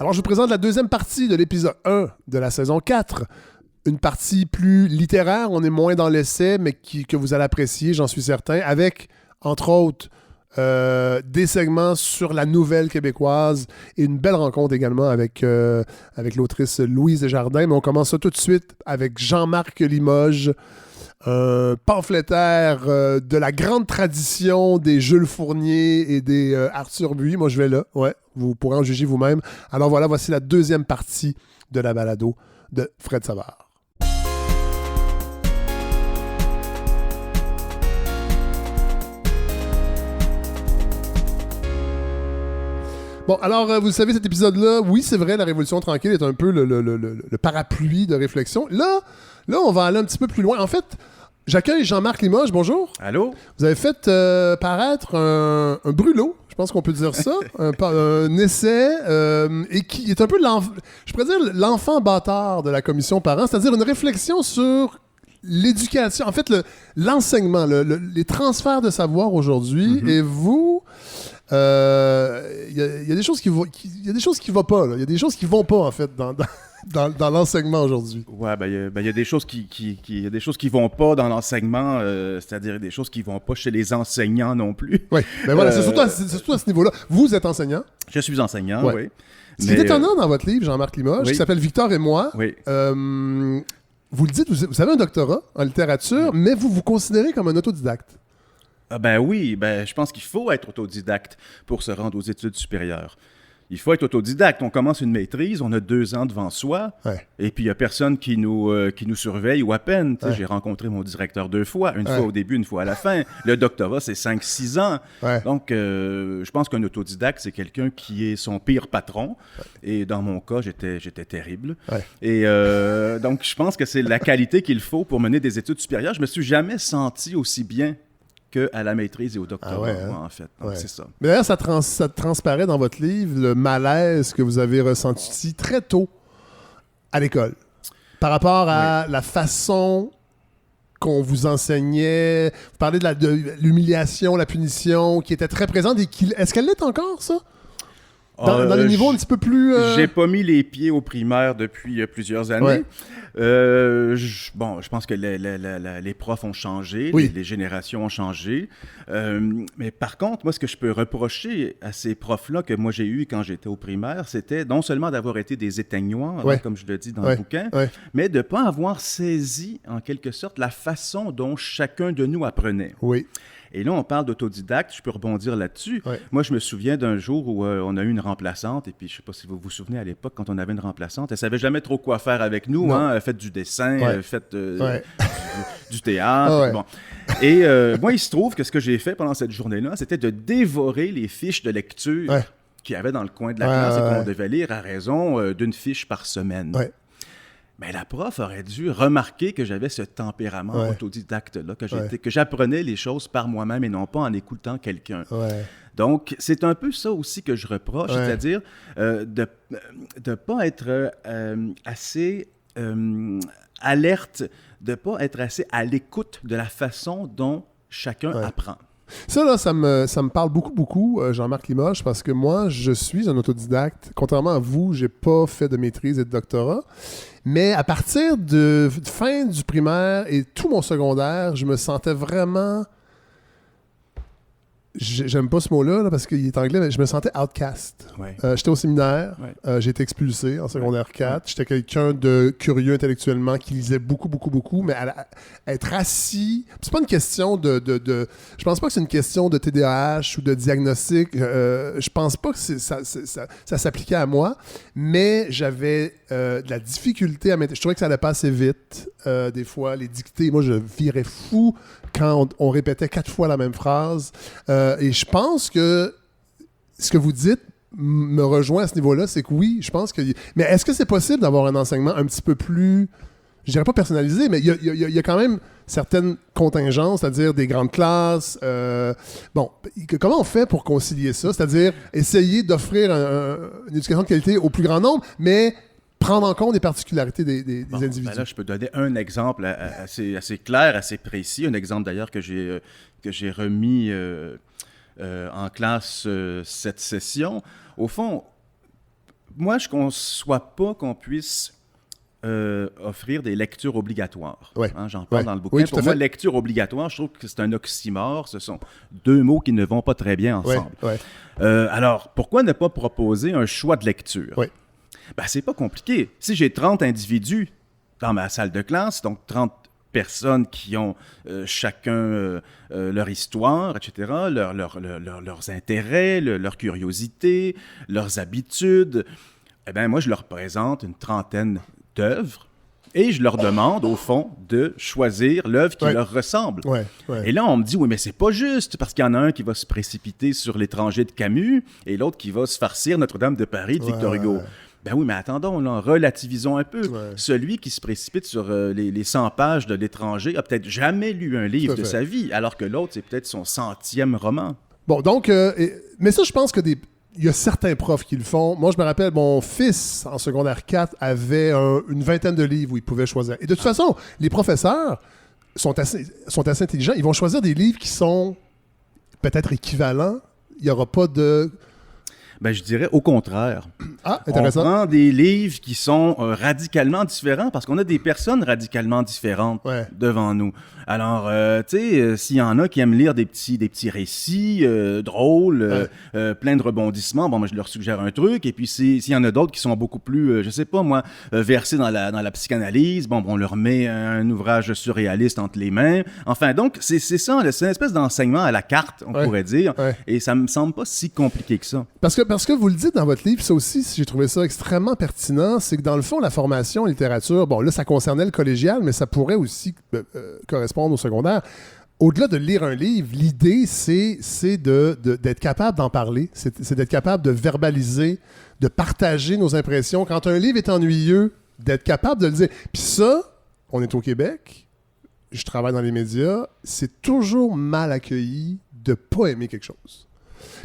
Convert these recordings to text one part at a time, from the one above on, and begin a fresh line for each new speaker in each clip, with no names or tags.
Alors, je vous présente la deuxième partie de l'épisode 1 de la saison 4. Une partie plus littéraire, on est moins dans l'essai, mais que vous allez apprécier, j'en suis certain, avec, entre autres, des segments sur la nouvelle québécoise et une belle rencontre également avec l'autrice Louise Desjardins. Mais on commence ça tout de suite avec Jean-Marc Limoges, un pamphlétaire de la grande tradition des Jules Fournier et des Arthur Buis. Moi, je vais là. Ouais, vous pourrez en juger vous-même. Alors voilà, voici la deuxième partie de la balado de Fred Savard. Bon, alors, vous savez, cet épisode-là, oui, c'est vrai, la Révolution tranquille est un peu le parapluie de réflexion. Là, on va aller un petit peu plus loin. En fait, j'accueille Jean-Marc Limoges. Bonjour.
Allô?
Vous avez fait paraître un brûlot, je pense qu'on peut dire ça, un essai, et qui est un peu, je pourrais dire, l'enfant bâtard de la commission parents, c'est-à-dire une réflexion sur l'éducation, en fait, l'enseignement, les transferts de savoir aujourd'hui, et vous... Il y a des choses qui vont pas, là. Il y a des choses qui vont pas, en fait, dans l'enseignement aujourd'hui.
Ouais, il y a des choses y a des choses qui vont pas dans l'enseignement, c'est-à-dire des choses qui vont pas chez les enseignants non plus.
Oui, ben voilà, c'est surtout à ce niveau-là. Vous êtes enseignant.
Je suis enseignant,
ouais.
Oui.
Ce qui est étonnant dans votre livre, Jean-Marc Limoges, qui s'appelle Victor et moi,
oui.
Vous le dites, vous avez un doctorat en littérature, mais vous vous considérez comme un autodidacte.
Oui, je pense qu'il faut être autodidacte pour se rendre aux études supérieures. Il faut être autodidacte. On commence une maîtrise, on a 2 ans devant soi, et puis il n'y a personne qui nous surveille, ou à peine. Ouais. J'ai rencontré mon directeur 2 fois, une fois au début, une fois à la fin. Le doctorat, c'est 5-6 ans. Ouais. Donc, je pense qu'un autodidacte, c'est quelqu'un qui est son pire patron. Et dans mon cas, j'étais terrible. Ouais. Et donc, je pense que c'est la qualité qu'il faut pour mener des études supérieures. Je me suis jamais senti aussi bien qu'à la maîtrise et au doctorat, en fait. Donc, c'est ça.
Mais d'ailleurs, ça transparaît dans votre livre, le malaise que vous avez ressenti très tôt à l'école, par rapport à la façon qu'on vous enseignait. Vous parlez de l'humiliation, la punition, qui était très présente. Est-ce qu'elle l'est encore, ça? Dans les niveaux un petit peu plus...
J'ai pas mis les pieds au primaire depuis plusieurs années.
Ouais.
Je pense que les profs ont changé, les générations ont changé. Mais par contre, moi, ce que je peux reprocher à ces profs-là que moi j'ai eu quand j'étais au primaire, c'était non seulement d'avoir été des éteignoirs, comme je le dis dans le bouquin, mais de ne pas avoir saisi, en quelque sorte, la façon dont chacun de nous apprenait.
Oui.
Et là, on parle d'autodidacte, je peux rebondir là-dessus. Ouais. Moi, je me souviens d'un jour où on a eu une remplaçante, et puis je ne sais pas si vous vous souvenez à l'époque, quand on avait une remplaçante, elle ne savait jamais trop quoi faire avec nous. Elle fait du dessin, fait du théâtre. Bon. Et moi, il se trouve que ce que j'ai fait pendant cette journée-là, c'était de dévorer les fiches de lecture qu'il y avait dans le coin de la classe et qu'on devait lire à raison d'une fiche par semaine. Ouais. Mais la prof aurait dû remarquer que j'avais ce tempérament autodidacte-là, que j'apprenais les choses par moi-même et non pas en écoutant quelqu'un. Ouais. Donc, c'est un peu ça aussi que je reproche, c'est-à-dire de ne pas être assez alerte, de ne pas être assez à l'écoute de la façon dont chacun apprend.
Ça, là, ça me parle beaucoup, Jean-Marc Limoges, parce que moi, je suis un autodidacte. Contrairement à vous, j'ai pas fait de maîtrise et de doctorat. Mais à partir de fin du primaire et tout mon secondaire, je me sentais vraiment... J'aime pas ce mot-là parce qu'il est anglais, mais je me sentais outcast. Ouais. J'étais au séminaire, j'ai été expulsé en secondaire 4. J'étais quelqu'un de curieux intellectuellement qui lisait beaucoup, mais être assis... C'est pas une question de... Je pense pas que c'est une question de TDAH ou de diagnostic. Je pense pas que ça s'appliquait à moi, mais j'avais de la difficulté à mettre... Je trouvais que ça allait pas assez vite. Des fois, les dictées, moi, je virais fou quand on répétait 4 fois la même phrase. Et je pense que ce que vous dites me rejoint à ce niveau-là, c'est que oui, je pense que... Mais est-ce que c'est possible d'avoir un enseignement un petit peu plus, je dirais pas personnalisé, mais il y a quand même certaines contingences, c'est-à-dire des grandes classes. Comment on fait pour concilier ça? C'est-à-dire essayer d'offrir une éducation de qualité au plus grand nombre, mais prendre en compte les particularités des individus.
Là, je peux donner un exemple assez clair, assez précis, un exemple d'ailleurs que j'ai remis en classe cette session. Au fond, moi, je ne conçois pas qu'on puisse offrir des lectures obligatoires.
Ouais.
Hein, j'en parle dans le bouquin.
Oui,
pour moi, lecture obligatoire, je trouve que c'est un oxymore. Ce sont deux mots qui ne vont pas très bien ensemble. Alors, pourquoi ne pas proposer un choix de lecture? Ben, c'est pas compliqué. Si j'ai 30 individus dans ma salle de classe, donc 30 personnes qui ont chacun leur histoire, etc., leurs intérêts, leur curiosité, leurs habitudes, eh bien, moi, je leur présente une trentaine d'œuvres et je leur demande, au fond, de choisir l'œuvre qui leur ressemble. Et là, on me dit, oui, mais c'est pas juste, parce qu'il y en a un qui va se précipiter sur L'étranger de Camus et l'autre qui va se farcir Notre-Dame de Paris de Victor Hugo. Ben oui, mais attendons, là, relativisons un peu. Celui qui se précipite sur les 100 pages de L'étranger a peut-être jamais lu un livre de sa vie, alors que l'autre, c'est peut-être son 100e roman.
Bon, donc, mais ça, je pense que il y a certains profs qui le font. Moi, je me rappelle, mon fils, en secondaire 4, avait une vingtaine de livres où il pouvait choisir. Et de toute façon, les professeurs sont assez intelligents. Ils vont choisir des livres qui sont peut-être équivalents. Il n'y aura pas de...
Ben, je dirais au contraire.
Ah, intéressant.
On prend des livres qui sont radicalement différents parce qu'on a des personnes radicalement différentes devant nous. Alors, tu sais, s'il y en a qui aiment lire des petits récits drôles, plein de rebondissements, bon, moi, je leur suggère un truc. Et puis, s'il y en a d'autres qui sont beaucoup plus, je sais pas moi, versés dans la psychanalyse, bon, on leur met un ouvrage surréaliste entre les mains. Enfin, donc, c'est ça, c'est une espèce d'enseignement à la carte, on pourrait dire. Et ça me semble pas si compliqué que ça.
Parce que vous le dites dans votre livre, ça aussi, j'ai trouvé ça extrêmement pertinent, c'est que dans le fond, la formation en littérature, bon, là, ça concernait le collégial, mais ça pourrait aussi correspondre au secondaire. Au-delà de lire un livre, l'idée, c'est d'être capable d'en parler, c'est d'être capable de verbaliser, de partager nos impressions. Quand un livre est ennuyeux, d'être capable de le dire. Puis ça, on est au Québec, je travaille dans les médias, c'est toujours mal accueilli de ne pas aimer quelque chose.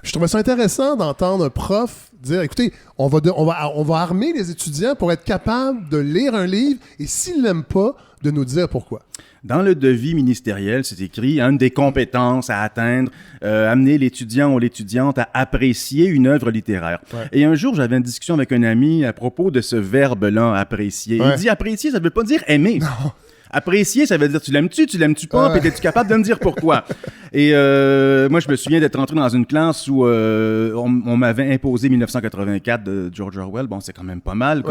Je trouvais ça intéressant d'entendre un prof dire, écoutez, on va armer les étudiants pour être capable de lire un livre et s'ils ne l'aiment pas, de nous dire pourquoi.
Dans le devis ministériel, c'est écrit une des compétences à atteindre, amener l'étudiant ou l'étudiante à apprécier une œuvre littéraire. Et un jour, j'avais une discussion avec un ami à propos de ce verbe-là, apprécier. Il dit apprécier, ça ne veut pas dire aimer.
Non.
Apprécier, ça veut dire tu l'aimes-tu pas, puis es-tu capable de me dire pourquoi? Et moi, je me souviens d'être entré dans une classe où on m'avait imposé 1984 de George Orwell. Bon, c'est quand même pas mal,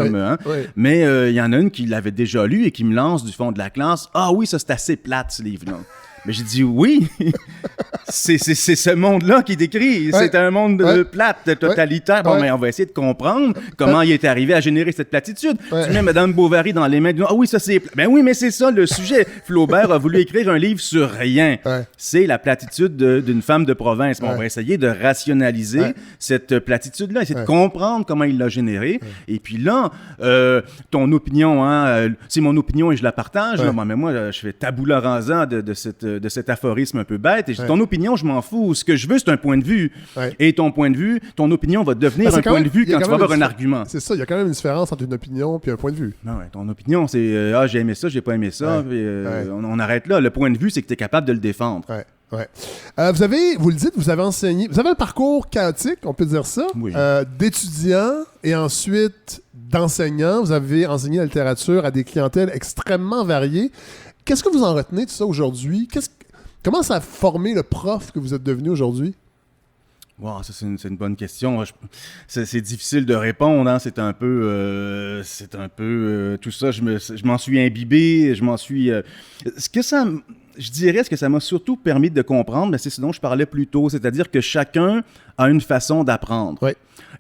mais il y en a une qui l'avait déjà lu et qui me lance du fond de la classe. Ah oui, ça c'est assez plate, ce livre-là. Mais j'ai dit oui, c'est ce monde-là qui décrit. C'est un monde plate, totalitaire. Bon, mais on va essayer de comprendre comment il est arrivé à générer cette platitude. Tu mets Mme Bovary dans les mains du... Ah oui, ça c'est... Ben oui, mais c'est ça le sujet. Flaubert a voulu écrire un livre sur rien. C'est la platitude d'une femme de province. Bon, on va essayer de rationaliser cette platitude-là, essayer de comprendre comment il l'a générée. Et puis là, ton opinion, c'est mon opinion et je la partage. Là, mais moi, je fais tabula rasa de cet aphorisme un peu bête. Et je dis, ton opinion, je m'en fous. Ce que je veux, c'est un point de vue. Et ton point de vue, ton opinion va devenir un point de vue quand tu vas avoir un argument.
C'est ça, il y a quand même une différence entre une opinion et un point de vue.
Non, ton opinion, c'est j'ai aimé ça, j'ai pas aimé ça. On arrête là. Le point de vue, c'est que tu es capable de le défendre.
Vous le dites, vous avez enseigné, vous avez un parcours chaotique, on peut dire ça, d'étudiant et ensuite d'enseignant. Vous avez enseigné la littérature à des clientèles extrêmement variées. Qu'est-ce que vous en retenez de ça aujourd'hui? Comment ça a formé le prof que vous êtes devenu aujourd'hui?
Wow, ça, c'est une bonne question. C'est difficile de répondre. Hein. C'est un peu tout ça. Je m'en suis imbibé. Je dirais ce que ça m'a surtout permis de comprendre, mais c'est ce dont je parlais plus tôt, c'est-à-dire que chacun a une façon d'apprendre.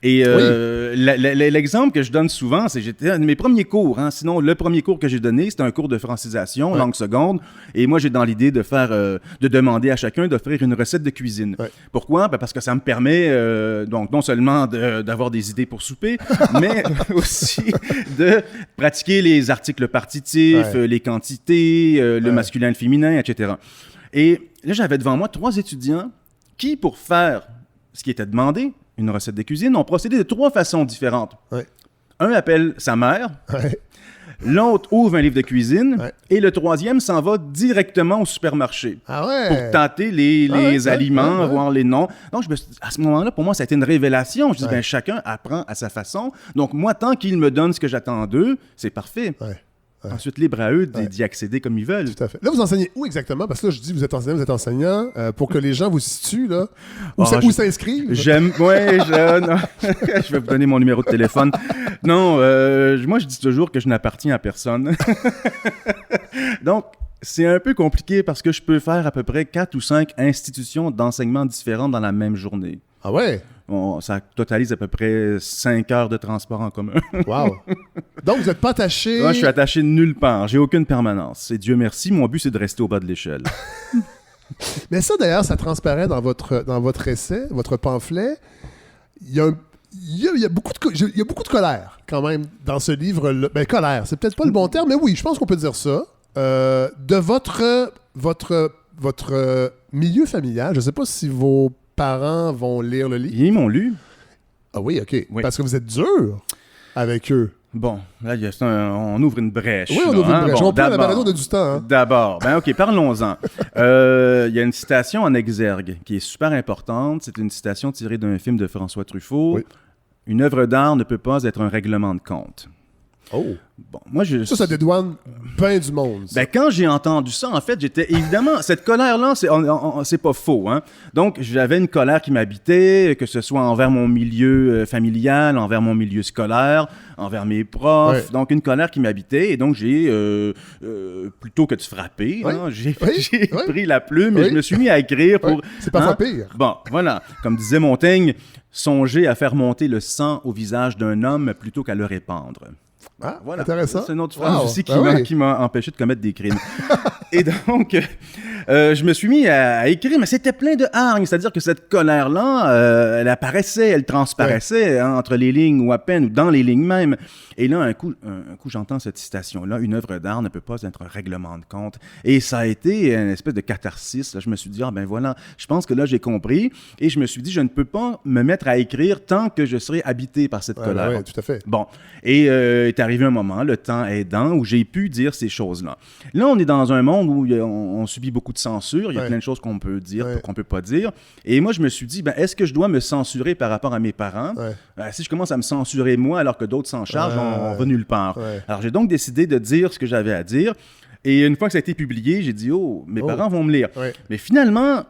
Et l'exemple que je donne souvent, c'est j'étais un de mes premiers cours. Sinon, le premier cours que j'ai donné, c'était un cours de francisation, langue seconde. Et moi, j'ai dans l'idée de demander à chacun d'offrir une recette de cuisine. Pourquoi? Parce que ça me permet, donc, non seulement d'avoir des idées pour souper, mais aussi de pratiquer les articles partitifs, les quantités, le masculin, le féminin, etc. Et là, j'avais devant moi 3 étudiants qui, pour faire ce qui était demandé, une recette de cuisine, ont procédé de 3 façons différentes. Un appelle sa mère, L'autre ouvre un livre de cuisine. Et le troisième s'en va directement au supermarché.
Ah ouais?
Pour tâter les aliments, voir les noms. Donc, à ce moment-là, pour moi, ça a été une révélation. Je dis, chacun apprend à sa façon. Donc, moi, tant qu'ils me donnent ce que j'attends d'eux, c'est parfait. Ensuite, libre à eux d'y accéder comme ils veulent.
Tout à fait. Là, vous enseignez où exactement? Parce que là, je dis, vous êtes enseignant. Pour que les gens vous situent, là. Où s'inscrivent?
Oui, je vais vous donner mon numéro de téléphone. Non, moi, je dis toujours que je n'appartiens à personne. Donc, c'est un peu compliqué parce que je peux faire à peu près 4 ou 5 institutions d'enseignement différentes dans la même journée.
Ah ouais?
Ça totalise à peu près 5 heures de transport en commun.
Wow! Donc, vous n'êtes pas attaché...
Moi, je suis attaché nulle part. J'ai aucune permanence. Et Dieu merci, mon but, c'est de rester au bas de l'échelle.
Mais ça, d'ailleurs, ça transparaît dans votre essai, votre pamphlet. Il y a beaucoup de colère, quand même, dans ce livre-là. Ben, colère, c'est peut-être pas le bon terme, mais oui, je pense qu'on peut dire ça. De votre milieu familial. Je ne sais pas si vos parents vont lire le livre.
Ils m'ont lu.
Ah oui, OK. Oui. Parce que vous êtes dur avec eux.
Bon, là, on ouvre une brèche.
Oui, on ouvre une brèche. On prend la balado de du temps. Hein?
D'abord. OK, parlons-en. Il y a une citation en exergue qui est super importante. C'est une citation tirée d'un film de François Truffaut. Oui. Une œuvre d'art ne peut pas être un règlement de compte.
Oh!
Bon, moi,
ça dédouane bien du monde.
Ben, quand j'ai entendu ça, en fait, j'étais évidemment... Cette colère-là, c'est pas faux. Hein? Donc, j'avais une colère qui m'habitait, que ce soit envers mon milieu familial, envers mon milieu scolaire, envers mes profs. Ouais. Donc, une colère qui m'habitait. Et donc, j'ai, plutôt que de frapper, ouais. J'ai pris la plume et je me suis mis à écrire pour...
C'est pas pire.
Bon, voilà. Comme disait Montaigne, songer à faire monter le sang au visage d'un homme plutôt qu'à le répandre.
Ah, voilà. Intéressant.
C'est une autre phrase aussi qui m'a empêché de commettre des crimes. Et donc, je me suis mis à écrire, mais c'était plein de hargne. C'est-à-dire que cette colère-là, elle apparaissait, elle transparaissait entre les lignes ou à peine, ou dans les lignes même. Et là, un coup j'entends cette citation-là, une œuvre d'art ne peut pas être un règlement de compte. Et ça a été une espèce de catharsis. Là, je me suis dit, ben voilà, je pense que là, j'ai compris. Et je me suis dit, je ne peux pas me mettre à écrire tant que je serai habité par cette colère.
Oui, tout à fait.
Bon. Et est arrivé un moment, le temps aidant, où j'ai pu dire ces choses-là. Là, on est dans un monde où on subit beaucoup de censure. Il y a plein de choses qu'on peut dire, qu'on peut pas dire. Et moi, je me suis dit, est-ce que je dois me censurer par rapport à mes parents? Si je commence à me censurer moi alors que d'autres s'en chargent, on va nulle part. Alors, j'ai donc décidé de dire ce que j'avais à dire. Et une fois que ça a été publié, j'ai dit, mes parents vont me lire. Mais finalement,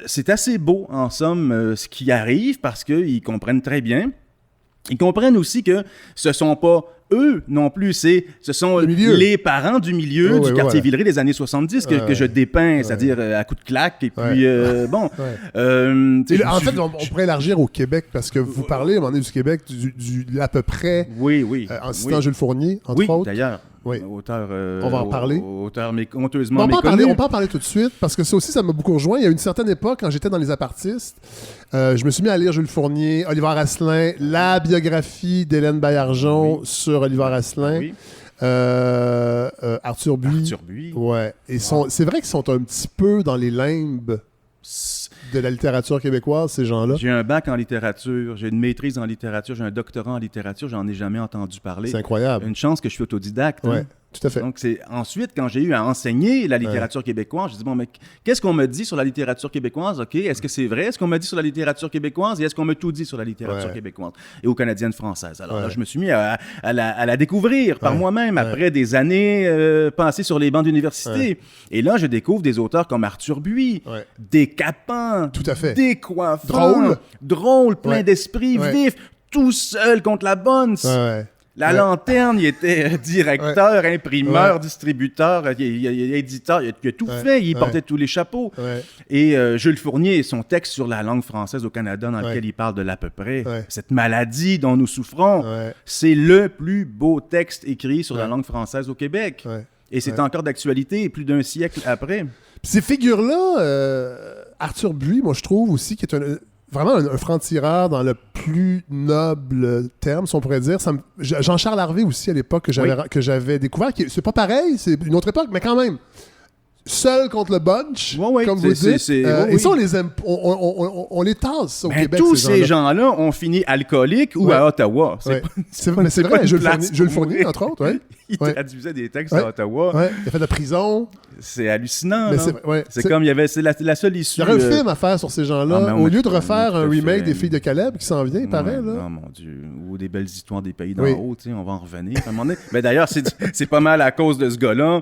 c'est assez beau, en somme, ce qui arrive, parce qu'ils comprennent très bien. Ils comprennent aussi que ce ne sont pas eux non plus, ce sont les parents du milieu du quartier Villeray des années 70 que je dépeins, c'est-à-dire à coups de claque. Et puis, bon...
en fait, on pourrait élargir au Québec, parce que vous parlez, à un moment donné, du Québec, à peu près...
Oui.
En citant Jules Fournier, entre autres.
Oui, d'ailleurs.
Oui.
Auteur,
on va en parler.
Auteur honteusement méconnu.
On peut en parler tout de suite, parce que ça aussi, ça m'a beaucoup rejoint. Il y a une certaine époque, quand j'étais dans les apartistes, je me suis mis à lire Jules Fournier, Oliver Asselin, la biographie d'Hélène Bayarjon sur Oliver Asselin, Arthur Buy. Ouais. Et c'est vrai qu'ils sont un petit peu dans les limbes de la littérature québécoise, ces gens-là.
J'ai un bac en littérature, j'ai une maîtrise en littérature, j'ai un doctorat en littérature, j'en ai jamais entendu parler.
C'est incroyable.
Une chance que je suis autodidacte.
Ouais.
Hein?
Tout à fait.
Donc, c'est ensuite, quand j'ai eu à enseigner la littérature québécoise, je dis, mais qu'est-ce qu'on me dit sur la littérature québécoise? OK, est-ce que c'est vrai? Ce qu'on me dit sur la littérature québécoise? Et est-ce qu'on me tout dit sur la littérature québécoise? Et aux canadiennes-françaises. Alors là, je me suis mis à la découvrir par moi-même après des années passées sur les bancs d'université. Et là, je découvre des auteurs comme Arthur Buy, décapant,
tout à fait,
décoiffant, drôle, plein d'esprit, vif, tout seul contre la bonne. La Lanterne, il était directeur, imprimeur, distributeur, éditeur, il a tout fait, il portait tous les chapeaux. Et Jules Fournier, son texte sur la langue française au Canada, dans lequel il parle de l'à peu près, cette maladie dont nous souffrons, c'est le plus beau texte écrit sur la langue française au Québec. Et c'est encore d'actualité plus d'un siècle après.
Puis ces figures-là, Arthur Buy, moi je trouve aussi, qui est vraiment un franc-tireur dans le plus noble terme, si on pourrait dire. Jean-Charles Harvey aussi, à l'époque, que j'avais découvert. C'est pas pareil, c'est une autre époque, mais quand même. seul contre le bunch, comme vous dites. Et ça, on les aime, on les tasse au Québec.
Tous ces gens-là ont fini alcooliques ou à Ottawa.
C'est vrai, je le fournis, entre autres. Ouais.
Il traduisait des textes à Ottawa.
Ouais. Il a fait de la prison.
C'est hallucinant. C'est
comme,
il y avait, c'est la seule issue.
Il y aurait un film à faire sur ces gens-là, au lieu de refaire un remake des Filles de Caleb qui s'en vient, il paraît. Là.
Oh mon Dieu. Ou des belles histoires des pays d'en haut, on va en revenir à un moment donné. Mais d'ailleurs, c'est pas mal à cause de ce gars-là.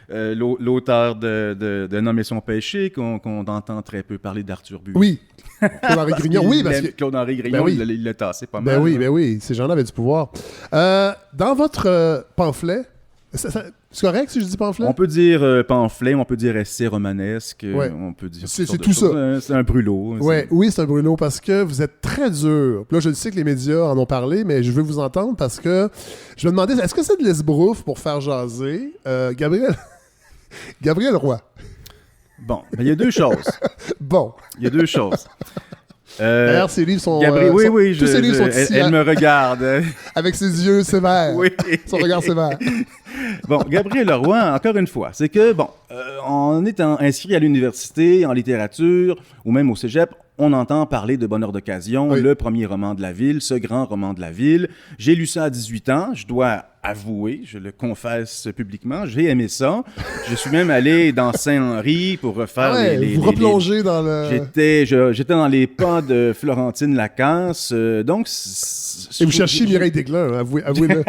L'auteur de Nommer son péché, qu'on entend très peu parler d'Arthur Bury.
Oui. Claude-Henri Grignon, parce que...
Claude-Henri Grignon, il l'a tassé pas mal.
Ben oui, ces gens-là avaient du pouvoir. Dans votre pamphlet, c'est correct si je dis pamphlet?
On peut dire pamphlet, on peut dire essai romanesque, on peut dire...
C'est tout ça.
C'est un brûlot.
Oui, c'est un brûlot parce que vous êtes très dur. Là, je sais que les médias en ont parlé, mais je veux vous entendre parce que je me demandais, est-ce que c'est de l'esbrouf pour faire jaser? Gabriel Roy.
Bon, il y a deux choses. Il y a deux choses.
D'ailleurs, ses livres sont...
tous
ses livres sont ici.
Elle me regarde.
Avec ses yeux sévères. Oui. Son regard sévère.
Bon, Gabriel Leroy, encore une fois, c'est que, en étant inscrit à l'université, en littérature, ou même au cégep, on entend parler de Bonheur d'occasion, le premier roman de la ville, ce grand roman de la ville. J'ai lu ça à 18 ans, je dois avouer, je le confesse publiquement, j'ai aimé ça. Je suis même allé dans Saint-Henri pour refaire
replonger dans le...
J'étais dans les pas de Florentine Lacasse, donc...
Et vous cherchiez Mireille Desglin, avouez-le.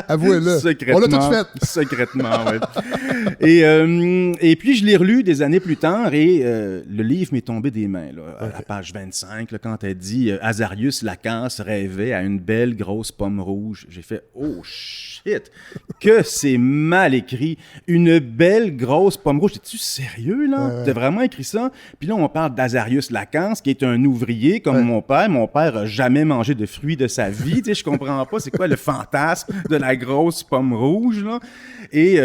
Avouez-le.
Secrètement.
On l'a tout fait.
Secrètement, oui. Et puis, je l'ai relu des années plus tard et le livre m'est tombé des mains, à la page 25, quand elle dit « Azarius Lacasse rêvait à une belle grosse pomme rouge ». J'ai fait « Oh, shit! Que c'est mal écrit! Une belle grosse pomme rouge. » Es-tu sérieux, là? T'as vraiment écrit ça? Puis là, on parle d'Azarius Lacasse, qui est un ouvrier comme mon père. Mon père n'a jamais mangé de fruits de sa vie. Je comprends pas c'est quoi le fantasme de la grosse pomme rouge, là. Et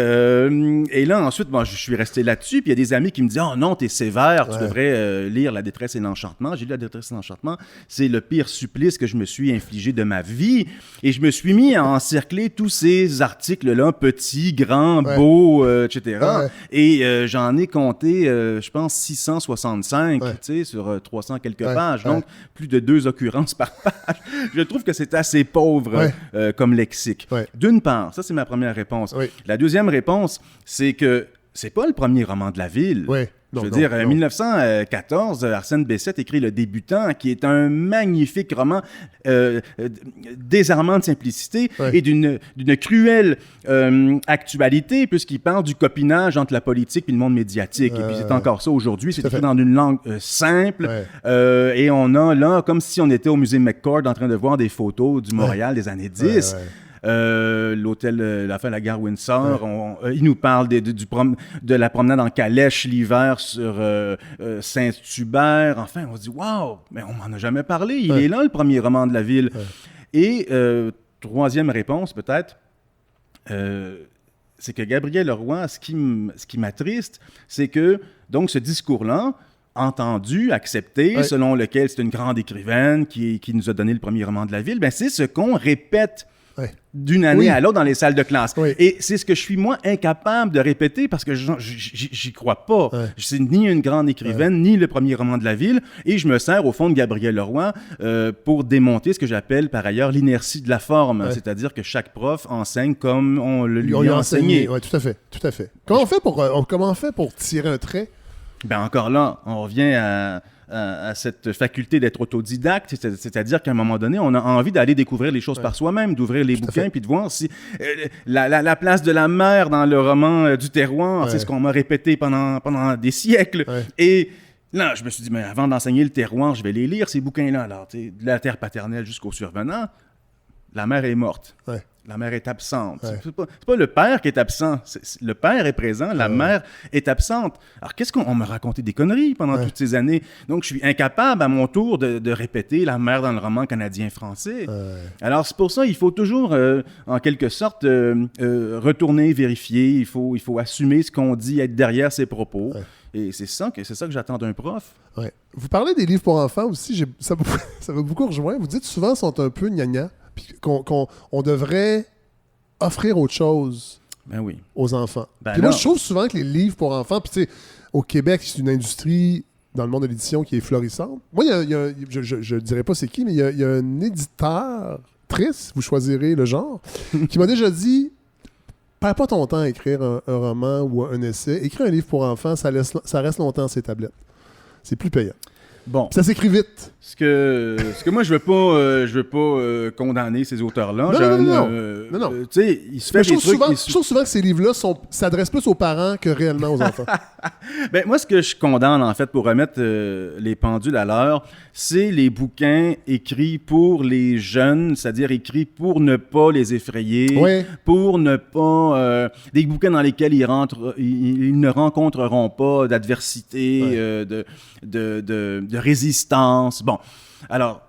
là, ensuite, je suis resté là-dessus. Puis il y a des amis qui me disent « Oh non, t'es sévère, tu devrais lire La détresse et l'enchantement. » J'ai lu La détresse et l'enchantement. C'est le pire supplice que je me suis infligé de ma vie. Et je me suis mis à encercler tous ces articles-là, petits, grands, beaux, etc. Et j'en ai compté, je pense, 665, sur 300 quelques pages. Donc, plus de 2 occurrences par page. Je trouve que c'est assez pauvre comme lexique. D'une part, ça, c'est ma première réponse. La deuxième réponse, c'est que c'est pas le premier roman de la ville. Je veux dire, en 1914, Arsène Bessette écrit Le Débutant, qui est un magnifique roman désarmant de simplicité et d'une cruelle actualité, puisqu'il parle du copinage entre la politique et le monde médiatique. Et puis c'est encore ça aujourd'hui, c'est écrit dans une langue simple. Et on a là, comme si on était au musée McCord en train de voir des photos du Montréal des années 10. L'hôtel la gare Windsor, il nous parle de la promenade en calèche l'hiver sur Saint-Hubert. Enfin, on se dit waouh, mais on m'en a jamais parlé. Il est là, le premier roman de la ville. Et troisième réponse peut-être, c'est que Gabriel Leroy, ce qui m'attriste, c'est que donc ce discours-là, entendu, accepté, selon lequel c'est une grande écrivaine qui nous a donné le premier roman de la ville, c'est ce qu'on répète d'une année à l'autre dans les salles de classe. Et c'est ce que je suis, moi, incapable de répéter parce que j'y crois pas. C'est ni une grande écrivaine, ni le premier roman de la ville. Et je me sers, au fond, de Gabriel Leroy pour démonter ce que je par ailleurs, l'inertie de la forme. C'est-à-dire que chaque prof enseigne comme on le lui a enseigné.
Oui, tout à fait. Comment on fait pour tirer un trait?
Encore là, on revient à cette faculté d'être autodidacte, c'est-à-dire qu'à un moment donné, on a envie d'aller découvrir les choses par soi-même, d'ouvrir les bouquins, puis de voir si la place de la mer dans le roman du terroir, c'est ce qu'on m'a répété pendant des siècles. Et là, je me suis dit, mais avant d'enseigner le terroir, je vais les lire, ces bouquins-là. Alors, de la terre paternelle jusqu'au survenant, la mer est morte. La mère est absente. C'est pas le père qui est absent. Le père est présent, la mère est absente. Alors, qu'est-ce qu'on m'a raconté des conneries pendant toutes ces années? Donc, je suis incapable, à mon tour, de répéter la mère dans le roman canadien-français. Alors, c'est pour ça, il faut toujours, en quelque sorte, retourner, vérifier. Il faut assumer ce qu'on dit, être derrière ses propos. Et c'est ça que j'attends d'un prof.
Vous parlez des livres pour enfants aussi. Ça va beaucoup rejoindre. Vous dites souvent qu'ils sont un peu gna-gna. Puis qu'on devrait offrir autre chose aux enfants. Puis moi, je trouve souvent que les livres pour enfants, puis tu sais, au Québec, c'est une industrie dans le monde de l'édition qui est florissante. Moi, je ne dirais pas c'est qui, mais il y a un éditeur, triste, vous choisirez le genre, qui m'a déjà dit « Perds pas ton temps à écrire un roman ou un essai. Écris un livre pour enfants, ça reste longtemps sur tes tablettes. C'est plus payant. »
Bon.
Ça s'écrit vite.
Ce que moi, je veux pas condamner ces auteurs-là.
Non.
Tu sais, il se fait des trucs...
Je trouve souvent que ces livres-là s'adressent plus aux parents que réellement aux enfants.
Ben, moi, ce que je condamne, en fait, pour remettre les pendules à l'heure, c'est les bouquins écrits pour les jeunes, c'est-à-dire écrits pour ne pas les effrayer, pour ne pas... des bouquins dans lesquels ils ne rencontreront pas d'adversité, de résistance. Bon, alors,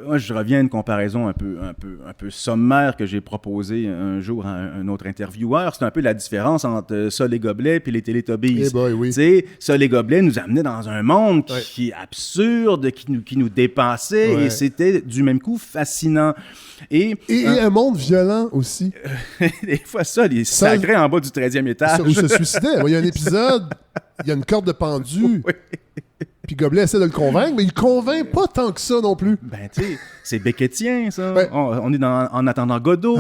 moi, je reviens à une comparaison un peu sommaire que j'ai proposée un jour à un autre intervieweur. C'est un peu la différence entre Sol et Gobelet puis les Télétobies. Tu sais, Sol et Gobelet nous amenaient dans un monde qui est absurde, qui nous dépassait, et c'était du même coup fascinant. Et
un monde violent aussi.
Des fois, Sol, il est sacré en bas du 13e étage.
Où se suicidait. Il y a un épisode, il y a une corde de pendu. Puis Gobelet essaie de le convaincre, mais il convainc pas tant que ça non plus.
Ben, tu sais, c'est Beckettien, ça. On est en attendant Godot.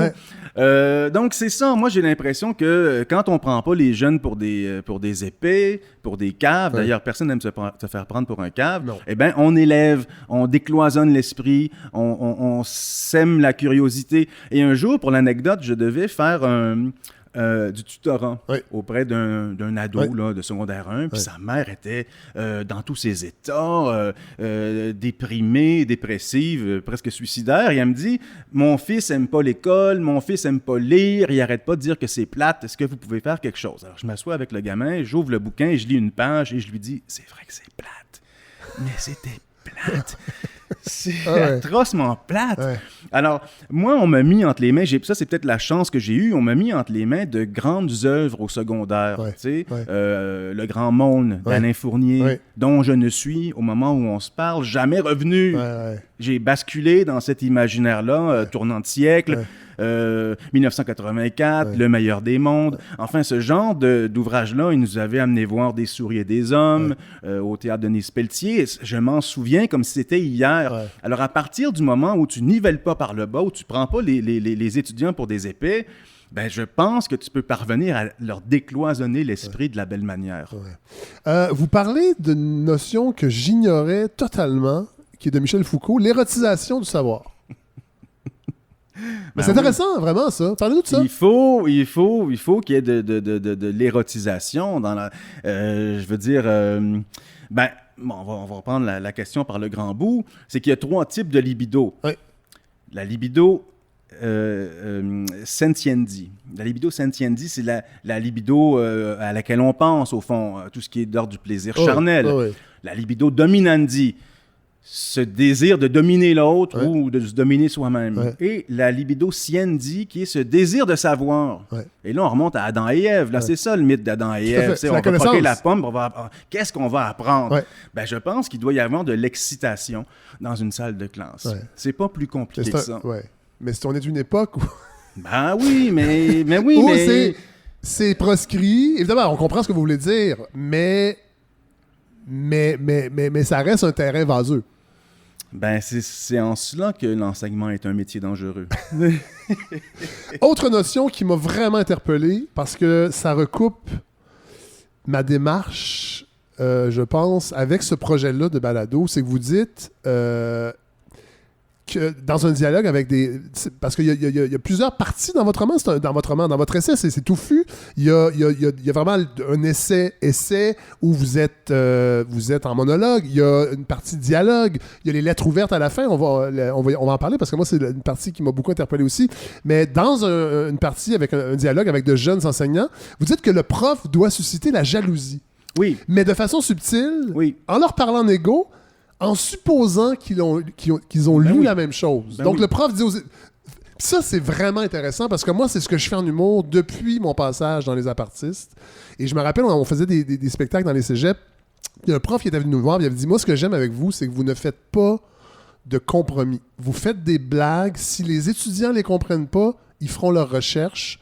Donc, c'est ça. Moi, j'ai l'impression que quand on prend pas les jeunes pour des épées, pour des caves, d'ailleurs, personne n'aime se faire prendre pour un cave, eh bien, on élève, on décloisonne l'esprit, on sème la curiosité. Et un jour, pour l'anecdote, je devais faire du tutorat auprès d'un ado là, de secondaire 1, puis sa mère était dans tous ses états, déprimée, dépressive, presque suicidaire, et elle me dit « Mon fils aime pas l'école, mon fils aime pas lire, il arrête pas de dire que c'est plate, est-ce que vous pouvez faire quelque chose? » Alors je m'assois avec le gamin, j'ouvre le bouquin, je lis une page et je lui dis « C'est vrai que c'est plate, mais c'était plate. » C'est atrocement plate. Alors, moi, on m'a mis entre les mains, ça c'est peut-être la chance que j'ai eue, on m'a mis entre les mains de grandes œuvres au secondaire. Tu sais, Le Grand Monde d'Alain Fournier, dont je ne suis, au moment où on se parle, jamais revenu. J'ai basculé dans cet imaginaire-là, tournant de siècle. 1984, Le Meilleur des mondes. Enfin, ce genre d'ouvrage-là, il nous avait amené voir Des souris et des hommes au théâtre de Nice-Pelletier. Je m'en souviens comme si c'était hier. Alors, à partir du moment où tu nivelles pas par le bas, où tu prends pas les étudiants pour des épées, ben, je pense que tu peux parvenir à leur décloisonner l'esprit de la belle manière.
Vous parlez d'une notion que j'ignorais totalement, qui est de Michel Foucault, l'érotisation du savoir. Mais c'est intéressant, vraiment, ça. Parlez-nous de ça.
Il faut qu'il y ait de l'érotisation dans la... je veux dire... on va reprendre la question par le grand bout. C'est qu'il y a 3 types de libido. La libido sentiendi. La libido sentiendi, c'est la libido à laquelle on pense, au fond, tout ce qui est d'ordre du plaisir charnel. La libido dominandi, ce désir de dominer l'autre ou de se dominer soi-même. Et la libido siendi, qui est ce désir de savoir. Et là, on remonte à Adam et Ève. Là, c'est ça le mythe d'Adam et Ève. On va croquer la pomme, qu'est-ce qu'on va apprendre? Ben, je pense qu'il doit y avoir de l'excitation dans une salle de classe. C'est pas plus compliqué que ça.
Mais si on est d'une époque où...
Ben oui, mais...
c'est proscrit. Évidemment, on comprend ce que vous voulez dire, mais ça reste un terrain vaseux.
Ben, c'est en cela que l'enseignement est un métier dangereux.
Autre notion qui m'a vraiment interpellé, parce que ça recoupe ma démarche, je pense, avec ce projet-là de balado, c'est que vous dites que dans un dialogue avec des... Parce qu'il y a plusieurs parties dans votre roman, dans votre essai, c'est touffu. Il y a vraiment un essai où vous êtes en monologue. Il y a une partie dialogue. Il y a les lettres ouvertes à la fin. On va en parler parce que moi, c'est une partie qui m'a beaucoup interpellé aussi. Mais dans une partie avec un dialogue avec de jeunes enseignants, vous dites que le prof doit susciter la jalousie.
Oui.
Mais de façon subtile, en leur parlant égo, en supposant qu'ils ont lu la même chose. Donc, le prof dit Ça, c'est vraiment intéressant parce que moi, c'est ce que je fais en humour depuis mon passage dans les apartistes. Et je me rappelle, on faisait des spectacles dans les cégeps. Il y a un prof qui était venu nous voir, il avait dit « Moi, ce que j'aime avec vous, c'est que vous ne faites pas de compromis. Vous faites des blagues. Si les étudiants ne les comprennent pas, ils feront leurs recherches.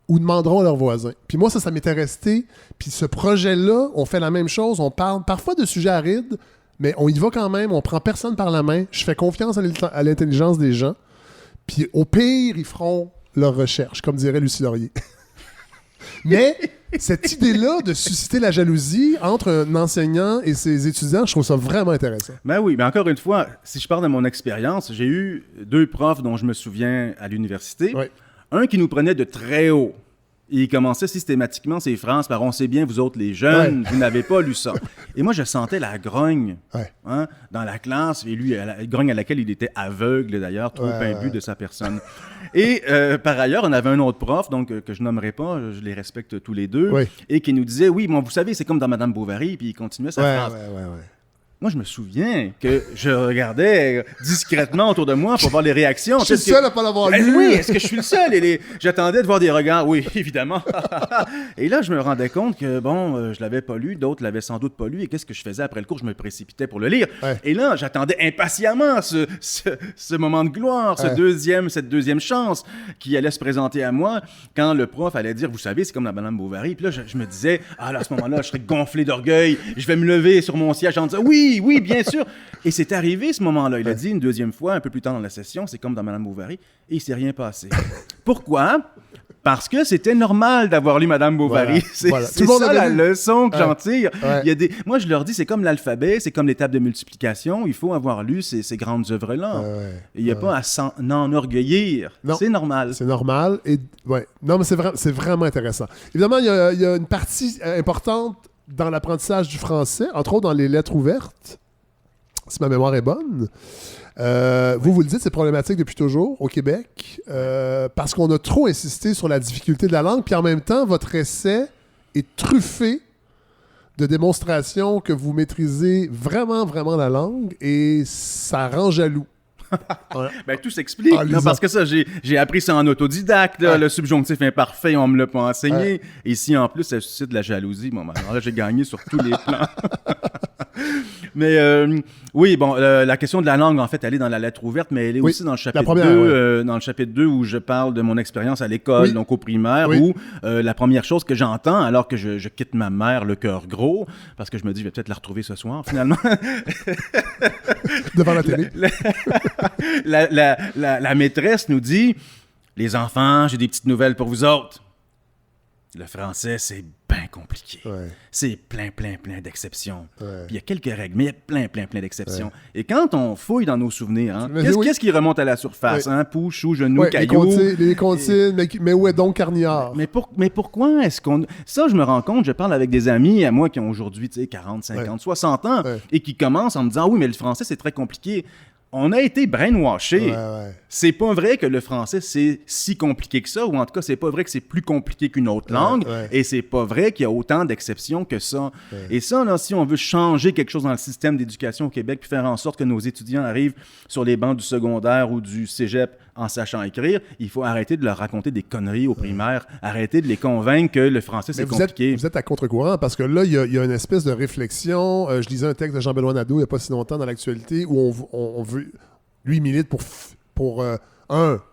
ou demanderont à leurs voisins. Puis moi, ça m'était resté. Puis ce projet-là, on fait la même chose. On parle parfois de sujets arides, mais on y va quand même. On prend personne par la main. Je fais confiance à l'intelligence des gens. Puis au pire, ils feront leur recherche, comme dirait Lucie Laurier. Mais cette idée-là de susciter la jalousie entre un enseignant et ses étudiants, je trouve ça vraiment intéressant.
Ben oui, mais encore une fois, si je parle de mon expérience, j'ai eu 2 profs dont je me souviens à l'université. Oui. Un qui nous prenait de très haut. Et il commençait systématiquement ses phrases par « On sait bien, vous autres les jeunes, vous n'avez pas lu ça. » Et moi, je sentais la grogne dans la classe. Et lui, la grogne à laquelle il était aveugle, d'ailleurs, trop imbu de sa personne. Et par ailleurs, on avait un autre prof, donc que je nommerai pas, je les respecte tous les deux, et qui nous disait « Oui, bon, vous savez, c'est comme dans Madame Bovary. » Puis il continuait sa phrase. Moi, je me souviens que je regardais discrètement autour de moi pour voir les réactions.
Je suis le seul à ne pas l'avoir lu.
Oui, est-ce que je suis le seul? J'attendais de voir des regards. Oui, évidemment. Et là, je me rendais compte que, bon, je l'avais pas lu, d'autres l'avaient sans doute pas lu. Et qu'est-ce que je faisais après le cours? Je me précipitais pour le lire. Et là, j'attendais impatiemment ce moment de gloire, cette deuxième chance qui allait se présenter à moi quand le prof allait dire, vous savez, c'est comme la Madame Bovary. Puis là, je me disais, là, à ce moment-là, je serais gonflé d'orgueil. Je vais me lever sur mon siège en disant, oui, bien sûr. Et c'est arrivé ce moment-là. Il a dit une deuxième fois, un peu plus tard dans la session, c'est comme dans Madame Bovary, et il s'est rien passé. Pourquoi? Parce que c'était normal d'avoir lu Madame Bovary. Voilà. C'est ça la leçon que j'en tire. Moi, je leur dis, c'est comme l'alphabet, c'est comme les tables de multiplication. Il faut avoir lu ces grandes œuvres-là. Il n'y a pas à s'en enorgueillir. C'est normal.
C'est normal. Non, mais c'est vraiment intéressant. Évidemment, il y a une partie importante dans l'apprentissage du français, entre autres dans les lettres ouvertes, si ma mémoire est bonne. Vous le dites, c'est problématique depuis toujours au Québec, parce qu'on a trop insisté sur la difficulté de la langue, puis en même temps, votre essai est truffé de démonstrations que vous maîtrisez vraiment, vraiment la langue, et ça rend jaloux.
Ben, tout s'explique, parce que ça, j'ai appris ça en autodidacte, le subjonctif imparfait, on me l'a pas enseigné. Et si en plus ça suscite de la jalousie, bon, alors là, j'ai gagné sur tous les plans. Mais oui, bon, la question de la langue, en fait, elle est dans la lettre ouverte, mais elle est aussi dans le chapitre 2, dans le chapitre 2 où je parle de mon expérience à l'école, donc au primaire, où la première chose que j'entends, alors que je quitte ma mère le cœur gros, parce que je me dis, je vais peut-être la retrouver ce soir, finalement.
Devant la télé.
La maîtresse nous dit, les enfants, j'ai des petites nouvelles pour vous autres. Le français, c'est bien compliqué. C'est plein d'exceptions. Puis il y a quelques règles, mais il y a plein d'exceptions. Et quand on fouille dans nos souvenirs, qu'est-ce qui remonte à la surface? Pou, chou, genou, caillou?
Les comptines, mais où est donc Carniard?
Mais pourquoi est-ce qu'on... Ça, je me rends compte, je parle avec des amis à moi qui ont aujourd'hui 40, 50, 60 ans et qui commencent en me disant « Ah oui, mais le français, c'est très compliqué. » On a été brainwashés. C'est pas vrai que le français, c'est si compliqué que ça, ou en tout cas, c'est pas vrai que c'est plus compliqué qu'une autre langue, et c'est pas vrai qu'il y a autant d'exceptions que ça. Et ça, là, si on veut changer quelque chose dans le système d'éducation au Québec, puis faire en sorte que nos étudiants arrivent sur les bancs du secondaire ou du cégep en sachant écrire, il faut arrêter de leur raconter des conneries aux primaires, arrêter de les convaincre que le français, c'est compliqué.
Vous êtes à contre-courant, parce que là, il y a une espèce de réflexion. Je lisais un texte de Jean-Benoît Nadeau il n'y a pas si longtemps dans l'actualité, où on veut... Lui, il milite pour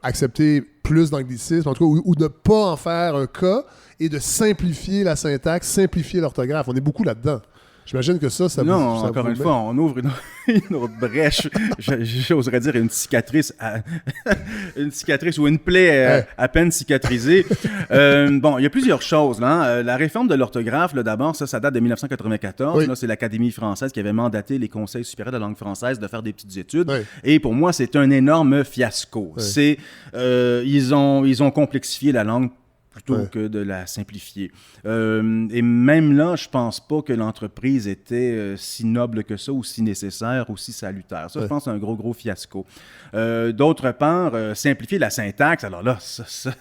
accepter plus d'anglicisme, en tout cas, ou de ne pas en faire un cas, et de simplifier la syntaxe, simplifier l'orthographe. On est beaucoup là-dedans. J'imagine que ça
Non, encore une fois, on ouvre une autre brèche. J'oserais dire une cicatrice ou une plaie à peine cicatrisée. Bon, il y a plusieurs choses. Là. La réforme de l'orthographe, là, d'abord, ça date de 1994. Là, c'est l'Académie française qui avait mandaté les conseils supérieurs de la langue française de faire des petites études. Et pour moi, c'est un énorme fiasco. Ils ont complexifié la langue plutôt que de la simplifier. Et même là, je pense pas que l'entreprise était si noble que ça, ou si nécessaire, ou si salutaire. Ça, je pense, c'est un gros fiasco. D'autre part, simplifier la syntaxe. Alors là, ça,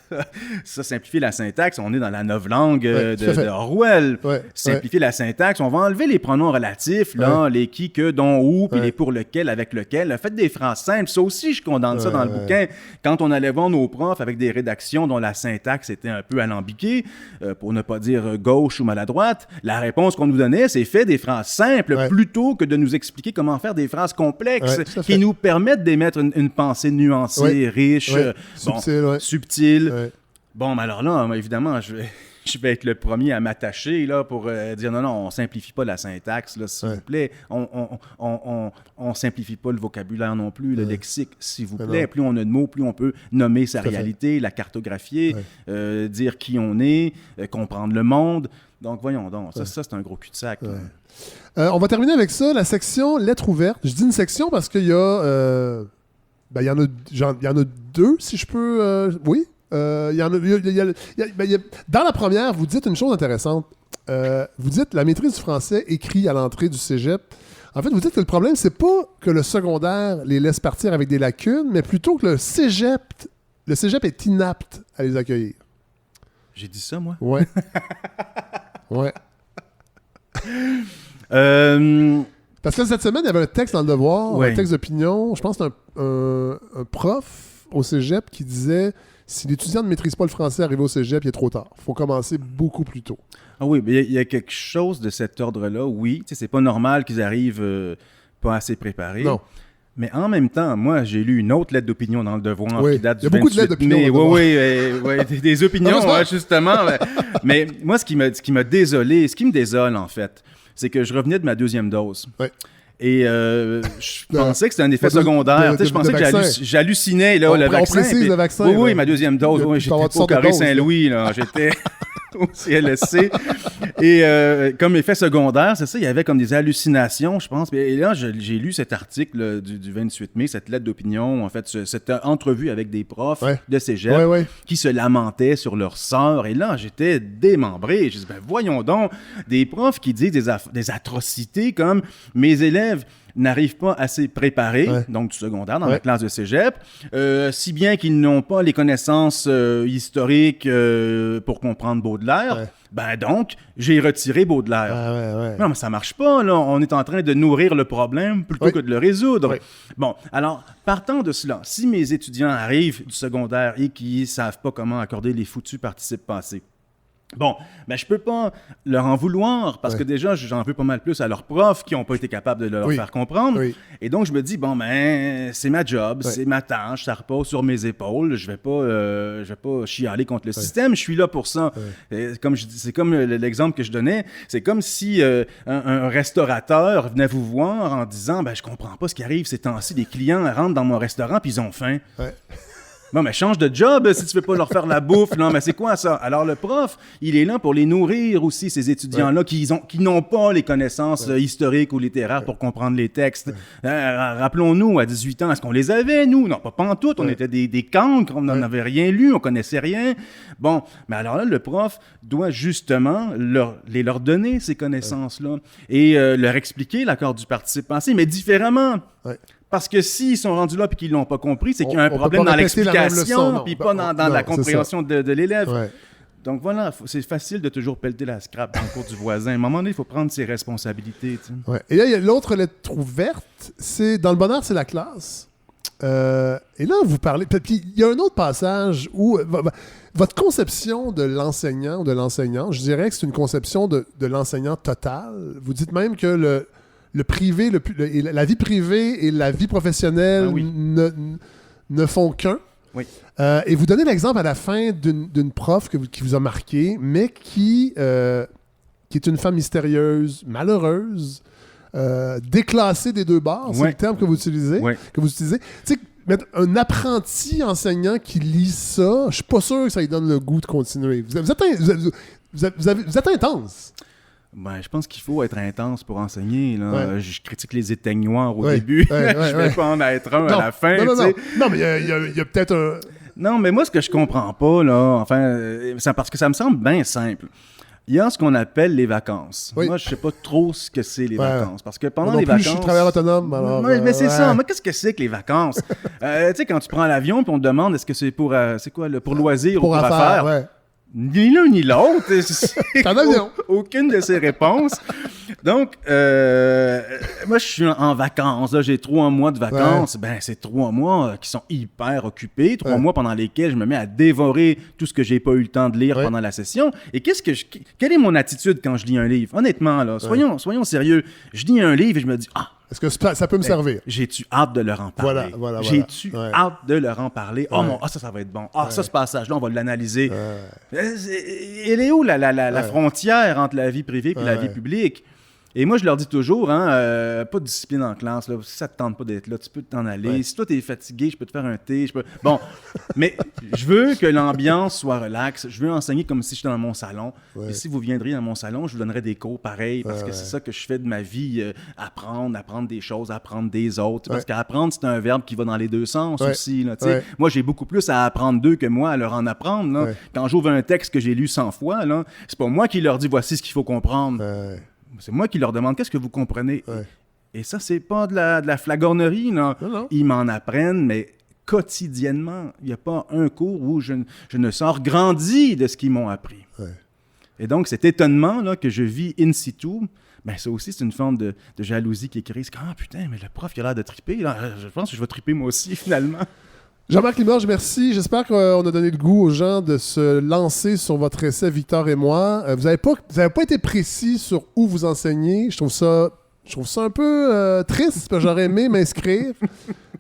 simplifier la syntaxe, on est dans la novlangue de Orwell. Simplifier la syntaxe, on va enlever les pronoms relatifs, là, les qui, que, dont, où, puis les pour lequel, avec lequel. Faites des phrases simples. Ça aussi, je condamne ça dans le bouquin. Quand on allait voir nos profs avec des rédactions dont la syntaxe était un peu alambiquée, pour ne pas dire gauche ou maladroite, la réponse qu'on nous donnait, c'est fait des phrases simples plutôt que de nous expliquer comment faire des phrases complexes qui nous permettent d'émettre une pensée nuancée, riche, subtile. Bon, mais alors là, évidemment, je vais être le premier à m'attacher là, pour dire non, on ne simplifie pas la syntaxe, là, s'il vous plaît. On ne simplifie pas le vocabulaire non plus, le lexique, s'il vous plaît. Plus on a de mots, plus on peut nommer sa réalité, la cartographier, dire qui on est, comprendre le monde. Donc, voyons donc, ça c'est un gros cul-de-sac.
On va terminer avec ça, la section lettres ouvertes. Je dis une section parce qu'il y a... il y en a deux, si je peux... oui. Dans la première, vous dites une chose intéressante. Vous dites la maîtrise du français écrit à l'entrée du cégep. En fait, vous dites que le problème, c'est pas que le secondaire les laisse partir avec des lacunes, mais plutôt que le cégep est inapte à les accueillir.
J'ai dit ça, moi?
Ouais. Ouais. Parce que cette semaine, il y avait un texte dans le Devoir, un texte d'opinion. Je pense que c'est un prof au cégep qui disait... Si l'étudiant ne maîtrise pas le français arrivé au cégep, il est trop tard. Il faut commencer beaucoup plus tôt.
Ah oui, mais il y a quelque chose de cet ordre-là, oui. Tu sais, c'est pas normal qu'ils arrivent pas assez préparés.
Non.
Mais en même temps, moi, j'ai lu une autre lettre d'opinion dans le Devoir qui date du 28 mai. Il y a
beaucoup de lettres d'opinion.
Oui, des opinions, justement. Mais moi, ce qui me désole, en fait, c'est que je revenais de ma deuxième dose.
Oui.
Et je pensais que c'était un effet secondaire. Je pensais que j'hallucinais là, le vaccin.
On précise le vaccin.
Oui, ma deuxième dose. J'étais au Carré Saint-Louis. J'étais au CLSC. Et comme effet secondaire, c'est ça, il y avait comme des hallucinations, je pense. Et là, j'ai lu cet article du 28 mai, cette lettre d'opinion, en fait, cette entrevue avec des profs de cégep qui se lamentaient sur leur sort. Et là, j'étais démembré. Je dis, voyons donc, des profs qui disent des atrocités comme « Mes élèves n'arrivent pas assez préparés, donc du secondaire, dans la classe de cégep, si bien qu'ils n'ont pas les connaissances historiques pour comprendre Baudelaire. Donc, j'ai retiré Baudelaire. Non, mais ça marche pas, là. On est en train de nourrir le problème plutôt que de le résoudre. Bon, alors, partant de cela, si mes étudiants arrivent du secondaire et qui ne savent pas comment accorder les foutus participes passés, bon, je peux pas leur en vouloir parce que déjà, j'en veux pas mal plus à leurs profs qui n'ont pas été capables de leur faire comprendre. Et donc, je me dis, c'est ma job, c'est ma tâche, ça repose sur mes épaules. Je vais pas chialer contre le système. Je suis là pour ça. C'est comme l'exemple que je donnais. C'est comme si un restaurateur venait vous voir en disant, je comprends pas ce qui arrive ces temps-ci. Les clients rentrent dans mon restaurant puis ils ont faim. Bon, mais change de job si tu veux pas leur faire la bouffe. Non, mais c'est quoi ça? Alors, le prof, il est là pour les nourrir aussi, ces étudiants-là qui n'ont pas les connaissances historiques ou littéraires pour comprendre les textes. Rappelons-nous, à 18 ans, est-ce qu'on les avait, nous? Non, pas pantoute. On était des cancres, on n'en avait rien lu, on connaissait rien. Bon, mais alors là, le prof doit justement leur donner ces connaissances-là et leur expliquer l'accord du participe passé, mais différemment. Parce que s'ils sont rendus là et qu'ils ne l'ont pas compris, c'est qu'il y a un problème dans l'explication puis pas dans la compréhension de l'élève. Donc voilà, c'est facile de toujours pelleter la scrap dans le cours du voisin. À un moment donné, il faut prendre ses responsabilités.
Et là, il y a l'autre lettre ouverte. Dans le bonheur, c'est la classe. Et là, vous parlez... Puis il y a un autre passage où... Votre conception de l'enseignant ou de l'enseignante, je dirais que c'est une conception de l'enseignant total. Vous dites même que le privé, la vie privée et la vie professionnelle ne font qu'un. Et vous donnez l'exemple à la fin d'une prof qui vous a marqué, mais qui est une femme mystérieuse, malheureuse, déclassée des deux bords, c'est le terme que vous utilisez. Tu sais, un apprenti enseignant qui lit ça, je suis pas sûr que ça lui donne le goût de continuer. Vous êtes intense.
Je pense qu'il faut être intense pour enseigner. Là. Je critique les éteignoirs au début. Je vais pas en être un à la fin.
Non, mais il y a peut-être un...
Non, mais moi, ce que je comprends pas, là, c'est parce que ça me semble bien simple. Il y a ce qu'on appelle les vacances. Moi, je sais pas trop ce que c'est les vacances. Parce que pendant les vacances...
je suis travailleur autonome. Alors,
mais c'est ça. Mais qu'est-ce que c'est que les vacances? Tu sais, quand tu prends l'avion et on te demande est-ce que c'est pour loisir ou pour affaires? Ni l'un ni l'autre. Aucune de ces réponses. Donc, moi, je suis en vacances. Là, j'ai 3 mois de vacances. C'est 3 mois qui sont hyper occupés. 3 mois pendant lesquels je me mets à dévorer tout ce que j'ai pas eu le temps de lire pendant la session. Et quelle est mon attitude quand je lis un livre? Honnêtement, là, soyons sérieux. Je lis un livre et je me dis,
Est-ce que ça peut me servir?
J'ai-tu hâte de leur en parler?
Voilà.
J'ai-tu hâte de leur en parler? Ça va être bon. Ce passage-là, on va l'analyser. Elle est où la frontière entre la vie privée et la vie publique? Et moi, je leur dis toujours, pas de discipline en classe. Là. Si ça ne te tente pas d'être là, tu peux t'en aller. Si toi, tu es fatigué, je peux te faire un thé. Bon, mais je veux que l'ambiance soit relaxe. Je veux enseigner comme si j'étais dans mon salon. Et si vous viendriez dans mon salon, je vous donnerais des cours pareils parce que c'est ça que je fais de ma vie. Apprendre des choses, apprendre des autres. Parce qu'apprendre, c'est un verbe qui va dans les deux sens aussi. Là, moi, j'ai beaucoup plus à apprendre d'eux que moi à leur en apprendre. Là. Quand j'ouvre un texte que j'ai lu 100 fois, là, c'est pas moi qui leur dis « voici ce qu'il faut comprendre ». C'est moi qui leur demande qu'est-ce que vous comprenez. Et ça, c'est pas de la flagornerie. Non. Ils m'en apprennent, mais quotidiennement. Il n'y a pas un cours où je ne sors grandi de ce qu'ils m'ont appris. Et donc, cet étonnement là, que je vis in situ, ça aussi, c'est une forme de jalousie qui est créée. C'est comme, putain, mais le prof, il a l'air de triper. Là. Je pense que je vais triper moi aussi, finalement.
Jean-Marc Limoges, merci. J'espère qu'on a donné le goût aux gens de se lancer sur votre essai, Victor et moi. Vous n'avez pas été précis sur où vous enseignez. Je trouve ça un peu triste, parce que j'aurais aimé m'inscrire.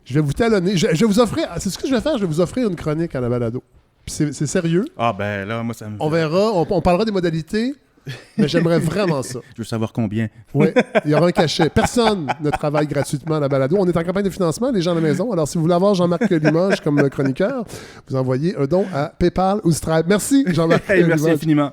Je vais vous talonner. Je vais vous offrir... C'est ce que je vais faire. Je vais vous offrir une chronique à la balado. C'est sérieux.
Là, moi, ça me...
On verra. On parlera des modalités. Mais j'aimerais vraiment ça.
Je veux savoir combien.
Oui, il y aura un cachet. Personne ne travaille gratuitement à la balado. On est en campagne de financement, les gens à la maison. Alors, si vous voulez avoir Jean-Marc Limoges comme chroniqueur, vous envoyez un don à PayPal ou Stripe. Merci, Jean-Marc Limoges.
Merci infiniment.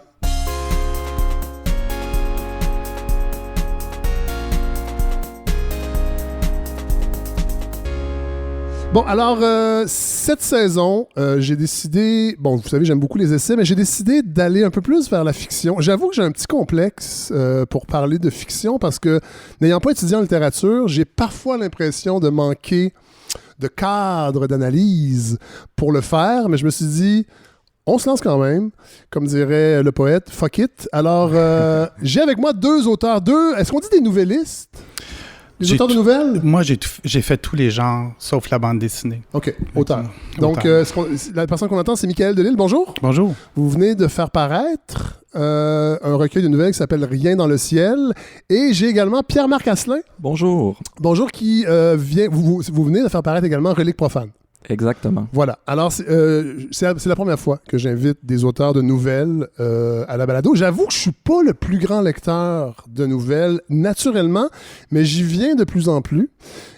Bon, alors, cette saison, j'ai décidé... Bon, vous savez, j'aime beaucoup les essais, mais j'ai décidé d'aller un peu plus vers la fiction. J'avoue que j'ai un petit complexe pour parler de fiction parce que, n'ayant pas étudié en littérature, j'ai parfois l'impression de manquer de cadre d'analyse pour le faire, mais je me suis dit... On se lance quand même, comme dirait le poète, fuck it. Alors, j'ai avec moi deux auteurs, est-ce qu'on dit des nouvellistes? Les auteurs de nouvelles?
Moi, j'ai fait tous les genres, sauf la bande dessinée.
OK, auteur. Donc, la personne qu'on entend, c'est Michael Delisle. Bonjour.
Bonjour.
Vous venez de faire paraître un recueil de nouvelles qui s'appelle « Rien dans le ciel ». Et j'ai également Pierre-Marc Asselin.
Bonjour.
Bonjour, qui vient... Vous venez de faire paraître également « Reliques profanes ».
Exactement.
Voilà. Alors, c'est la première fois que j'invite des auteurs de nouvelles à la balado. J'avoue que je suis pas le plus grand lecteur de nouvelles, naturellement, mais j'y viens de plus en plus.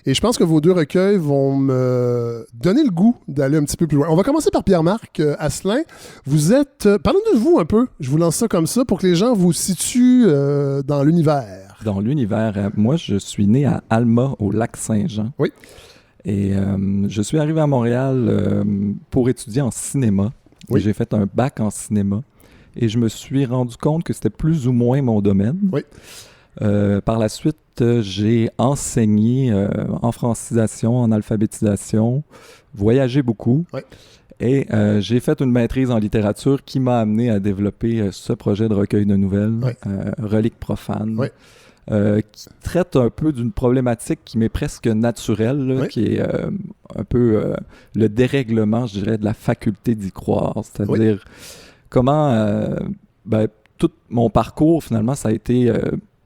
Et je pense que vos deux recueils vont me donner le goût d'aller un petit peu plus loin. On va commencer par Pierre-Marc Asselin. Vous êtes... Parlons de vous un peu. Je vous lance ça comme ça pour que les gens vous situent dans l'univers.
Dans l'univers. Moi, je suis né à Alma, au Lac-Saint-Jean.
Oui.
Et je suis arrivé à Montréal pour étudier en cinéma.
Oui.
J'ai fait un bac en cinéma. Et je me suis rendu compte que c'était plus ou moins mon domaine.
Oui.
Par la suite, j'ai enseigné en francisation, en alphabétisation, voyagé beaucoup.
Oui.
Et j'ai fait une maîtrise en littérature qui m'a amené à développer ce projet de recueil de nouvelles, Reliques profanes.
Oui.
Qui traite un peu d'une problématique qui m'est presque naturelle, là, qui est un peu le dérèglement, je dirais, de la faculté d'y croire. C'est-à-dire comment tout mon parcours, finalement, ça a été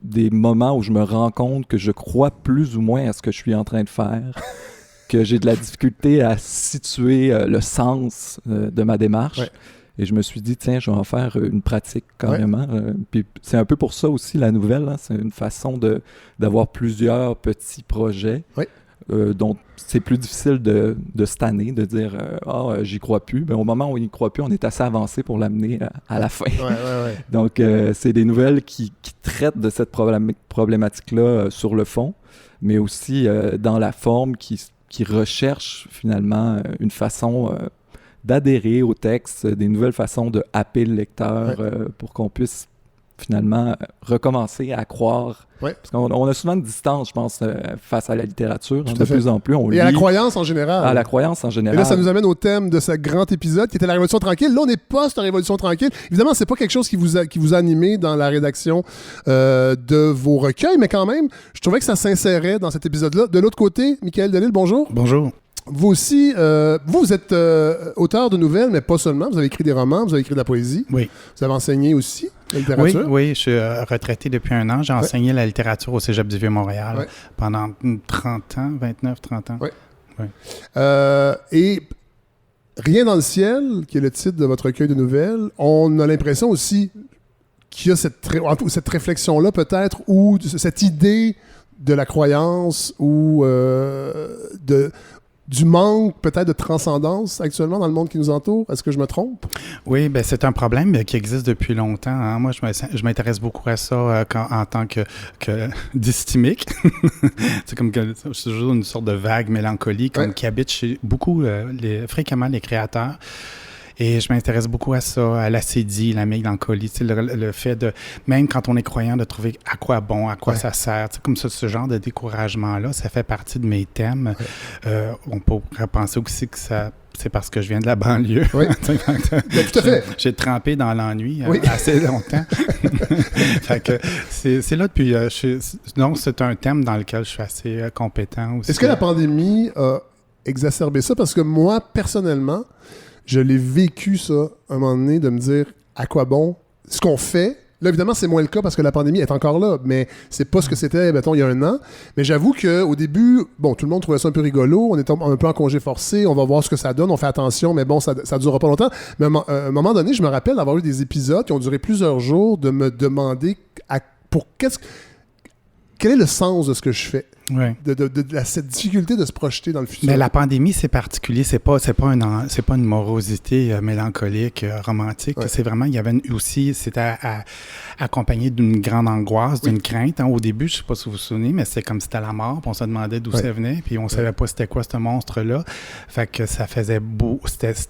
des moments où je me rends compte que je crois plus ou moins à ce que je suis en train de faire, que j'ai de la difficulté à situer le sens de ma démarche. Et je me suis dit, tiens, je vais en faire une pratique carrément. Puis c'est un peu pour ça aussi la nouvelle. Hein, c'est une façon d'avoir plusieurs petits projets dont c'est plus difficile de cette année, de dire j'y crois plus. Ben, au moment où il n'y croit plus, on est assez avancé pour l'amener à la fin. Donc, c'est des nouvelles qui traitent de cette problématique-là sur le fond, mais aussi dans la forme qui recherche finalement une façon... d'adhérer au texte, des nouvelles façons de happer le lecteur pour qu'on puisse finalement recommencer à croire. Parce qu'on a souvent une distance, je pense, face à la littérature. De plus en plus, on lit.
Et à la croyance en général.
À la croyance en général.
Et là, ça nous amène au thème de ce grand épisode qui était la Révolution tranquille. Là, on n'est pas sur la Révolution tranquille. Évidemment, c'est pas quelque chose qui vous a animé dans la rédaction de vos recueils, mais quand même, je trouvais que ça s'insérait dans cet épisode-là. De l'autre côté, Michael Delisle, bonjour.
Bonjour.
vous aussi, vous êtes auteur de nouvelles, mais pas seulement. Vous avez écrit des romans, vous avez écrit de la poésie.
Oui.
Vous avez enseigné aussi la littérature.
Oui, je suis retraité depuis 1 an. J'ai enseigné la littérature au Cégep du Vieux-Montréal pendant 30 ans, 29-30 ans. Oui.
Et Rien dans le ciel, qui est le titre de votre recueil de nouvelles, on a l'impression aussi qu'il y a cette réflexion-là peut-être, ou cette idée de la croyance ou du manque peut-être de transcendance actuellement dans le monde qui nous entoure. Est-ce que je me trompe?
Oui, ben c'est un problème qui existe depuis longtemps. Hein. Moi, je m'intéresse beaucoup à ça en tant que dysthymique. C'est comme que c'est toujours une sorte de vague mélancolie qui habite chez fréquemment les créateurs. Et je m'intéresse beaucoup à ça, à l'acédie, la mélancolie, le fait de, même quand on est croyant, de trouver à quoi bon, à quoi ça sert. Comme ça, ce genre de découragement-là, ça fait partie de mes thèmes. On pourrait penser aussi que c'est parce que je viens de la banlieue. Oui.
Tout à fait.
J'ai trempé dans l'ennui assez longtemps. Fait que c'est là depuis... donc, c'est un thème dans lequel je suis assez compétent aussi.
Est-ce que la pandémie a exacerbé ça? Parce que moi, personnellement, je l'ai vécu, ça, un moment donné, de me dire à quoi bon ce qu'on fait. Là, évidemment, c'est moins le cas parce que la pandémie est encore là, mais c'est pas ce que c'était, mettons, il y a 1 an. Mais j'avoue qu'au début, bon, tout le monde trouvait ça un peu rigolo. On était un peu en congé forcé. On va voir ce que ça donne. On fait attention, mais bon, ça durera pas longtemps. Mais à un moment donné, je me rappelle d'avoir eu des épisodes qui ont duré plusieurs jours, de me demander quel est le sens de ce que je fais?
Oui.
Cette difficulté de se projeter dans le futur.
Mais la pandémie, c'est particulier. C'est pas une morosité mélancolique, romantique. Ouais. C'est vraiment, il y avait aussi, c'était accompagné d'une grande angoisse, d'une crainte. Hein. Au début, je sais pas si vous vous souvenez, mais c'était comme si c'était la mort, puis on se demandait d'où ça venait, puis on savait pas c'était quoi ce monstre-là. Fait que ça faisait beau.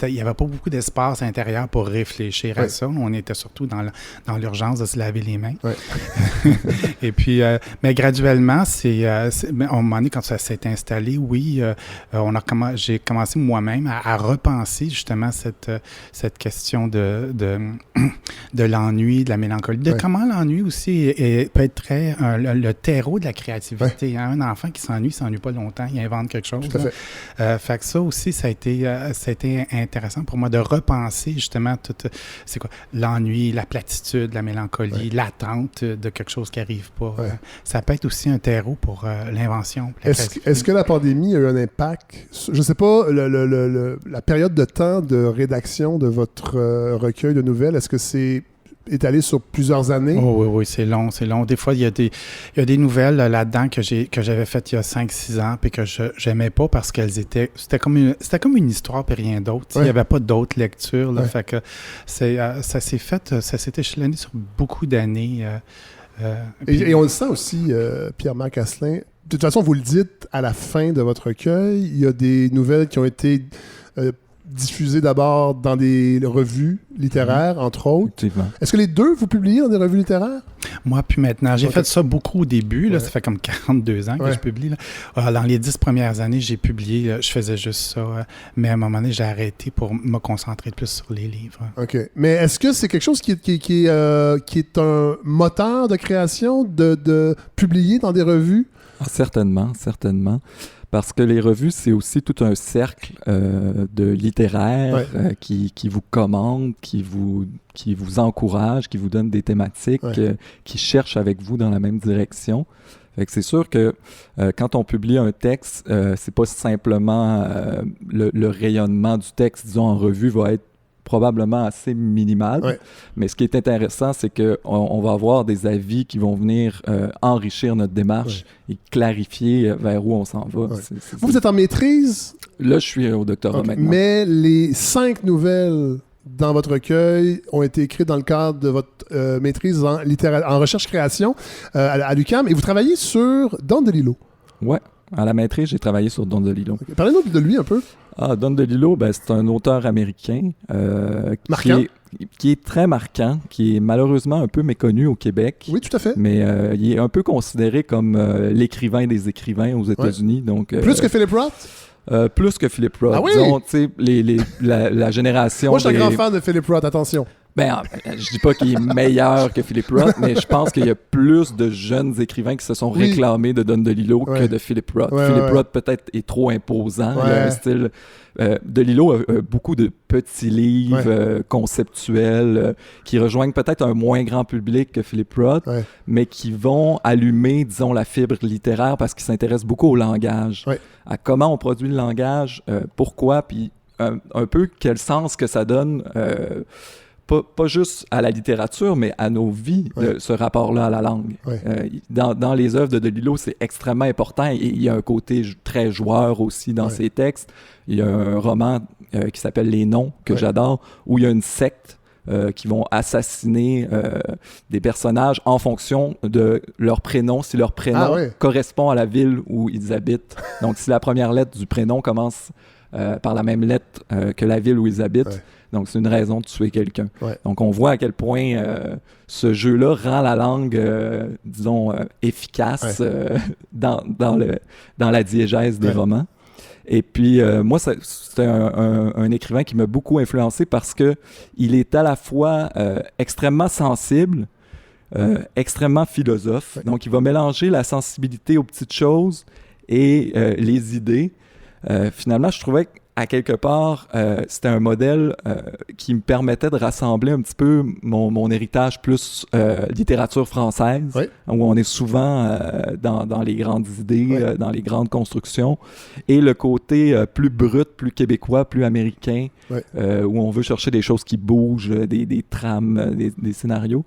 Il y avait pas beaucoup d'espace intérieur pour réfléchir à ça. On était surtout dans l'urgence de se laver les mains. Ouais. Et puis, mais graduellement, à un moment donné, quand ça s'est installé, j'ai commencé moi-même à repenser justement cette question de l'ennui, de la mélancolie, de comment l'ennui aussi peut être le terreau de la créativité. Hein? Un enfant qui s'ennuie pas longtemps, il invente quelque chose.
Tout à fait.
Fait que ça aussi, ça a été intéressant pour moi de repenser justement c'est quoi l'ennui, la platitude, la mélancolie, l'attente de quelque chose qui n'arrive pas. Ça peut être aussi un terreau pour l'invention.
Est-ce que la pandémie a eu un impact? Je ne sais pas, la période de temps de rédaction de votre recueil de nouvelles, est-ce que c'est étalé sur plusieurs années?
Oh, oui, c'est long. Des fois, il y a des nouvelles là-dedans que j'avais faites il y a 5-6 ans puis que je n'aimais pas parce qu'elles étaient... C'était comme une histoire puis rien d'autre. Il n'y avait pas d'autres lectures. Là, fait que ça s'est échelonné sur beaucoup d'années.
Et on le sent aussi, Pierre-Marc Asselin. De toute façon, vous le dites à la fin de votre recueil, il y a des nouvelles qui ont été diffusées d'abord dans des revues littéraires, entre autres. Est-ce que les deux, vous publiez dans des revues littéraires?
Moi, puis maintenant. J'ai fait ça beaucoup au début. Là, ça fait comme 42 ans que je publie. Là. Dans les 10 premières années, j'ai publié, je faisais juste ça. Mais à un moment donné, j'ai arrêté pour me concentrer plus sur les livres.
OK. Mais est-ce que c'est quelque chose qui est un moteur de création de publier dans des revues?
Ah, certainement. Parce que les revues, c'est aussi tout un cercle de littéraires qui vous commandent, qui vous encouragent, qui vous donnent des thématiques, qui cherchent avec vous dans la même direction. Fait que c'est sûr que quand on publie un texte, c'est pas simplement le rayonnement du texte, disons, en revue va être probablement assez minimal, mais ce qui est intéressant, c'est qu'on va avoir des avis qui vont venir enrichir notre démarche et clarifier vers où on s'en va.
Vous êtes en maîtrise?
Là, je suis au doctorat maintenant.
Mais les 5 nouvelles dans votre recueil ont été écrites dans le cadre de votre maîtrise en recherche-création à l'UQAM, et vous travaillez sur Don DeLillo. Oui,
à la maîtrise, j'ai travaillé sur Don DeLillo.
Okay. Parlez-nous de lui un peu.
Don DeLillo, c'est un auteur américain qui est très marquant, qui est malheureusement un peu méconnu au Québec.
Oui, tout à fait.
Mais il est un peu considéré comme l'écrivain des écrivains aux États-Unis. Donc,
plus que Philip Roth?
Plus que Philip Roth.
Ah oui?
Disons, la génération...
Moi, je suis un grand fan de Philip Roth, attention.
Je dis pas qu'il est meilleur que Philip Roth, mais je pense qu'il y a plus de jeunes écrivains qui se sont réclamés de Don DeLillo que de Philip Roth. Philip Roth peut-être est trop imposant. Il a un style... DeLillo a beaucoup de petits livres conceptuels qui rejoignent peut-être un moins grand public que Philip Roth, mais qui vont allumer, disons, la fibre littéraire parce qu'il s'intéresse beaucoup au langage, à comment on produit le langage, pourquoi, puis un peu quel sens que ça donne... Pas juste à la littérature, mais à nos vies, ce rapport-là à la langue. Dans les œuvres de DeLillo, c'est extrêmement important et il y a un côté très joueur aussi dans ses textes. Il y a un roman qui s'appelle Les Noms, que j'adore, où il y a une secte qui vont assassiner des personnages en fonction de leur prénom, si leur prénom correspond à la ville où ils habitent. Donc, si la première lettre du prénom commence par la même lettre que la ville où ils habitent, donc, c'est une raison de tuer quelqu'un. Donc, on voit à quel point ce jeu-là rend la langue, disons, efficace dans la diégèse des romans. Et puis, moi, c'est un écrivain qui m'a beaucoup influencé parce qu'il est à la fois extrêmement sensible, extrêmement philosophe. Donc, il va mélanger la sensibilité aux petites choses et les idées. Finalement, je trouvais qu'à quelque part, c'était un modèle qui me permettait de rassembler un petit peu mon héritage plus littérature française, où on est souvent dans les grandes idées, dans les grandes constructions, et le côté plus brut, plus québécois, plus américain, où on veut chercher des choses qui bougent, des trames, des scénarios.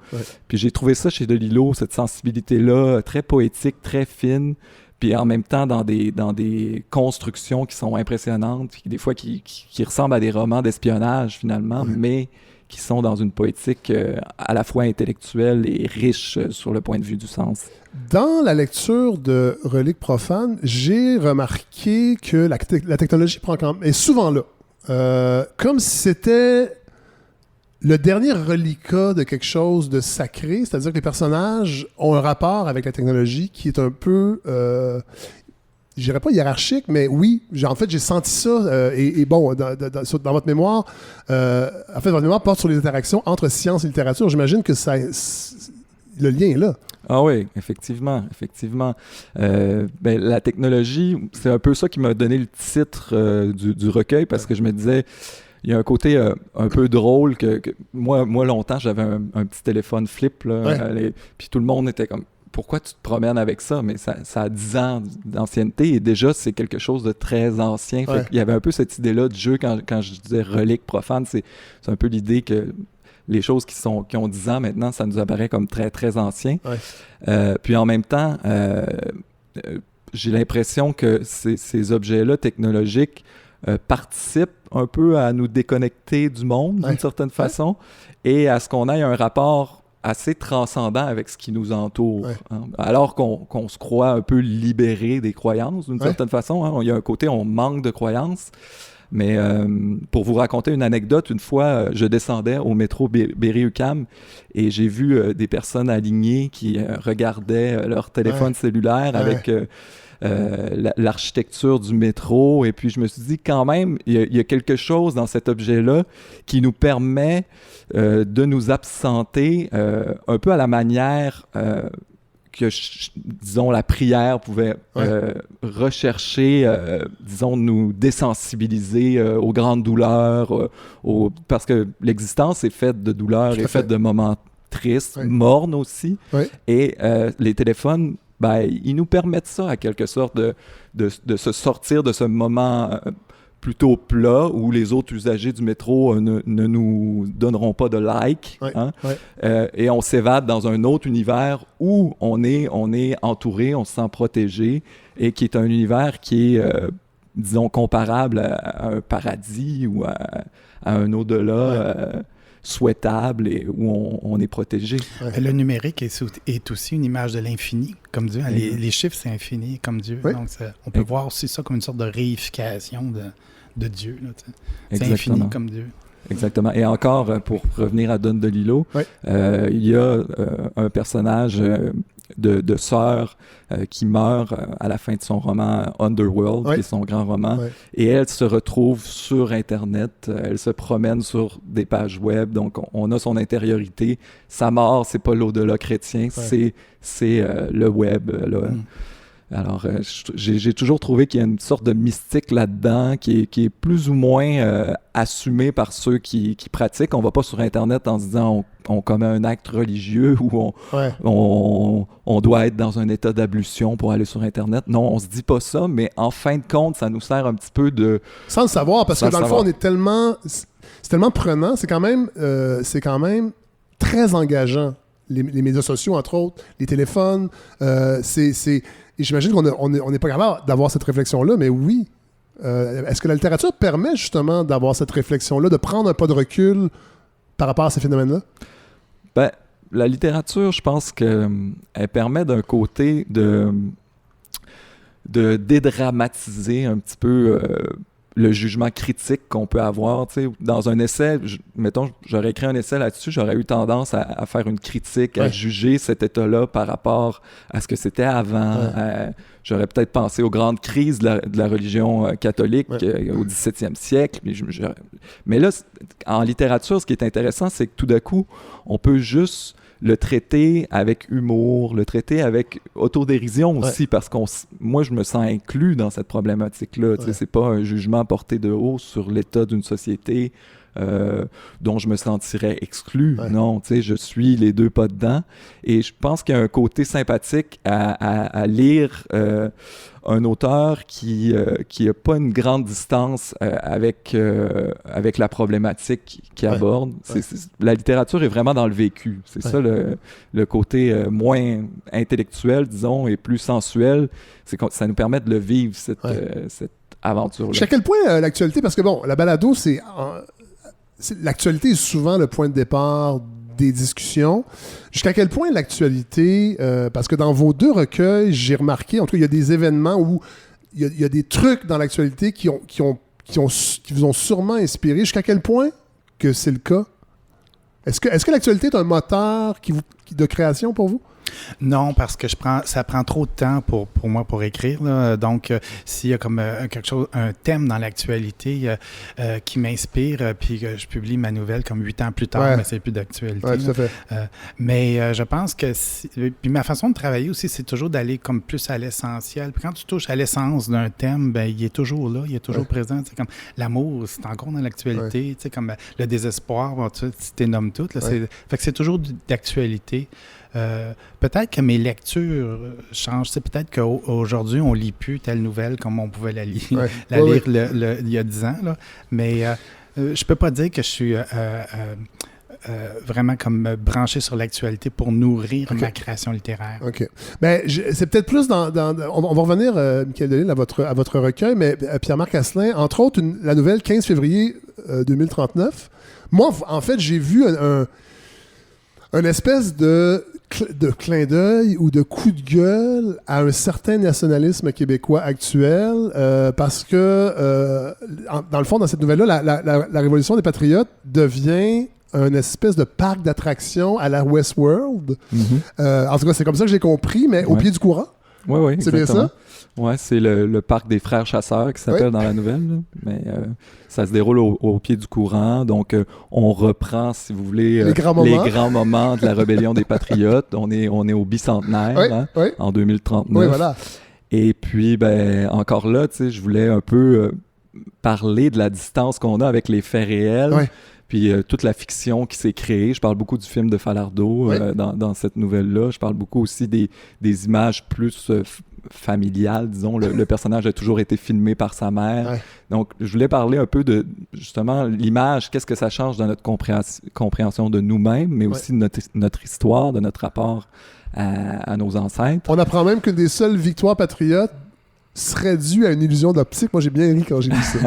Puis j'ai trouvé ça chez DeLillo, cette sensibilité-là, très poétique, très fine, puis en même temps dans des constructions qui sont impressionnantes, des fois qui ressemblent à des romans d'espionnage finalement, mais qui sont dans une poétique à la fois intellectuelle et riche sur le point de vue du sens.
Dans la lecture de Reliques profanes, j'ai remarqué que la technologie prend quand même, est souvent là, comme si c'était le dernier reliquat de quelque chose de sacré, c'est-à-dire que les personnages ont un rapport avec la technologie qui est un peu, je dirais pas hiérarchique, mais oui, en fait, j'ai senti ça, et bon, dans votre mémoire, en fait, votre mémoire porte sur les interactions entre science et littérature. J'imagine que le lien est là.
Ah oui, effectivement. La technologie, c'est un peu ça qui m'a donné le titre du recueil, parce que je me disais... Il y a un côté un peu drôle que moi longtemps, j'avais un petit téléphone flip, là, puis tout le monde était comme « Pourquoi tu te promènes avec ça? » Mais ça a 10 ans d'ancienneté et déjà, c'est quelque chose de très ancien. Fait qu'il y avait un peu cette idée-là du jeu quand je disais « relique profane », c'est un peu l'idée que les choses qui ont 10 ans maintenant, ça nous apparaît comme très, très ancien. Puis en même temps, j'ai l'impression que ces objets-là technologiques participent un peu à nous déconnecter du monde d'une certaine façon et à ce qu'on ait un rapport assez transcendant avec ce qui nous entoure. Alors qu'on se croit un peu libéré des croyances d'une certaine façon. Il y a un côté, on manque de croyances. Mais pour vous raconter une anecdote, une fois, je descendais au métro Berry-UQAM et j'ai vu des personnes alignées qui regardaient leur téléphone cellulaire avec... l'architecture du métro, et puis je me suis dit quand même, il y a quelque chose dans cet objet-là qui nous permet de nous absenter un peu à la manière que, disons, la prière pouvait rechercher, disons, nous désensibiliser aux grandes douleurs, parce que l'existence est faite de douleurs, est faite de moments tristes, mornes aussi, et les téléphones, ils nous permettent ça, à quelque sorte, de se sortir de ce moment plutôt plat où les autres usagers du métro ne nous donneront pas de like. Et on s'évade dans un autre univers où on est entouré, on se sent protégé, et qui est un univers qui est, disons, comparable à un paradis ou à un au-delà souhaitable et où on est protégé.
Le numérique est aussi une image de l'infini, comme Dieu. Les chiffres, c'est infini, comme Dieu. Donc, on peut voir aussi ça comme une sorte de réification de Dieu. Là, c'est infini comme Dieu.
Exactement. Et encore, pour revenir à Don DeLillo, il y a un personnage de sœur qui meurt à la fin de son roman Underworld, qui est son grand roman. Ouais. Et elle se retrouve sur Internet. Elle se promène sur des pages web. Donc, on a son intériorité. Sa mort, c'est pas l'au-delà chrétien, c'est le web. Là. Alors, j'ai toujours trouvé qu'il y a une sorte de mystique là-dedans qui est plus ou moins assumée par ceux qui pratiquent. On va pas sur Internet en se disant on commet un acte religieux ou on doit être dans un état d'ablution pour aller sur Internet. Non, on se dit pas ça, mais en fin de compte, ça nous sert un petit peu de...
Sans le savoir, parce que dans le fond, on est tellement... C'est tellement prenant, c'est quand même très engageant. Les médias sociaux, entre autres, les téléphones, et j'imagine qu'on n'est pas capable d'avoir cette réflexion-là, mais oui. Est-ce que la littérature permet justement d'avoir cette réflexion-là, de prendre un pas de recul par rapport à ces phénomènes-là?
Ben, la littérature, je pense qu'elle permet d'un côté de dédramatiser un petit peu le jugement critique qu'on peut avoir. Tu sais, dans un essai, mettons, j'aurais écrit un essai là-dessus, j'aurais eu tendance à faire une critique, à juger cet état-là par rapport à ce que c'était avant. J'aurais peut-être pensé aux grandes crises de la religion catholique au 17e siècle. Mais là, en littérature, ce qui est intéressant, c'est que tout d'un coup, on peut juste le traiter avec humour, le traiter avec autodérision aussi, parce moi, je me sens inclus dans cette problématique-là. C'est pas un jugement porté de haut sur l'état d'une société dont je me sentirais exclu. Non, je suis les deux pas dedans. Et je pense qu'il y a un côté sympathique à lire un auteur qui a pas une grande distance avec la problématique qu'il aborde. La littérature est vraiment dans le vécu. C'est ça le côté moins intellectuel, disons, et plus sensuel. C'est que ça nous permet de le vivre, cette aventure-là.
Jusqu'à quel point l'actualité, parce que bon, la balado, l'actualité est souvent le point de départ des discussions. Jusqu'à quel point l'actualité, parce que dans vos deux recueils, j'ai remarqué, en tout cas, il y a des événements où il y a des trucs dans l'actualité qui vous ont sûrement inspiré. Jusqu'à quel point que c'est le cas? Est-ce que l'actualité est un moteur de création pour vous?
Non, parce que ça prend trop de temps pour moi pour écrire. Là. Donc, s'il y a comme quelque chose, un thème dans l'actualité qui m'inspire, puis que je publie ma nouvelle comme 8 ans plus tard, mais c'est plus d'actualité.
Oui, tout à fait.
Mais je pense que... Puis ma façon de travailler aussi, c'est toujours d'aller comme plus à l'essentiel. Puis quand tu touches à l'essence d'un thème, ben il est toujours là, il est toujours présent. C'est comme l'amour, c'est encore dans l'actualité. Comme le désespoir, bon, tu t'énommes toutes. Là, fait que c'est toujours d'actualité. Peut-être que mes lectures changent. C'est peut-être qu'aujourd'hui, on ne lit plus telle nouvelle comme on pouvait la lire, il y a 10 ans. Là. Mais je ne peux pas dire que je suis vraiment comme branché sur l'actualité pour nourrir ma création littéraire.
OK. Ben, c'est peut-être plus on va revenir, Michael Delisle, à votre recueil, mais Pierre-Marc Asselin, entre autres, la nouvelle 15 février 2039. Moi, en fait, j'ai vu un espèce de clin d'œil ou de coup de gueule à un certain nationalisme québécois actuel, parce que, dans le fond, dans cette nouvelle-là, la Révolution des Patriotes devient un espèce de parc d'attractions à la Westworld. En tout cas, c'est comme ça que j'ai compris, mais au pied du courant.
Oui,
c'est bien ça?
Oui, c'est le parc des frères chasseurs qui s'appelle dans la nouvelle. Là. Mais ça se déroule au pied du courant. Donc, on reprend, si vous voulez, les grands moments de la rébellion des Patriotes. On est au bicentenaire en 2039.
Oui, voilà.
Et puis, ben, encore là, je voulais un peu parler de la distance qu'on a avec les faits réels. Puis toute la fiction qui s'est créée. Je parle beaucoup du film de Falardeau dans cette nouvelle-là. Je parle beaucoup aussi des images plus familiales, disons. Le personnage a toujours été filmé par sa mère. Donc, je voulais parler un peu de, justement, l'image, qu'est-ce que ça change dans notre compréhension de nous-mêmes, mais aussi de notre histoire, de notre rapport à nos ancêtres.
On apprend même qu'une des seules victoires patriotes serait due à une illusion d'optique. Moi, j'ai bien ri quand j'ai vu ça.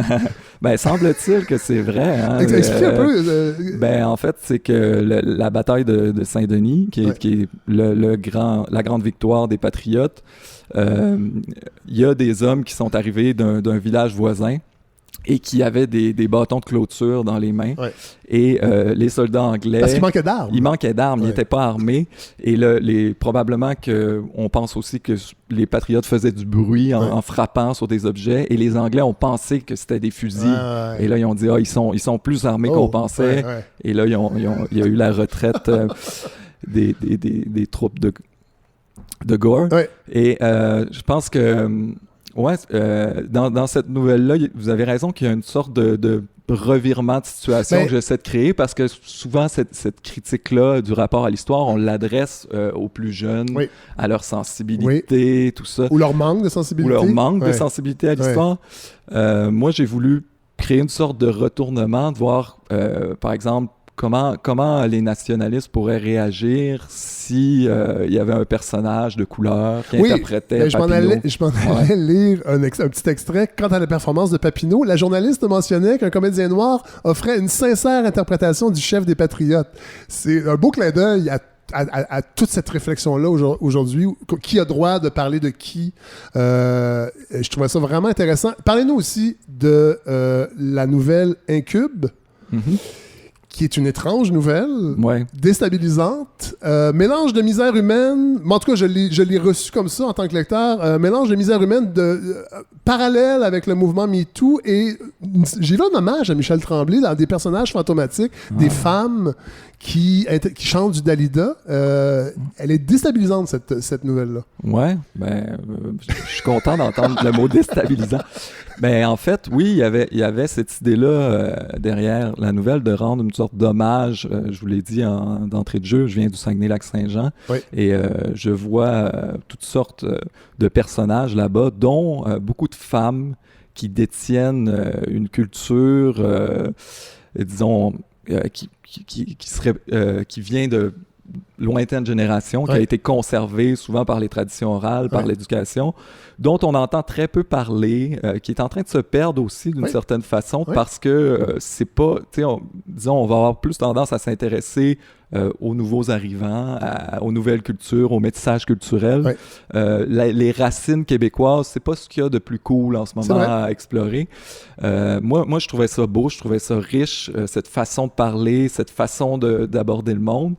Ben, semble-t-il que c'est vrai. Hein?
Explique un peu.
Ben, en fait, c'est que la bataille de Saint-Denis, qui est la grande victoire des Patriotes, il y a des hommes qui sont arrivés d'un village voisin et qui avait des bâtons de clôture dans les mains. Ouais. Et les soldats anglais...
Parce qu'il manquait d'armes.
Il manquait d'armes, ils n'étaient pas armés. Et probablement qu'on pense aussi que les patriotes faisaient du bruit en frappant sur des objets. Et les Anglais ont pensé que c'était des fusils. Et là, ils ont dit, ils sont plus armés qu'on pensait. Et là, il y a eu la retraite des troupes de Gore. Et je pense que... dans cette nouvelle-là, vous avez raison qu'il y a une sorte de revirement de situation que j'essaie de créer parce que souvent, cette critique-là du rapport à l'histoire, on l'adresse aux plus jeunes, à leur sensibilité, tout ça.
Ou leur manque de sensibilité.
À l'histoire. Moi, j'ai voulu créer une sorte de retournement, de voir, par exemple, comment les nationalistes pourraient réagir si il y avait un personnage de couleur qui interprétait Papineau.
Je m'en allais lire un petit extrait. Quant à la performance de Papineau, la journaliste mentionnait qu'un comédien noir offrait une sincère interprétation du chef des Patriotes. C'est un beau clin d'œil à toute cette réflexion-là aujourd'hui. Qui a droit de parler de qui? Je trouvais ça vraiment intéressant. Parlez-nous aussi de la nouvelle Incube. Qui est une étrange nouvelle, déstabilisante, mélange de misère humaine, mais en tout cas, je l'ai reçu comme ça en tant que lecteur, mélange de misère humaine parallèle avec le mouvement MeToo, et j'ai vu un hommage à Michel Tremblay dans des personnages fantomatiques, des femmes qui chantent du Dalida. Elle est déstabilisante, cette nouvelle-là.
Je suis content d'entendre le mot déstabilisant. Mais en fait, oui, il y avait cette idée-là derrière la nouvelle de rendre une sorte d'hommage. Je vous l'ai dit d'entrée de jeu, je viens du Saguenay-Lac-Saint-Jean et je vois toutes sortes de personnages là-bas, dont beaucoup de femmes qui détiennent une culture, disons, qui vient de lointaine génération, qui a été conservée souvent par les traditions orales, par l'éducation, dont on entend très peu parler, qui est en train de se perdre aussi d'une certaine façon, parce que c'est pas, disons, on va avoir plus tendance à s'intéresser aux nouveaux arrivants, aux nouvelles cultures, au métissage culturel. Les racines québécoises, c'est pas ce qu'il y a de plus cool en ce moment à explorer. Moi, je trouvais ça beau, je trouvais ça riche, cette façon de parler, cette façon d'aborder le monde.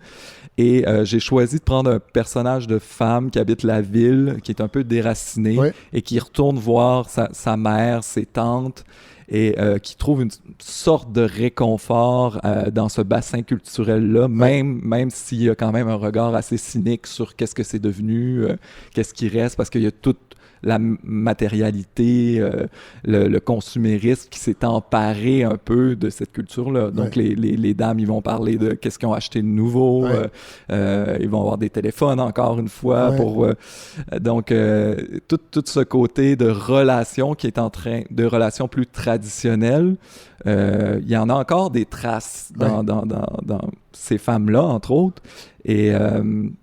Et j'ai choisi de prendre un personnage de femme qui habite la ville, qui est un peu déraciné, et qui retourne voir sa mère, ses tantes, et qui trouve une sorte de réconfort dans ce bassin culturel-là, même s'il y a quand même un regard assez cynique sur qu'est-ce que c'est devenu, qu'est-ce qui reste, parce qu'il y a toute la matérialité, le consumérisme qui s'est emparé un peu de cette culture-là. Donc, les dames, ils vont parler de qu'est-ce qu'ils ont acheté de nouveau. Ils vont avoir des téléphones, encore une fois. Donc, tout ce côté de relation qui est de relations plus traditionnelles, il y en a encore des traces dans ces femmes-là, entre autres. Et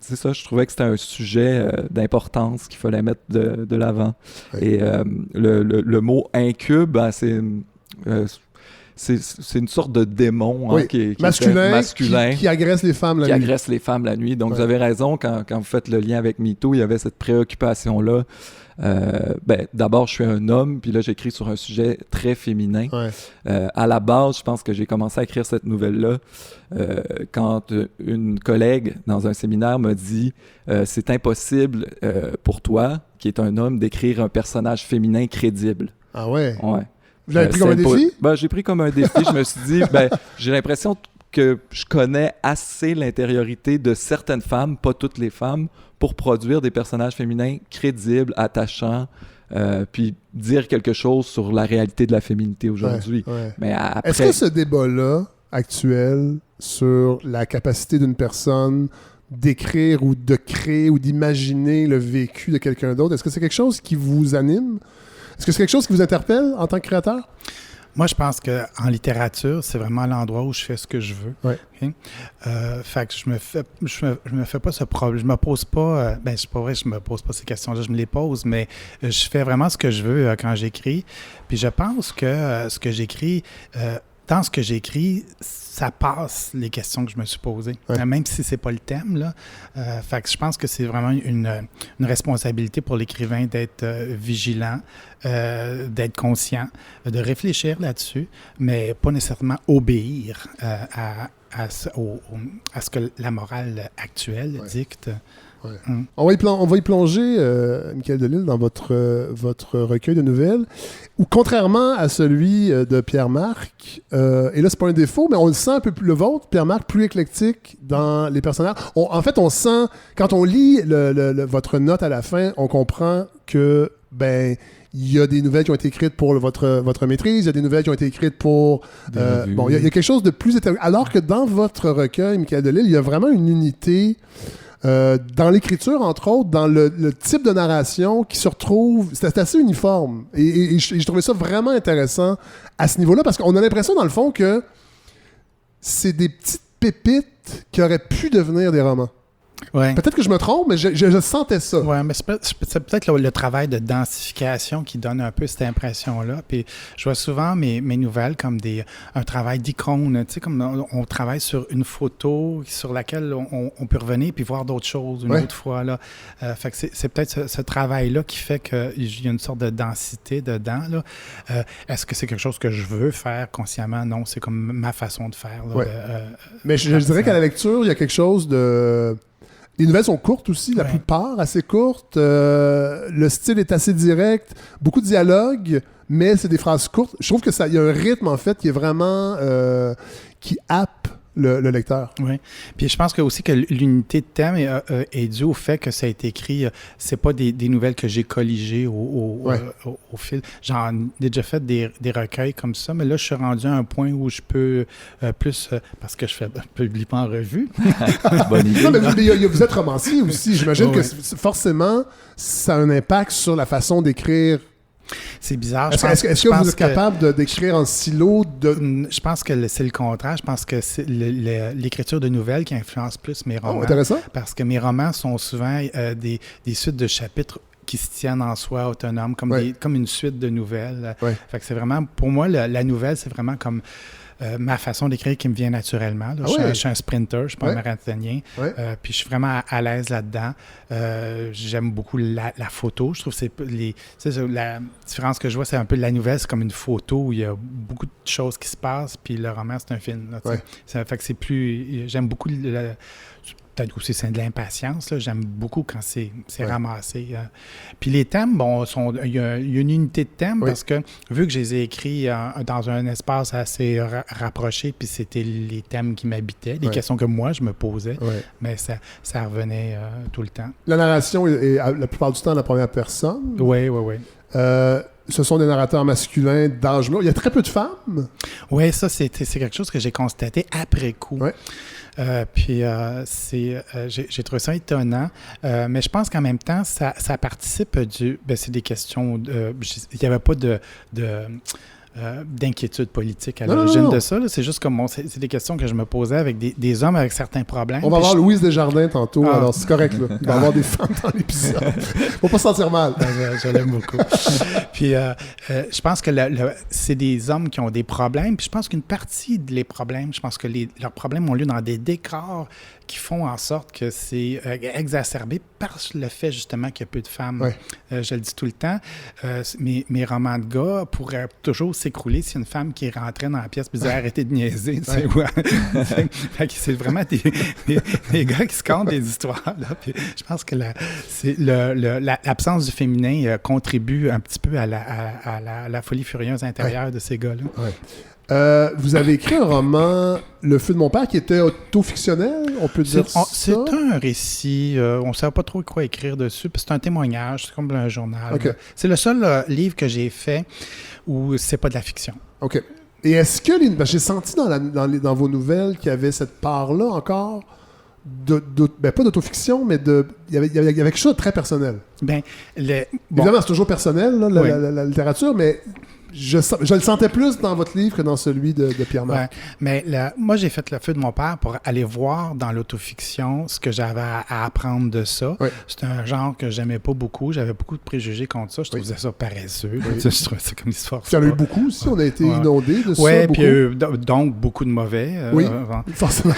c'est ça, je trouvais que c'était un sujet d'importance qu'il fallait mettre de l'avant. Et le mot incube, c'est une sorte de démon qui est masculin
qui agresse les femmes la nuit.
Qui agresse les femmes la nuit. Donc, vous avez raison, quand vous faites le lien avec MeToo, il y avait cette préoccupation-là. D'abord, je suis un homme, puis là, j'écris sur un sujet très féminin. À la base, je pense que j'ai commencé à écrire cette nouvelle-là quand une collègue dans un séminaire m'a dit c'est impossible pour toi, qui est un homme, d'écrire un personnage féminin crédible.
Ah ouais? Vous l'avez pris comme un défi?
J'ai pris comme un défi. Je me suis dit, j'ai l'impression que je connais assez l'intériorité de certaines femmes, pas toutes les femmes, pour produire des personnages féminins crédibles, attachants, puis dire quelque chose sur la réalité de la féminité aujourd'hui. Mais après...
Est-ce que ce débat-là, actuel, sur la capacité d'une personne d'écrire ou de créer ou d'imaginer le vécu de quelqu'un d'autre, est-ce que c'est quelque chose qui vous anime? Est-ce que c'est quelque chose qui vous interpelle en tant que créateur?
Moi, je pense qu'en littérature, c'est vraiment l'endroit où je fais ce que je veux. Okay? Fait que je me fais pas ce problème. Je me pose pas... c'est pas vrai, je me pose pas ces questions-là, je me les pose, mais je fais vraiment ce que je veux quand j'écris. Puis je pense que ce que j'écris dans ce que j'écris, ça passe les questions que je me suis posées, même si c'est pas le thème, là. Fait que je pense que c'est vraiment une responsabilité pour l'écrivain d'être vigilant, d'être conscient, de réfléchir là-dessus, mais pas nécessairement obéir à ce que la morale actuelle dicte.
Ouais. On va y plonger, Michael Delisle, dans votre recueil de nouvelles, où contrairement à celui de Pierre-Marc, et là c'est pas un défaut, mais on le sent un peu plus, le vôtre, Pierre-Marc, plus éclectique dans les personnages. En fait, on sent, quand on lit votre note à la fin, on comprend que, il y a des nouvelles qui ont été écrites pour votre maîtrise, il y a des nouvelles qui ont été écrites pour... il y a quelque chose de plus... Alors que dans votre recueil, Michael Delisle, il y a vraiment une unité... dans l'écriture, entre autres, dans le type de narration qui se retrouve, c'est assez uniforme. Et je trouvais ça vraiment intéressant à ce niveau-là, parce qu'on a l'impression, dans le fond, que c'est des petites pépites qui auraient pu devenir des romans. Ouais. Peut-être que je me trompe, mais je sentais ça.
Oui, mais c'est peut-être le travail de densification qui donne un peu cette impression-là. Puis je vois souvent mes nouvelles comme un travail d'icône. Tu sais, comme on travaille sur une photo sur laquelle on peut revenir puis voir d'autres choses une autre fois. Là. Fait que c'est peut-être ce travail-là qui fait qu'il y a une sorte de densité dedans. Là. Est-ce que c'est quelque chose que je veux faire consciemment? Non, c'est comme ma façon de faire. Là,
mais je dirais qu'à la lecture, il y a quelque chose de... Les nouvelles sont courtes aussi, la plupart assez courtes. Le style est assez direct, beaucoup de dialogue, mais c'est des phrases courtes. Je trouve que il y a un rythme en fait qui est vraiment qui happe le lecteur.
Oui. Puis je pense que aussi que l'unité de thème est due au fait que ça a été écrit. C'est pas des nouvelles que j'ai colligées au fil. J'en ai déjà fait des recueils comme ça, mais là je suis rendu à un point où je peux plus parce que je publie pas en revue.
Bonne idée. Non, mais vous êtes romancier aussi. J'imagine que forcément ça a un impact sur la façon d'écrire.
C'est bizarre.
Est-ce que vous êtes capable d'écrire en silo?
Je pense que c'est le contraire. Je pense que c'est l'écriture de nouvelles qui influence plus mes romans.
Intéressant.
Parce que mes romans sont souvent des suites de chapitres qui se tiennent en soi, autonomes, comme une suite de nouvelles. Fait que c'est vraiment, pour moi, la nouvelle, c'est vraiment comme... ma façon d'écrire qui me vient naturellement. Là. Je suis un sprinter, je ne suis pas un marathonien. Puis je suis vraiment à l'aise là-dedans. J'aime beaucoup la photo. Je trouve que la différence que je vois, c'est un peu la nouvelle, c'est comme une photo où il y a beaucoup de choses qui se passent, puis le roman, c'est un film. Là, ça fait que c'est plus... J'aime beaucoup... Peut-être aussi c'est de l'impatience. Là. J'aime beaucoup quand c'est ramassé. Puis les thèmes, il y a une unité de thèmes parce que vu que je les ai écrits dans un espace assez rapproché, puis c'était les thèmes qui m'habitaient, les questions que moi je me posais, mais ça revenait tout le temps.
La narration est la plupart du temps la première personne.
Oui.
Ce sont des narrateurs masculins d'âge mûr. Il y a très peu de femmes.
Oui, ça, c'est quelque chose que j'ai constaté après coup. Puis j'ai trouvé ça étonnant, mais je pense qu'en même temps, ça participe c'est des questions... Il n'y avait pas d'inquiétude politique à l'origine de ça. Là. C'est juste comme c'est des questions que je me posais avec des hommes avec certains problèmes.
On va voir Louise Desjardins tantôt, alors c'est correct. Là. Il va y avoir des femmes dans l'épisode. Faut pas se sentir mal.
Je l'aime beaucoup. Puis je pense que c'est des hommes qui ont des problèmes. Puis je pense qu'une partie des problèmes, je pense que leurs problèmes ont lieu dans des décors qui font en sorte que c'est exacerbé par le fait justement qu'il y a peu de femmes. Je le dis tout le temps. Mes romans de gars pourraient toujours s'écrouler si une femme qui rentrait dans la pièce puis disait arrêtez de niaiser. Fait que c'est vraiment des gars qui se content des histoires. Là. Puis je pense que l'absence du féminin contribue un petit peu à la folie furieuse intérieure de ces gars-là.
Vous avez écrit un roman, Le feu de mon père, qui était autofictionnel, on peut dire ça? C'est
un récit, on ne savait pas trop quoi écrire dessus, puis c'est un témoignage, c'est comme un journal. C'est le seul livre que j'ai fait où c'est pas de la fiction. OK.
Et est-ce que, j'ai senti dans vos nouvelles qu'il y avait cette part-là encore, pas d'autofiction, mais il y avait quelque chose de très personnel. Évidemment, c'est toujours personnel, là, la littérature, mais... je le sentais plus dans votre livre que dans celui de Pierre-Marc.
Ouais, mais moi, j'ai fait le feu de mon père pour aller voir dans l'autofiction ce que j'avais à apprendre de ça. Ouais. C'était un genre que j'aimais pas beaucoup. J'avais beaucoup de préjugés contre ça. Je trouvais ça paresseux. Oui. Je trouvais ça comme histoire.
Il y en a eu beaucoup aussi. On a été inondés de ça.
Oui, puis donc beaucoup de mauvais.
Oui, forcément.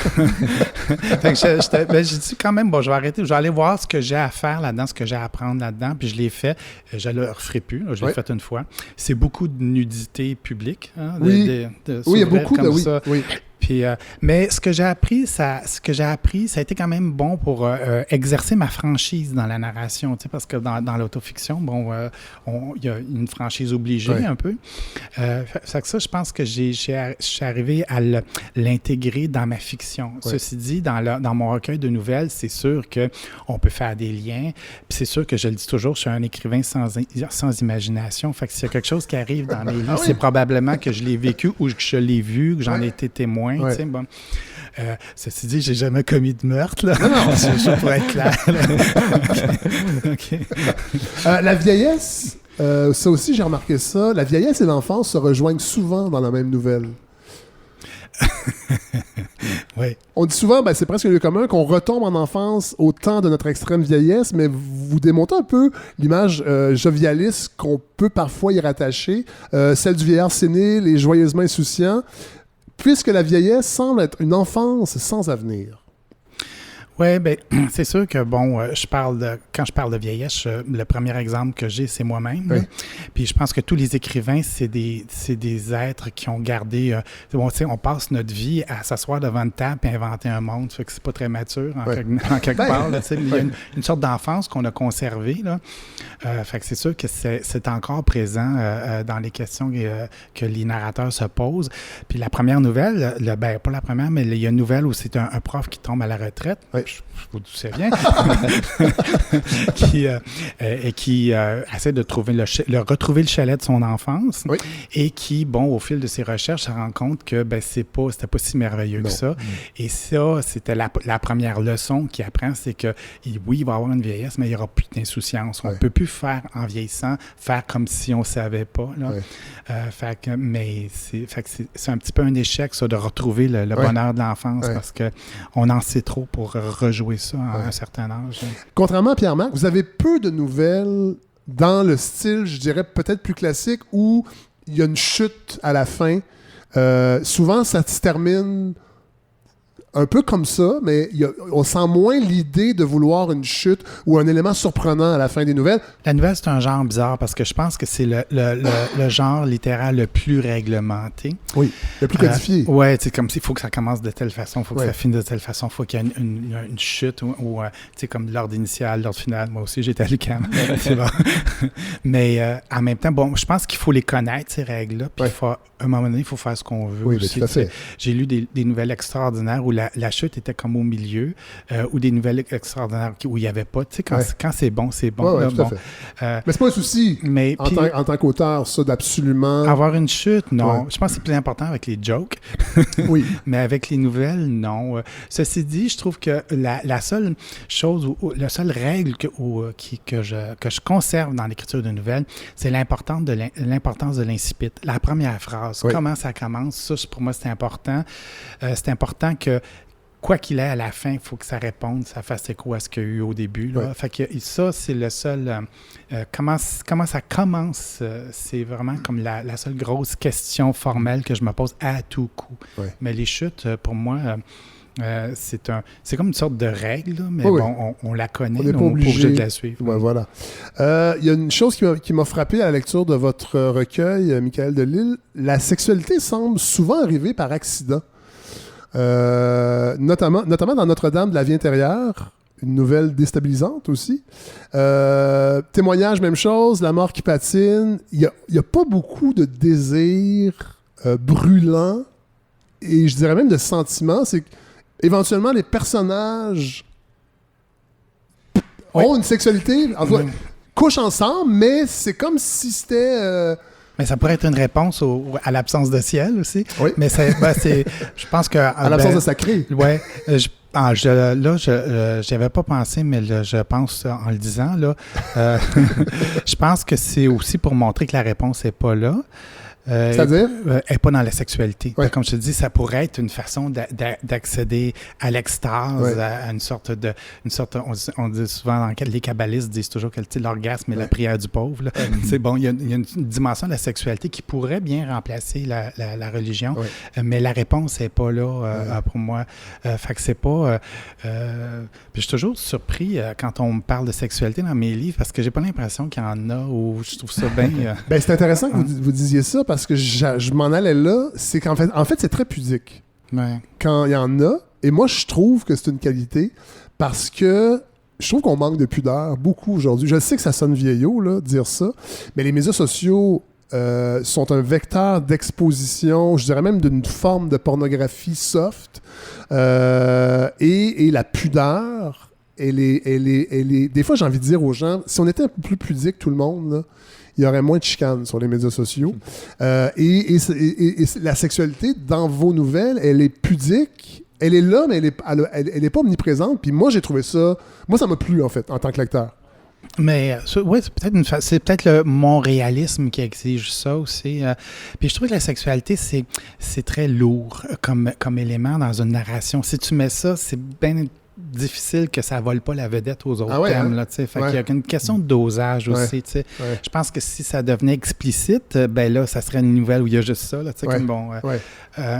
J'ai dit quand même, bon, je vais arrêter. Je vais aller voir ce que j'ai à faire là-dedans, ce que j'ai à apprendre là-dedans. Puis je l'ai fait. Je ne le referai plus. Je l'ai fait une fois. C'est beaucoup de nudité publique. Hein,
oui, il y a beaucoup de
ça.
Oui.
Puis, mais ce que j'ai appris, ça a été quand même bon pour exercer ma franchise dans la narration, tu sais, parce que dans l'autofiction, bon, il y a une franchise obligée un peu. Fait que ça, je pense que je suis arrivé à l'intégrer dans ma fiction. Ceci dit, dans mon recueil de nouvelles, c'est sûr qu'on peut faire des liens. Puis c'est sûr que je le dis toujours, je suis un écrivain sans imagination. Fait que s'il y a quelque chose qui arrive dans mes livres, c'est probablement que je l'ai vécu ou que je l'ai vu, que j'en ai été témoin. Ouais. Bon. Ceci dit, j'ai jamais commis de meurtre, là.
Non.
Je pourrais être clair.
Okay. La vieillesse, ça aussi, j'ai remarqué ça. La vieillesse et l'enfance se rejoignent souvent dans la même nouvelle.
Oui.
On dit souvent, c'est presque un lieu commun, qu'on retombe en enfance au temps de notre extrême vieillesse, mais vous démontez un peu l'image jovialiste qu'on peut parfois y rattacher, celle du vieillard sénile et joyeusement insouciant, puisque la vieillesse semble être une enfance sans avenir.
Oui, bien, c'est sûr que, bon, quand je parle de vieillesse, le premier exemple que j'ai, c'est moi-même. Oui. Puis je pense que tous les écrivains, c'est des êtres qui ont gardé... bon, tu sais, on passe notre vie à s'asseoir devant une table et inventer un monde. Fait que c'est pas très mature, en quelque part. Là, il y a une sorte d'enfance qu'on a conservée. Là. Fait que c'est sûr que c'est encore présent dans les questions que les narrateurs se posent. Puis la première nouvelle, pas la première, mais il y a une nouvelle où c'est un prof qui tombe à la retraite.
Oui.
Je sais pas d'où c'est bien, qui essaie de retrouver le chalet de son enfance et qui, bon, au fil de ses recherches, se rend compte que c'était pas si merveilleux que ça. Et ça, c'était la première leçon qu'il apprend, c'est que oui, il va avoir une vieillesse, mais il n'y aura plus d'insouciance. On ne peut plus faire, en vieillissant, faire comme si on ne savait pas. Là. Mais c'est un petit peu un échec, ça, de retrouver le bonheur de l'enfance parce qu'on en sait trop pour rejouer ça à un certain âge.
Contrairement à Pierre-Marc, vous avez peu de nouvelles dans le style, je dirais, peut-être plus classique, où il y a une chute à la fin. Souvent, ça se termine un peu comme ça, mais on sent moins l'idée de vouloir une chute ou un élément surprenant à la fin des nouvelles.
La nouvelle, c'est un genre bizarre parce que je pense que c'est le genre littéral le plus réglementé.
Oui, le plus codifié.
Oui, c'est comme s'il faut que ça commence de telle façon, il faut que ça finisse de telle façon, il faut qu'il y ait une chute ou tu sais, comme l'ordre initial, l'ordre final. Moi aussi, j'étais à l'UQAM. C'est bon. Mais en même temps, bon, je pense qu'il faut les connaître, ces règles-là, puis à un moment donné, il faut faire ce qu'on veut aussi.
Tout à fait.
J'ai lu des nouvelles extraordinaires où la chute était comme au milieu, ou des nouvelles extraordinaires où il n'y avait pas. Tu sais, quand c'est bon, c'est bon.
Oui, tout à fait. Mais c'est pas un souci en tant qu'auteur, ça, d'absolument...
Avoir une chute, non. Je pense que c'est plus important avec les jokes.
Oui.
Mais avec les nouvelles, non. Ceci dit, je trouve que la seule chose, la seule règle que je conserve dans l'écriture de nouvelles, c'est l'importance de l'incipit. La première phrase, comment ça commence, ça, pour moi, c'est important. C'est important que quoi qu'il ait à la fin, il faut que ça réponde, ça fasse écho à ce qu'il y a eu au début. Là. Fait que ça, c'est le seul... comment ça commence, c'est vraiment comme la seule grosse question formelle que je me pose à tout coup. Mais les chutes, pour moi... c'est comme une sorte de règle, mais bon, on la connaît, on n'est pas obligé de la suivre.
Voilà. Il y a une chose qui m'a frappé à la lecture de votre recueil, Michael Delisle. La sexualité semble souvent arriver par accident. Notamment dans Notre-Dame de la vie intérieure, une nouvelle déstabilisante aussi. Témoignage, même chose, la mort qui patine. Il n'y a pas beaucoup de désirs brûlants et je dirais même de sentiments. C'est éventuellement, les personnages ont une sexualité, couchent ensemble, mais c'est comme si c'était...
Mais ça pourrait être une réponse à l'absence de ciel aussi.
Oui.
Mais je pense que...
à l'absence de sacré.
Oui. J'avais pas pensé, mais je pense en le disant, là, je pense que c'est aussi pour montrer que la réponse n'est pas là.
C'est-à-dire?
Elle n'est pas dans la sexualité.
Ouais.
Comme je te dis, ça pourrait être une façon d'accéder à l'extase, à une sorte de... on dit souvent, les kabbalistes disent toujours que l'orgasme est la prière du pauvre. Là. C'est bon, il y a une dimension de la sexualité qui pourrait bien remplacer la religion, mais la réponse n'est pas là pour moi. Fait que c'est pas... puis je suis toujours surpris quand on me parle de sexualité dans mes livres, parce que j'ai pas l'impression qu'il y en a où je trouve ça bien...
Ben, c'est intéressant que vous disiez ça, parce que je m'en allais là, c'est qu'en fait, c'est très pudique.
Ouais.
Quand il y en a, et moi, je trouve que c'est une qualité, parce que je trouve qu'on manque de pudeur beaucoup aujourd'hui. Je sais que ça sonne vieillot, là, dire ça, mais les médias sociaux sont un vecteur d'exposition, je dirais même d'une forme de pornographie soft, et la pudeur, elle est... Des fois, j'ai envie de dire aux gens, si on était un peu plus pudique, tout le monde, là, il y aurait moins de chicanes sur les médias sociaux. Et la sexualité, dans vos nouvelles, elle est pudique, elle est là, mais elle est pas omniprésente. Puis moi, j'ai trouvé ça... Moi, ça m'a plu, en fait, en tant que lecteur.
Mais oui, c'est peut-être le montréalisme qui exige ça aussi. Puis je trouve que la sexualité, c'est très lourd comme élément dans une narration. Si tu mets ça, c'est bien difficile que ça vole pas la vedette aux autres thèmes. Là, fait qu'il y a une question de dosage aussi. Je pense que si ça devenait explicite, ben là, ça serait une nouvelle où il y a juste ça. Là, comme bon,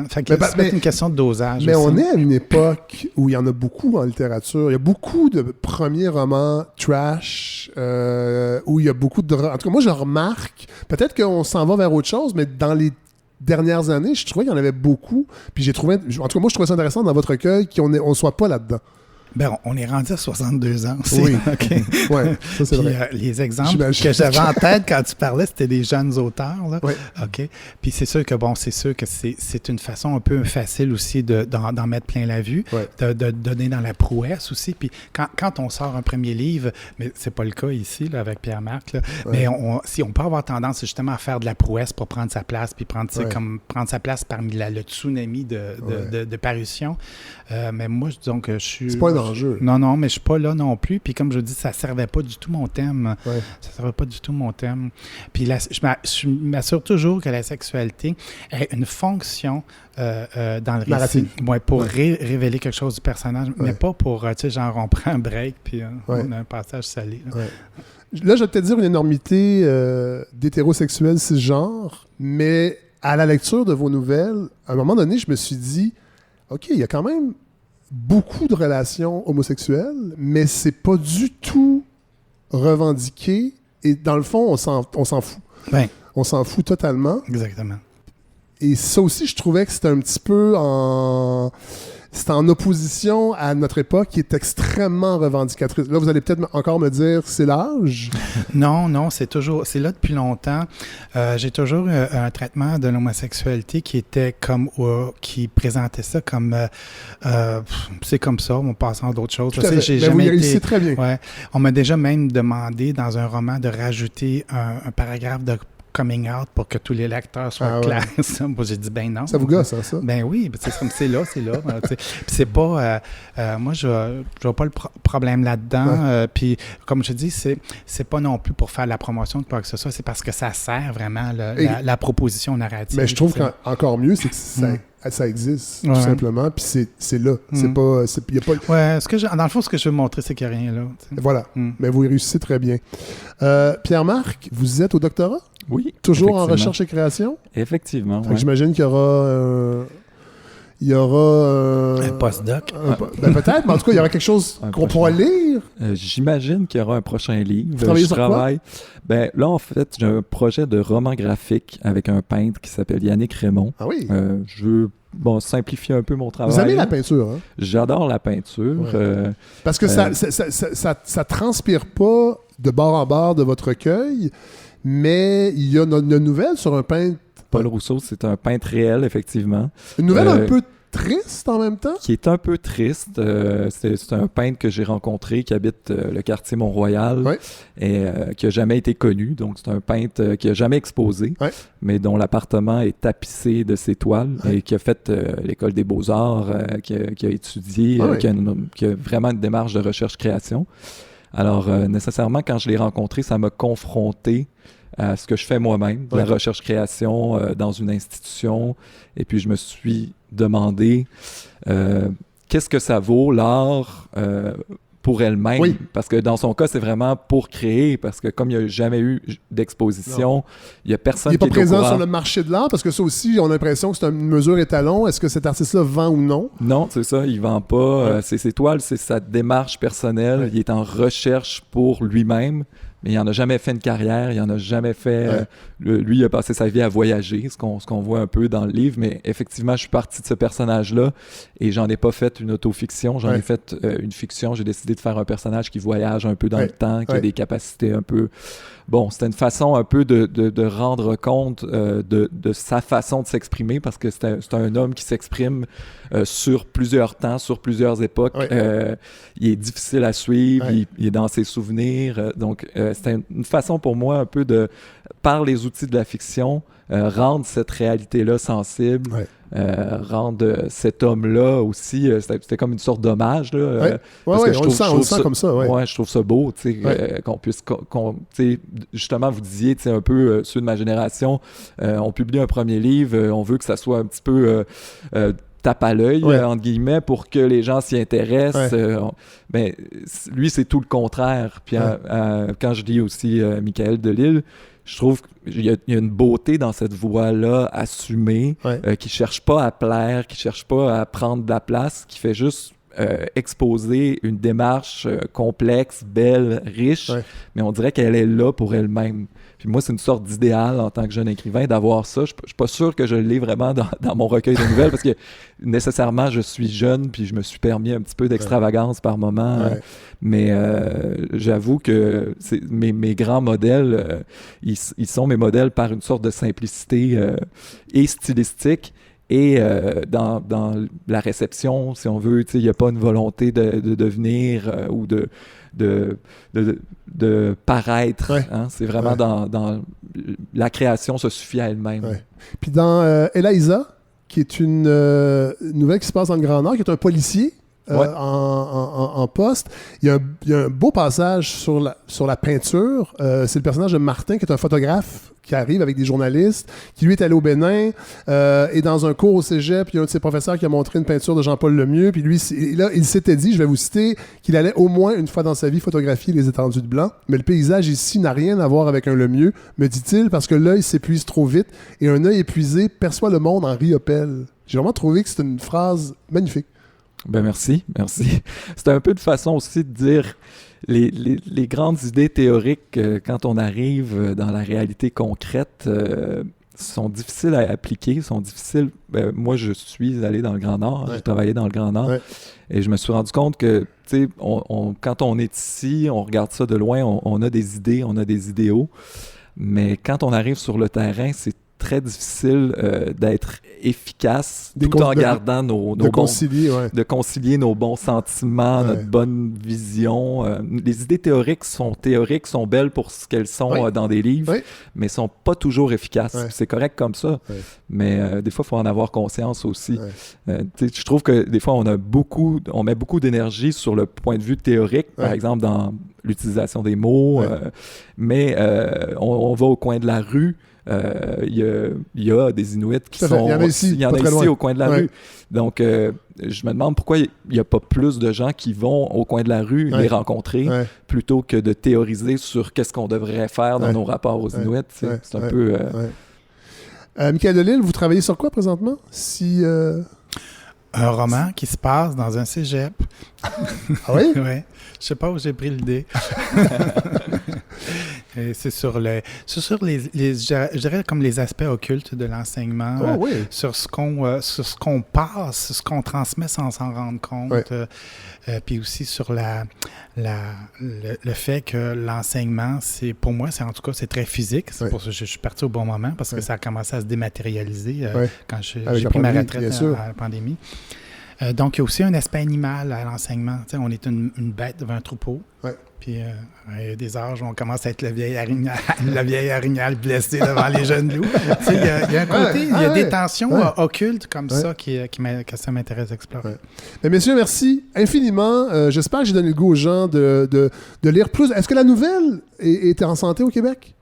fait que c'est peut-être une question de dosage.
Mais
aussi.
on est à une époque où il y en a beaucoup en littérature. Il y a beaucoup de premiers romans trash, où il y a beaucoup de... En tout cas, moi, je remarque, peut-être qu'on s'en va vers autre chose, mais dans les dernières années, je trouvais qu'il y en avait beaucoup. Puis j'ai trouvé... En tout cas, moi, je trouvais ça intéressant dans votre recueil qu'on ne soit pas là-dedans.
Ben, on est rendu à 62 ans aussi.
Oui,
okay.
Ouais, ça c'est vrai.
Les exemples que j'avais en tête quand tu parlais, c'était des jeunes auteurs. Là.
Oui.
OK. Puis c'est sûr que c'est une façon un peu facile aussi d'en mettre plein la vue, de donner dans la prouesse aussi. Puis quand on sort un premier livre, mais c'est pas le cas ici là, avec Pierre-Marc, là, mais si on peut avoir tendance justement à faire de la prouesse pour prendre sa place, puis prendre sa place parmi le tsunami de parution. Mais moi, disons que je suis...
C'est pas un enjeu.
Non, mais je suis pas là non plus. Puis comme je dis, ça servait pas du tout mon thème. Ça servait pas du tout mon thème. Puis je m'assure toujours que la sexualité ait une fonction dans le récit. Pour révéler quelque chose du personnage, mais pas pour, tu sais, genre on prend un break puis on a un passage salé.
Là, je vais te dire une énormité d'hétérosexuels cisgenres, mais à la lecture de vos nouvelles, à un moment donné, je me suis dit, OK, il y a quand même beaucoup de relations homosexuelles, mais c'est pas du tout revendiqué. Et dans le fond, on s'en fout. On s'en fout totalement.
Exactement.
Et ça aussi, je trouvais que c'était un petit peu c'est en opposition à notre époque qui est extrêmement revendicatrice. Là, vous allez peut-être encore me dire, c'est l'âge?
Non, c'est là depuis longtemps. J'ai toujours eu un traitement de l'homosexualité qui était qui présentait ça comme, c'est comme ça, on passe en d'autres choses.
Vous y réussissez très bien.
Ouais, on m'a déjà même demandé dans un roman de rajouter un paragraphe de coming out pour que tous les lecteurs soient clairs. Moi, j'ai dit, ben non.
Ça vous gosse, hein, ça?
Ben oui, c'est là. Puis c'est pas... moi, je vois pas le problème là-dedans. Puis, comme je dis, c'est pas non plus pour faire la promotion de quoi que ce soit, c'est parce que ça sert vraiment la proposition narrative.
Mais je trouve qu'encore mieux, c'est que ça existe, tout simplement, puis c'est là. C'est pas... Y a pas...
dans le fond, ce que je veux montrer, c'est qu'il n'y a rien là. T'sais.
Voilà. Mais vous réussissez très bien. Pierre-Marc, vous êtes au doctorat?
Oui.
Toujours en recherche et création?
Effectivement,
J'imagine qu'il y aura...
un postdoc.
Peut-être, mais en tout cas, il y aura quelque chose qu'on pourra lire.
J'imagine qu'il y aura un prochain livre.
Vous travaillez sur quoi?
Là, en fait, j'ai un projet de roman graphique avec un peintre qui s'appelle Yannick Raymond.
Ah oui?
Je veux simplifier un peu mon travail.
Vous aimez la peinture, hein?
J'adore la peinture.
Parce que ça transpire pas de bord en bord de votre recueil, mais il y a une nouvelle sur un peintre.
Paul Rousseau, c'est un peintre réel, effectivement.
Une nouvelle un peu triste en même temps?
Qui est un peu triste. C'est un peintre que j'ai rencontré qui habite le quartier Mont-Royal et qui n'a jamais été connu. Donc, c'est un peintre qui n'a jamais exposé, mais dont l'appartement est tapissé de ses toiles et qui a fait l'école des beaux-arts, qui a étudié, qui a vraiment une démarche de recherche-création. Alors, nécessairement, quand je l'ai rencontré, ça m'a confronté à ce que je fais moi-même, de la recherche-création dans une institution. Et puis, je me suis demandé qu'est-ce que ça vaut, l'art, pour elle-même. Oui. Parce que dans son cas, c'est vraiment pour créer, parce que comme il n'y a jamais eu d'exposition, il n'y a personne qui est au courant.
Il n'est pas présent sur le marché de l'art, parce que ça aussi, on a l'impression que c'est une mesure étalon. Est-ce que cet artiste-là vend ou non?
Non, c'est ça, il ne vend pas. C'est ses toiles, c'est sa démarche personnelle. Il est en recherche pour lui-même. Mais il n'en a jamais fait une carrière, il n'en a jamais fait... lui, il a passé sa vie à voyager, ce qu'on voit un peu dans le livre, mais effectivement, je suis parti de ce personnage-là et j'en ai pas fait une autofiction, j'en ai fait une fiction. J'ai décidé de faire un personnage qui voyage un peu dans le temps, qui a des capacités un peu... Bon, c'était une façon un peu de rendre compte de sa façon de s'exprimer, parce que c'est un homme qui s'exprime sur plusieurs temps, sur plusieurs époques. Il est difficile à suivre, il est dans ses souvenirs. Donc, c'était une façon pour moi un peu de, par les outils de la fiction, rendre cette réalité-là sensible, rendre cet homme-là aussi, c'était comme une sorte d'hommage. Là,
on le sent comme ça.
Ouais, je trouve ça beau, qu'on puisse, justement, vous disiez, un peu ceux de ma génération, on publie un premier livre, on veut que ça soit un petit peu... tape à l'œil, entre guillemets, pour que les gens s'y intéressent. Mais lui, c'est tout le contraire. Puis quand je lis aussi Michael Delisle, je trouve qu'il y a une beauté dans cette voix-là assumée, qui ne cherche pas à plaire, qui ne cherche pas à prendre de la place, qui fait juste exposer une démarche complexe, belle, riche, mais on dirait qu'elle est là pour elle-même. Puis moi, c'est une sorte d'idéal en tant que jeune écrivain d'avoir ça. Je suis pas sûr que je l'ai vraiment dans mon recueil de nouvelles, parce que nécessairement, je suis jeune, puis je me suis permis un petit peu d'extravagance par moment. Mais j'avoue que mes grands modèles, ils sont mes modèles par une sorte de simplicité et stylistique. Et dans la réception, si on veut, il n'y a pas une volonté de devenir ou de paraître. C'est vraiment dans la création se suffit à elle-même.
Puis dans Eliza, qui est une nouvelle qui se passe dans le Grand Nord, qui est un policier en poste, il y a un beau passage sur la peinture. C'est le personnage de Martin, qui est un photographe qui arrive avec des journalistes, qui lui est allé au Bénin, et dans un cours au cégep, il y a un de ses professeurs qui a montré une peinture de Jean-Paul Lemieux, puis lui, là, il s'était dit, je vais vous citer, qu'il allait au moins une fois dans sa vie photographier les étendues de blanc, mais le paysage ici n'a rien à voir avec un Lemieux, me dit-il, parce que l'œil s'épuise trop vite, et un œil épuisé perçoit le monde en riopelle. J'ai vraiment trouvé que c'est une phrase magnifique.
Ben merci. C'est un peu de façon aussi de dire les grandes idées théoriques, quand on arrive dans la réalité concrète, sont difficiles à appliquer, sont difficiles... moi, je suis allé dans le Grand Nord, j'ai travaillé dans le Grand Nord, et je me suis rendu compte que, tu sais, quand on est ici, on regarde ça de loin, on a des idées, on a des idéaux, mais quand on arrive sur le terrain, c'est très difficile d'être efficace tout en gardant de concilier nos bons sentiments, notre bonne vision. Les idées théoriques sont belles pour ce qu'elles sont dans des livres, mais ne sont pas toujours efficaces. C'est correct comme ça, mais des fois, il faut en avoir conscience aussi. Je trouve que des fois, on met beaucoup d'énergie sur le point de vue théorique, par exemple dans l'utilisation des mots, mais on va au coin de la rue. Il y a des Inuits qui sont... Il y en a ici au coin de la rue. Donc, je me demande pourquoi il n'y a pas plus de gens qui vont au coin de la rue les rencontrer plutôt que de théoriser sur qu'est-ce qu'on devrait faire dans nos rapports aux Inuits. C'est un peu...
Michael Delisle, vous travaillez sur quoi présentement?
Un roman qui se passe dans un cégep.
Ah oui?
Oui. Je sais pas où j'ai pris l'idée. Et c'est sur les je dirais comme les aspects occultes de l'enseignement, sur ce qu'on passe, ce qu'on transmet sans s'en rendre compte, puis aussi sur le fait que l'enseignement, pour moi, en tout cas, c'est très physique. C'est pour ça que je suis parti au bon moment, parce que ça a commencé à se dématérialiser quand j'ai pris ma retraite à la pandémie. Donc, il y a aussi un aspect animal à l'enseignement. Tu sais, on est une bête devant un troupeau. Puis, il y a des âges où on commence à être la vieille arignale blessée devant les jeunes loups. Tu sais, il y a un côté, il y a des tensions occultes comme ça que ça m'intéresse d'explorer.
Mais messieurs, merci infiniment. J'espère que j'ai donné le goût aux gens de lire plus. Est-ce que la nouvelle est en santé au Québec?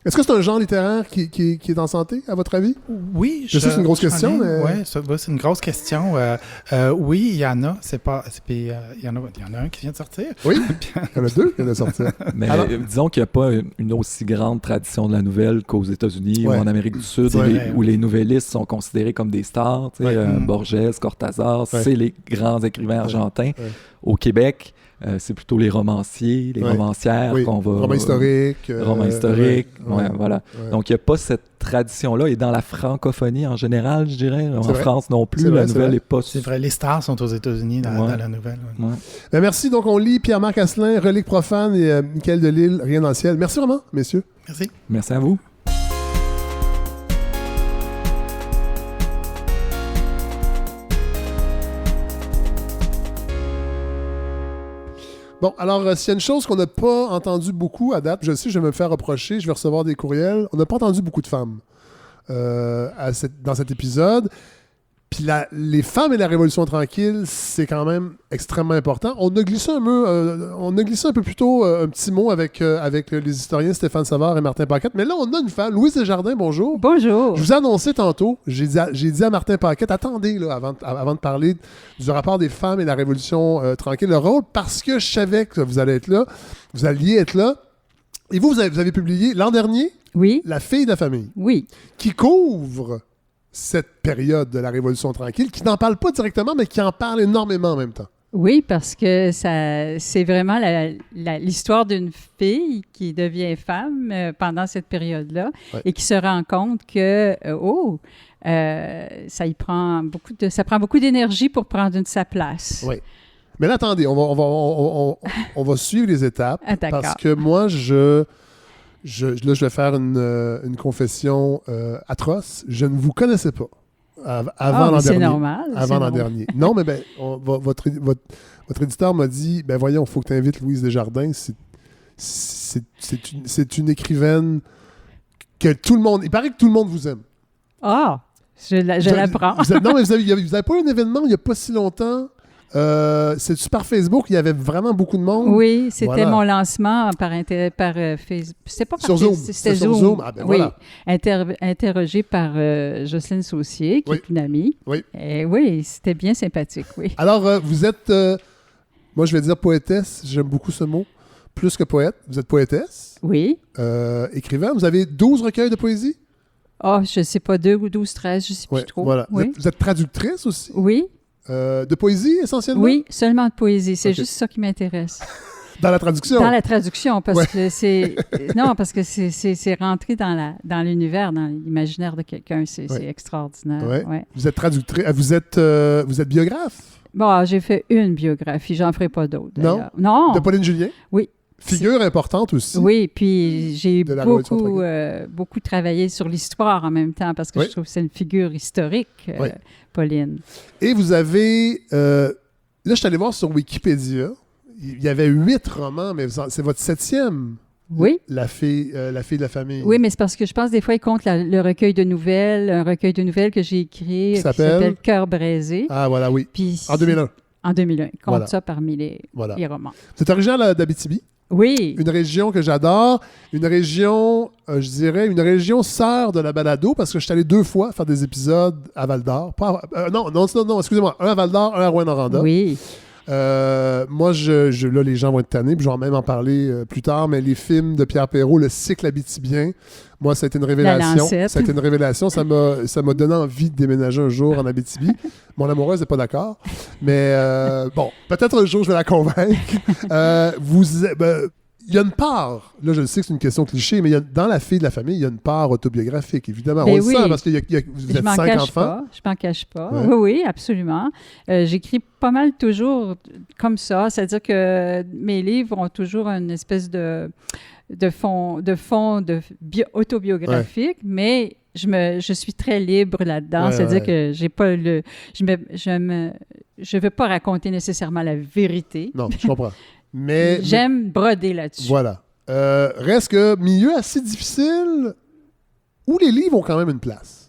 Est-ce que c'est un genre littéraire qui est en santé, à votre avis?
Oui.
Je sais que c'est une grosse question, mais...
Oui, c'est une grosse question. Oui, il y en a. Il y en a un qui vient de sortir.
Oui, il y en a deux qui viennent de sortir.
Mais disons qu'il n'y a pas une aussi grande tradition de la nouvelle qu'aux États-Unis ou en Amérique du Sud, où les nouvellistes sont considérés comme des stars. Borges, Cortázar, c'est les grands écrivains argentins. Au Québec... c'est plutôt les romanciers, les romancières qu'on va...
Romans historiques.
Voilà. Donc, il n'y a pas cette tradition-là. Et dans la francophonie en général, je dirais, en France non plus, la nouvelle n'est pas...
C'est vrai, les stars sont aux États-Unis dans la nouvelle.
Ben, merci. Donc, on lit Pierre-Marc Asselin, Reliques profanes et Michael Delisle, Rien dans le ciel. Merci vraiment, messieurs.
Merci.
Merci à vous.
Bon, alors, s'il y a une chose qu'on n'a pas entendue beaucoup à date, je sais, je vais me faire reprocher, je vais recevoir des courriels, on n'a pas entendu beaucoup de femmes dans cet épisode. Puis les femmes et la Révolution tranquille, c'est quand même extrêmement important. On a glissé un peu plus tôt un petit mot avec les historiens Stéphane Savard et Martin Paquette. Mais là, on a une femme. Louise Desjardins, bonjour.
Bonjour.
Je vous ai annoncé tantôt, j'ai dit à Martin Paquette, attendez là, avant de parler du rapport des femmes et la Révolution tranquille, le rôle, parce que je savais que vous alliez être là. Et vous avez publié l'an dernier La fille de la famille.
Oui.
Qui couvre cette période de la Révolution tranquille, qui n'en parle pas directement, mais qui en parle énormément en même temps.
Oui, parce que c'est vraiment l'histoire d'une fille qui devient femme pendant cette période-là et qui se rend compte que, ça prend beaucoup d'énergie pour prendre sa place.
Oui. Mais là, attendez, on va suivre les étapes. Parce que moi, je vais faire une confession atroce. Je ne vous connaissais pas avant l'an dernier.
C'est normal.
Avant l'an dernier. Non, mais votre éditeur m'a dit, voyons, il faut que tu invites Louise Desjardins. C'est une écrivaine que tout le monde... Il paraît que tout le monde vous aime.
Ah, je l'apprends.
Non, mais vous avez pas eu un événement il n'y a pas si longtemps... c'est par Facebook, il y avait vraiment beaucoup de monde.
Oui, c'était mon lancement par Facebook. C'était pas par
sur Zoom.
C'était
sur Zoom. Ah, voilà.
Interrogé par Jocelyne Saucier, qui est une amie.
Oui.
Et oui, c'était bien sympathique, oui.
Alors, vous êtes, moi je vais dire poétesse, j'aime beaucoup ce mot, plus que poète. Vous êtes poétesse.
Oui.
Écrivain. Vous avez 12 recueils de poésie?
Je sais pas, 2 ou 12, 13, je sais plus trop.
Voilà. Oui. Vous êtes traductrice aussi?
Oui.
De poésie, essentiellement?
Oui, seulement de poésie. C'est juste ça qui m'intéresse.
Dans la traduction?
Dans la traduction, parce que c'est... Non, parce que c'est rentré dans l'univers, dans l'imaginaire de quelqu'un. C'est extraordinaire. Ouais.
Vous êtes traductrice. Vous êtes biographe?
Bon, j'ai fait une biographie. J'en ferai pas d'autres. Non.
De Pauline Julien?
Oui.
Figure importante aussi.
Oui, puis j'ai beaucoup travaillé sur l'histoire en même temps, parce que je trouve que c'est une figure historique, Pauline.
Et vous avez... là, je suis allé voir sur Wikipédia. Il y avait 8 romans, mais c'est votre 7e.
Oui.
La fille de la famille.
Oui, mais c'est parce que je pense des fois, il compte le recueil de nouvelles, un recueil de nouvelles que j'ai écrit qui s'appelle Cœur braisé.
Ah, voilà, oui.
Puis,
en 2001.
En 2001. Il compte ça parmi les romans.
Vous êtes originaire d'Abitibi?
Oui.
Une région que j'adore. Une région, je dirais, une région sœur de la balado, parce que je suis allé 2 fois faire des épisodes à Val-d'Or. Non, excusez-moi. Un à Val-d'Or, un à Rouyn-Noranda.
Oui.
Moi, là, les gens vont être tannés, puis je vais même en parler plus tard, mais les films de Pierre Perrault, le cycle abitibien, moi, ça a été une révélation. Ça a été une révélation. Ça m'a donné envie de déménager un jour en Abitibi. Mon amoureuse n'est pas d'accord. Mais bon, peut-être un jour, je vais la convaincre. il y a une part, là je sais que c'est une question cliché, mais dans La fille de la famille, il y a une part autobiographique, évidemment.
Ben
On le sent parce que vous êtes 5 enfants.
Je m'en cache pas.
Ouais.
Oui, absolument. J'écris pas mal toujours comme ça, c'est-à-dire que mes livres ont toujours une espèce de fond autobiographique, mais je suis très libre là-dedans, c'est-à-dire que j'ai pas je veux pas raconter nécessairement la vérité.
Non, je comprends. Mais
j'aime broder là-dessus.
Voilà. Reste que milieu assez difficile où les livres ont quand même une place.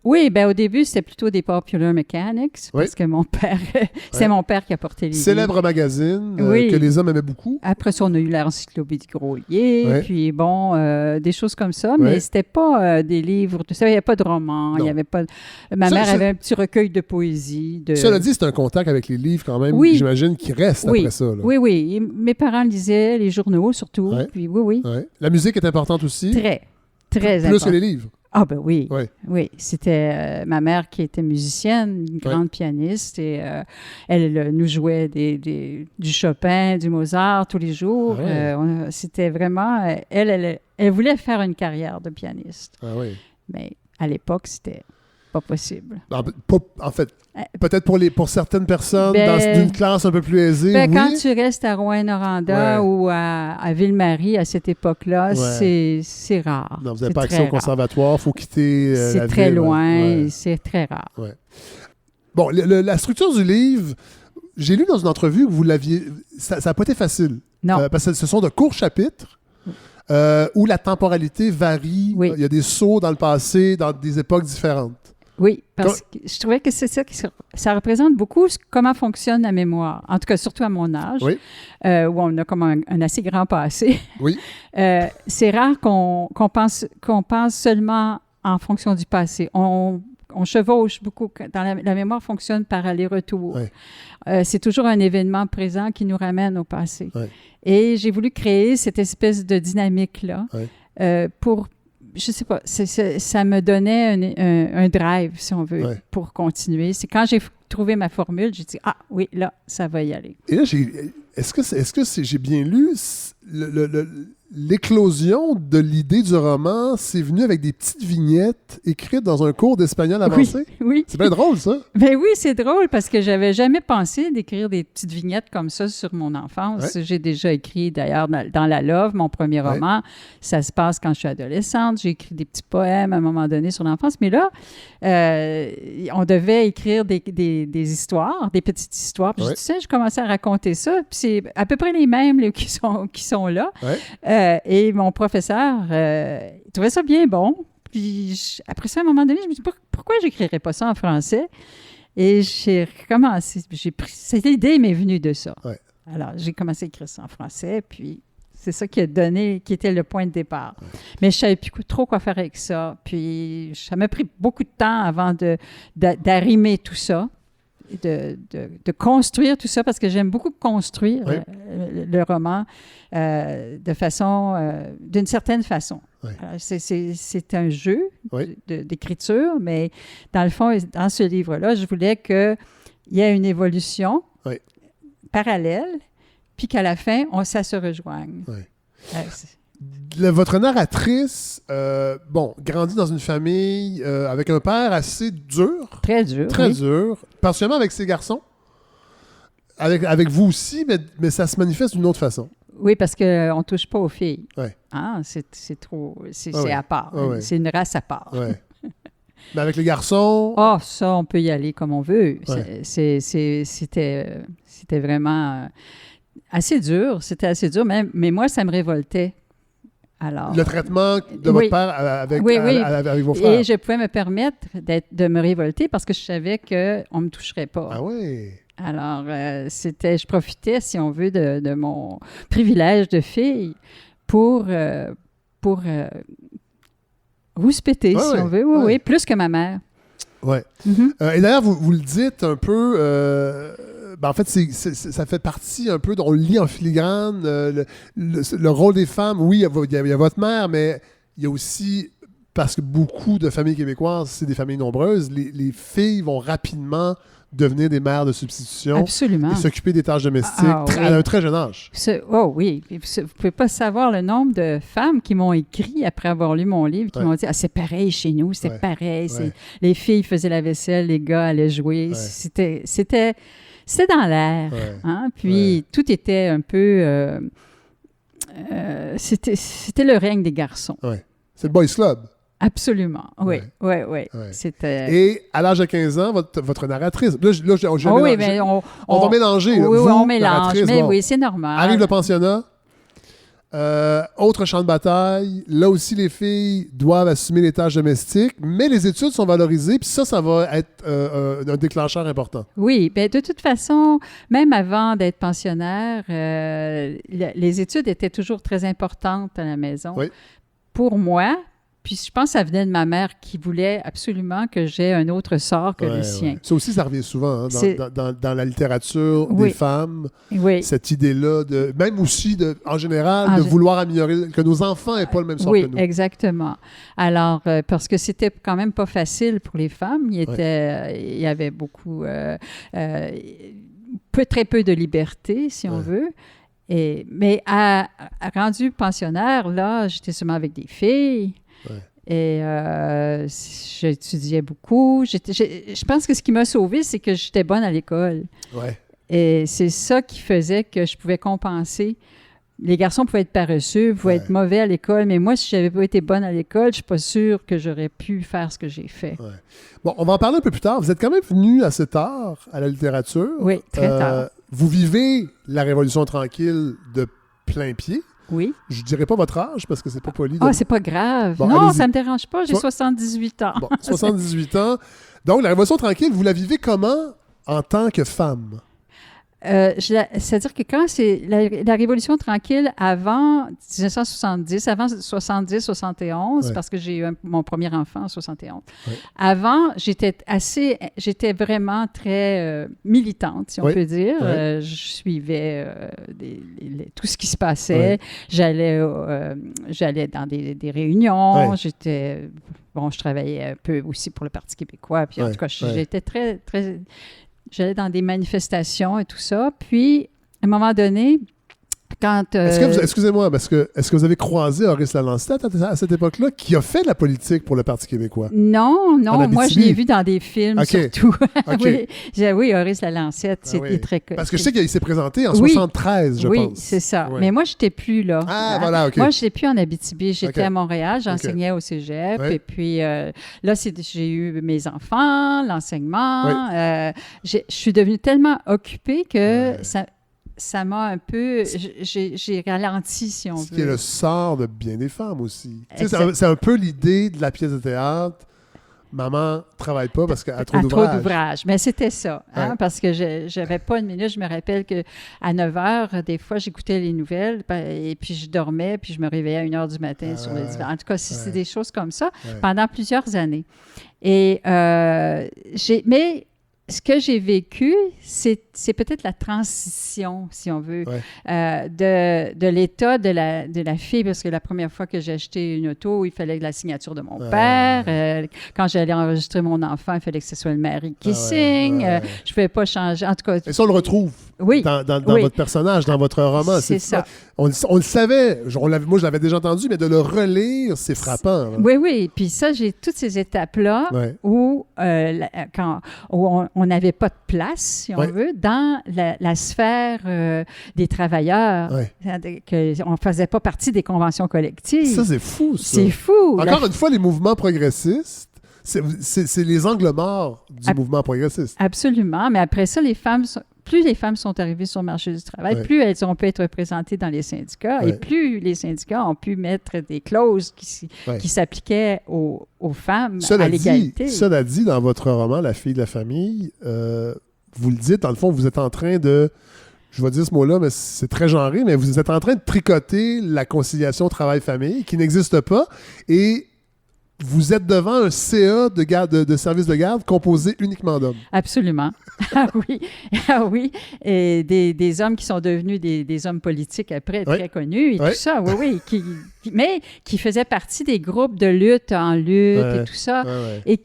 Oui, bien au début, c'était plutôt des Popular Mechanics, parce que mon père, c'est mon père qui a porté les
Célèbre magazine que les hommes aimaient beaucoup.
Après ça, on a eu l'encyclopédie Grolier, puis bon, des choses comme ça, mais c'était pas des livres, il n'y avait pas de romans, il y avait pas... Ma mère avait un petit recueil de poésie.
Cela dit, c'est un contact avec les livres quand même, j'imagine, qui reste après ça. Là.
Oui. Mes parents lisaient les journaux surtout, puis oui.
La musique est importante aussi?
Très importante.
Plus que les livres?
Ah ben oui, oui. C'était ma mère qui était musicienne, une grande pianiste, et elle nous jouait du Chopin, du Mozart tous les jours. C'était vraiment... Elle voulait faire une carrière de pianiste.
Ah oui.
Mais à l'époque, c'était pas possible.
En fait, peut-être pour certaines personnes dans une classe un peu plus aisée,
Quand tu restes à Rouyn-Noranda ou à Ville-Marie à cette époque-là, c'est rare.
Non, vous n'avez pas accès au conservatoire, il faut quitter la ville.
C'est très loin, c'est très rare.
Ouais. Bon, la structure du livre, j'ai lu dans une entrevue que vous l'aviez... Ça n'a pas été facile.
Non.
Parce que ce sont de courts chapitres où la temporalité varie.
Oui.
Il y a des sauts dans le passé, dans des époques différentes.
Oui, parce que je trouvais que c'est ça ça représente beaucoup comment fonctionne la mémoire. En tout cas, surtout à mon âge, où on a comme un assez grand passé.
Oui.
C'est rare qu'on pense seulement en fonction du passé. On chevauche beaucoup. La mémoire fonctionne par aller-retour. C'est toujours un événement présent qui nous ramène au passé. Et j'ai voulu créer cette espèce de dynamique-là pour... Je sais pas, ça me donnait un drive, si on veut, pour continuer. C'est quand j'ai trouvé ma formule, j'ai dit, oui, là, ça va y aller.
Et là, est-ce que j'ai bien lu l'éclosion de l'idée du roman, c'est venu avec des petites vignettes écrites dans un cours d'espagnol avancé?
Oui.
C'est bien drôle, ça.
Ben oui, c'est drôle parce que j'avais jamais pensé d'écrire des petites vignettes comme ça sur mon enfance. J'ai déjà écrit, d'ailleurs, dans La Love, mon premier roman. Ça se passe quand je suis adolescente. J'ai écrit des petits poèmes à un moment donné sur l'enfance. Mais là, on devait écrire des histoires, des petites histoires. Puis je commençais à raconter ça. Puis c'est à peu près les mêmes là, qui sont là. Et mon professeur il trouvait ça bien bon. Puis après ça, à un moment donné, je me suis dit, pourquoi je n'écrirais pas ça en français? Et j'ai recommencé. Cette idée m'est venue de ça. Alors, j'ai commencé à écrire ça en français, puis c'est ça qui était le point de départ. Mais je ne savais plus trop quoi faire avec ça. Puis ça m'a pris beaucoup de temps avant d'arrimer tout ça. De construire tout ça, parce que j'aime beaucoup construire le roman d'une certaine façon. C'est un jeu d'écriture, mais dans le fond, dans ce livre-là, je voulais qu'il y ait une évolution parallèle, puis qu'à la fin, ça se rejoigne.
Votre narratrice, grandit dans une famille avec un père assez dur.
Très dur.
Très dur. Particulièrement avec ses garçons. Avec vous aussi, mais ça se manifeste d'une autre façon.
Oui, parce qu'on ne touche pas aux filles. C'est trop... C'est à part. C'est une race à part.
Mais avec les garçons...
Ça, on peut y aller comme on veut. C'était vraiment assez dur. C'était assez dur, mais moi, ça me révoltait. Alors,
le traitement de votre père avec vos frères.
Et je pouvais me permettre de me révolter parce que je savais qu'on ne me toucherait pas.
Ah oui!
Alors, je profitais, si on veut, de mon privilège de fille pour rouspéter, si on veut. Oui, plus que ma mère.
Oui. Et d'ailleurs, vous le dites un peu... en fait, ça fait partie un peu, on le lit en filigrane, le rôle des femmes. Oui, il y a votre mère, mais il y a aussi, parce que beaucoup de familles québécoises, c'est des familles nombreuses, les filles vont rapidement devenir des mères de substitution.
Absolument.
Et s'occuper des tâches domestiques à un très jeune âge.
Oh oui. Vous ne pouvez pas savoir le nombre de femmes qui m'ont écrit après avoir lu mon livre, qui m'ont dit « Ah, c'est pareil chez nous, c'est pareil. Ouais. Les filles faisaient la vaisselle, les gars allaient jouer. Ouais. C'était dans l'air. Ouais. Hein? Puis tout était un peu... c'était le règne des garçons.
Ouais. C'est le boys club.
Absolument, oui. C'était...
Et à l'âge de 15 ans, votre narratrice, on va mélanger.
Oui,
vous,
on mélange, mais oui, c'est normal.
Arrive le pensionnat, autre champ de bataille, là aussi les filles doivent assumer les tâches domestiques, mais les études sont valorisées, puis ça va être un déclencheur important.
Oui, bien de toute façon, même avant d'être pensionnaire, les études étaient toujours très importantes à la maison. Oui. Pour moi. Puis je pense que ça venait de ma mère qui voulait absolument que j'aie un autre sort que le sien.
Ça aussi, ça revient souvent dans la littérature des femmes. Oui. Cette idée-là, même aussi, en général, de vouloir améliorer, que nos enfants n'aient pas le même sort que nous.
Oui, exactement. Alors, parce que c'était quand même pas facile pour les femmes. Il y avait beaucoup... très peu de liberté, si on veut. Mais rendu pensionnaire, là, j'étais seulement avec des filles. Ouais. Et j'étudiais beaucoup. Je pense que ce qui m'a sauvée, c'est que j'étais bonne à l'école. Ouais. Et c'est ça qui faisait que je pouvais compenser. Les garçons pouvaient être paresseux, pouvaient être mauvais à l'école, mais moi, si je n'avais pas été bonne à l'école, je ne suis pas sûre que j'aurais pu faire ce que j'ai fait. Ouais.
Bon, on va en parler un peu plus tard. Vous êtes quand même venu assez tard à la littérature.
Oui, très tard.
Vous vivez la Révolution tranquille de plein pied.
Oui.
Je ne dirais pas votre âge parce que c'est pas poli.
Ah, c'est pas grave. Bon, non, ça ne me dérange pas. J'ai 78 ans.
Bon, 78 ans. Donc, la Révolution tranquille, vous la vivez comment en tant que femme?
C'est-à-dire que quand c'est la Révolution tranquille avant 1970, avant 70-71, parce que j'ai eu mon premier enfant en 71. Oui. Avant, j'étais vraiment très militante, si on peut dire. Je suivais tout ce qui se passait. J'allais dans des réunions. Je travaillais un peu aussi pour le Parti québécois. Puis en tout cas, j'étais très, très... J'allais dans des manifestations et tout ça. Puis, à un moment donné, quand...
Excusez-moi, est-ce que vous avez croisé Horace Lalancette à cette époque-là, qui a fait de la politique pour le Parti québécois?
Non, moi, je l'ai vu dans des films, surtout. Oui, Horace Lalancette, c'était très...
Parce que je sais qu'il s'est présenté en 73, je pense.
Oui, c'est ça. Oui. Mais moi, je n'étais plus là.
Ah, voilà, OK.
Moi, je n'étais plus en Abitibi. J'étais à Montréal, j'enseignais au cégep. Et puis, là, j'ai eu mes enfants, l'enseignement. Je suis devenue tellement occupée que ça m'a un peu... J'ai ralenti, si on veut.
Ce qui est le sort de bien des femmes aussi. C'est un peu l'idée de la pièce de théâtre. Maman travaille pas parce qu'elle a trop d'ouvrage.
Mais c'était ça, parce que j'avais pas une minute. Je me rappelle qu'à 9 h, des fois, j'écoutais les nouvelles et puis je dormais, puis je me réveillais à 1 h du matin sur le divan. En tout cas, c'est des choses comme ça pendant plusieurs années. Et mais ce que j'ai vécu, c'est peut-être la transition, si on veut, de l'état de la fille, parce que la première fois que j'ai acheté une auto, il fallait la signature de mon père. Quand j'allais enregistrer mon enfant, il fallait que ce soit le mari qui signe. Je ne pouvais pas changer. En tout cas...
Et ça, on le retrouve dans votre personnage, dans votre roman.
C'est ça.
On le savait. Moi, je l'avais déjà entendu, mais de le relire, c'est frappant. Hein.
Oui. Puis ça, j'ai toutes ces étapes-là où on n'avait pas de place, si on veut, dans la sphère des travailleurs. On ne faisait pas partie des conventions collectives.
Ça, c'est fou, ça.
C'est fou.
Encore une fois, les mouvements progressistes, c'est les angles morts du mouvement progressiste.
Absolument. Mais après ça, plus les femmes sont arrivées sur le marché du travail, plus elles ont pu être représentées dans les syndicats et plus les syndicats ont pu mettre des clauses qui s'appliquaient aux femmes à l'égalité.
Cela dit, dans votre roman, La fille de la famille, vous le dites, dans le fond, vous êtes en train de... Je vais dire ce mot-là, mais c'est très genré, mais vous êtes en train de tricoter la conciliation travail-famille qui n'existe pas et... Vous êtes devant un CA de service de garde composé uniquement d'hommes.
Absolument. Oui. Et des hommes qui sont devenus des hommes politiques après, très connus et tout ça, mais qui faisaient partie des groupes de lutte en lutte et tout ça. Et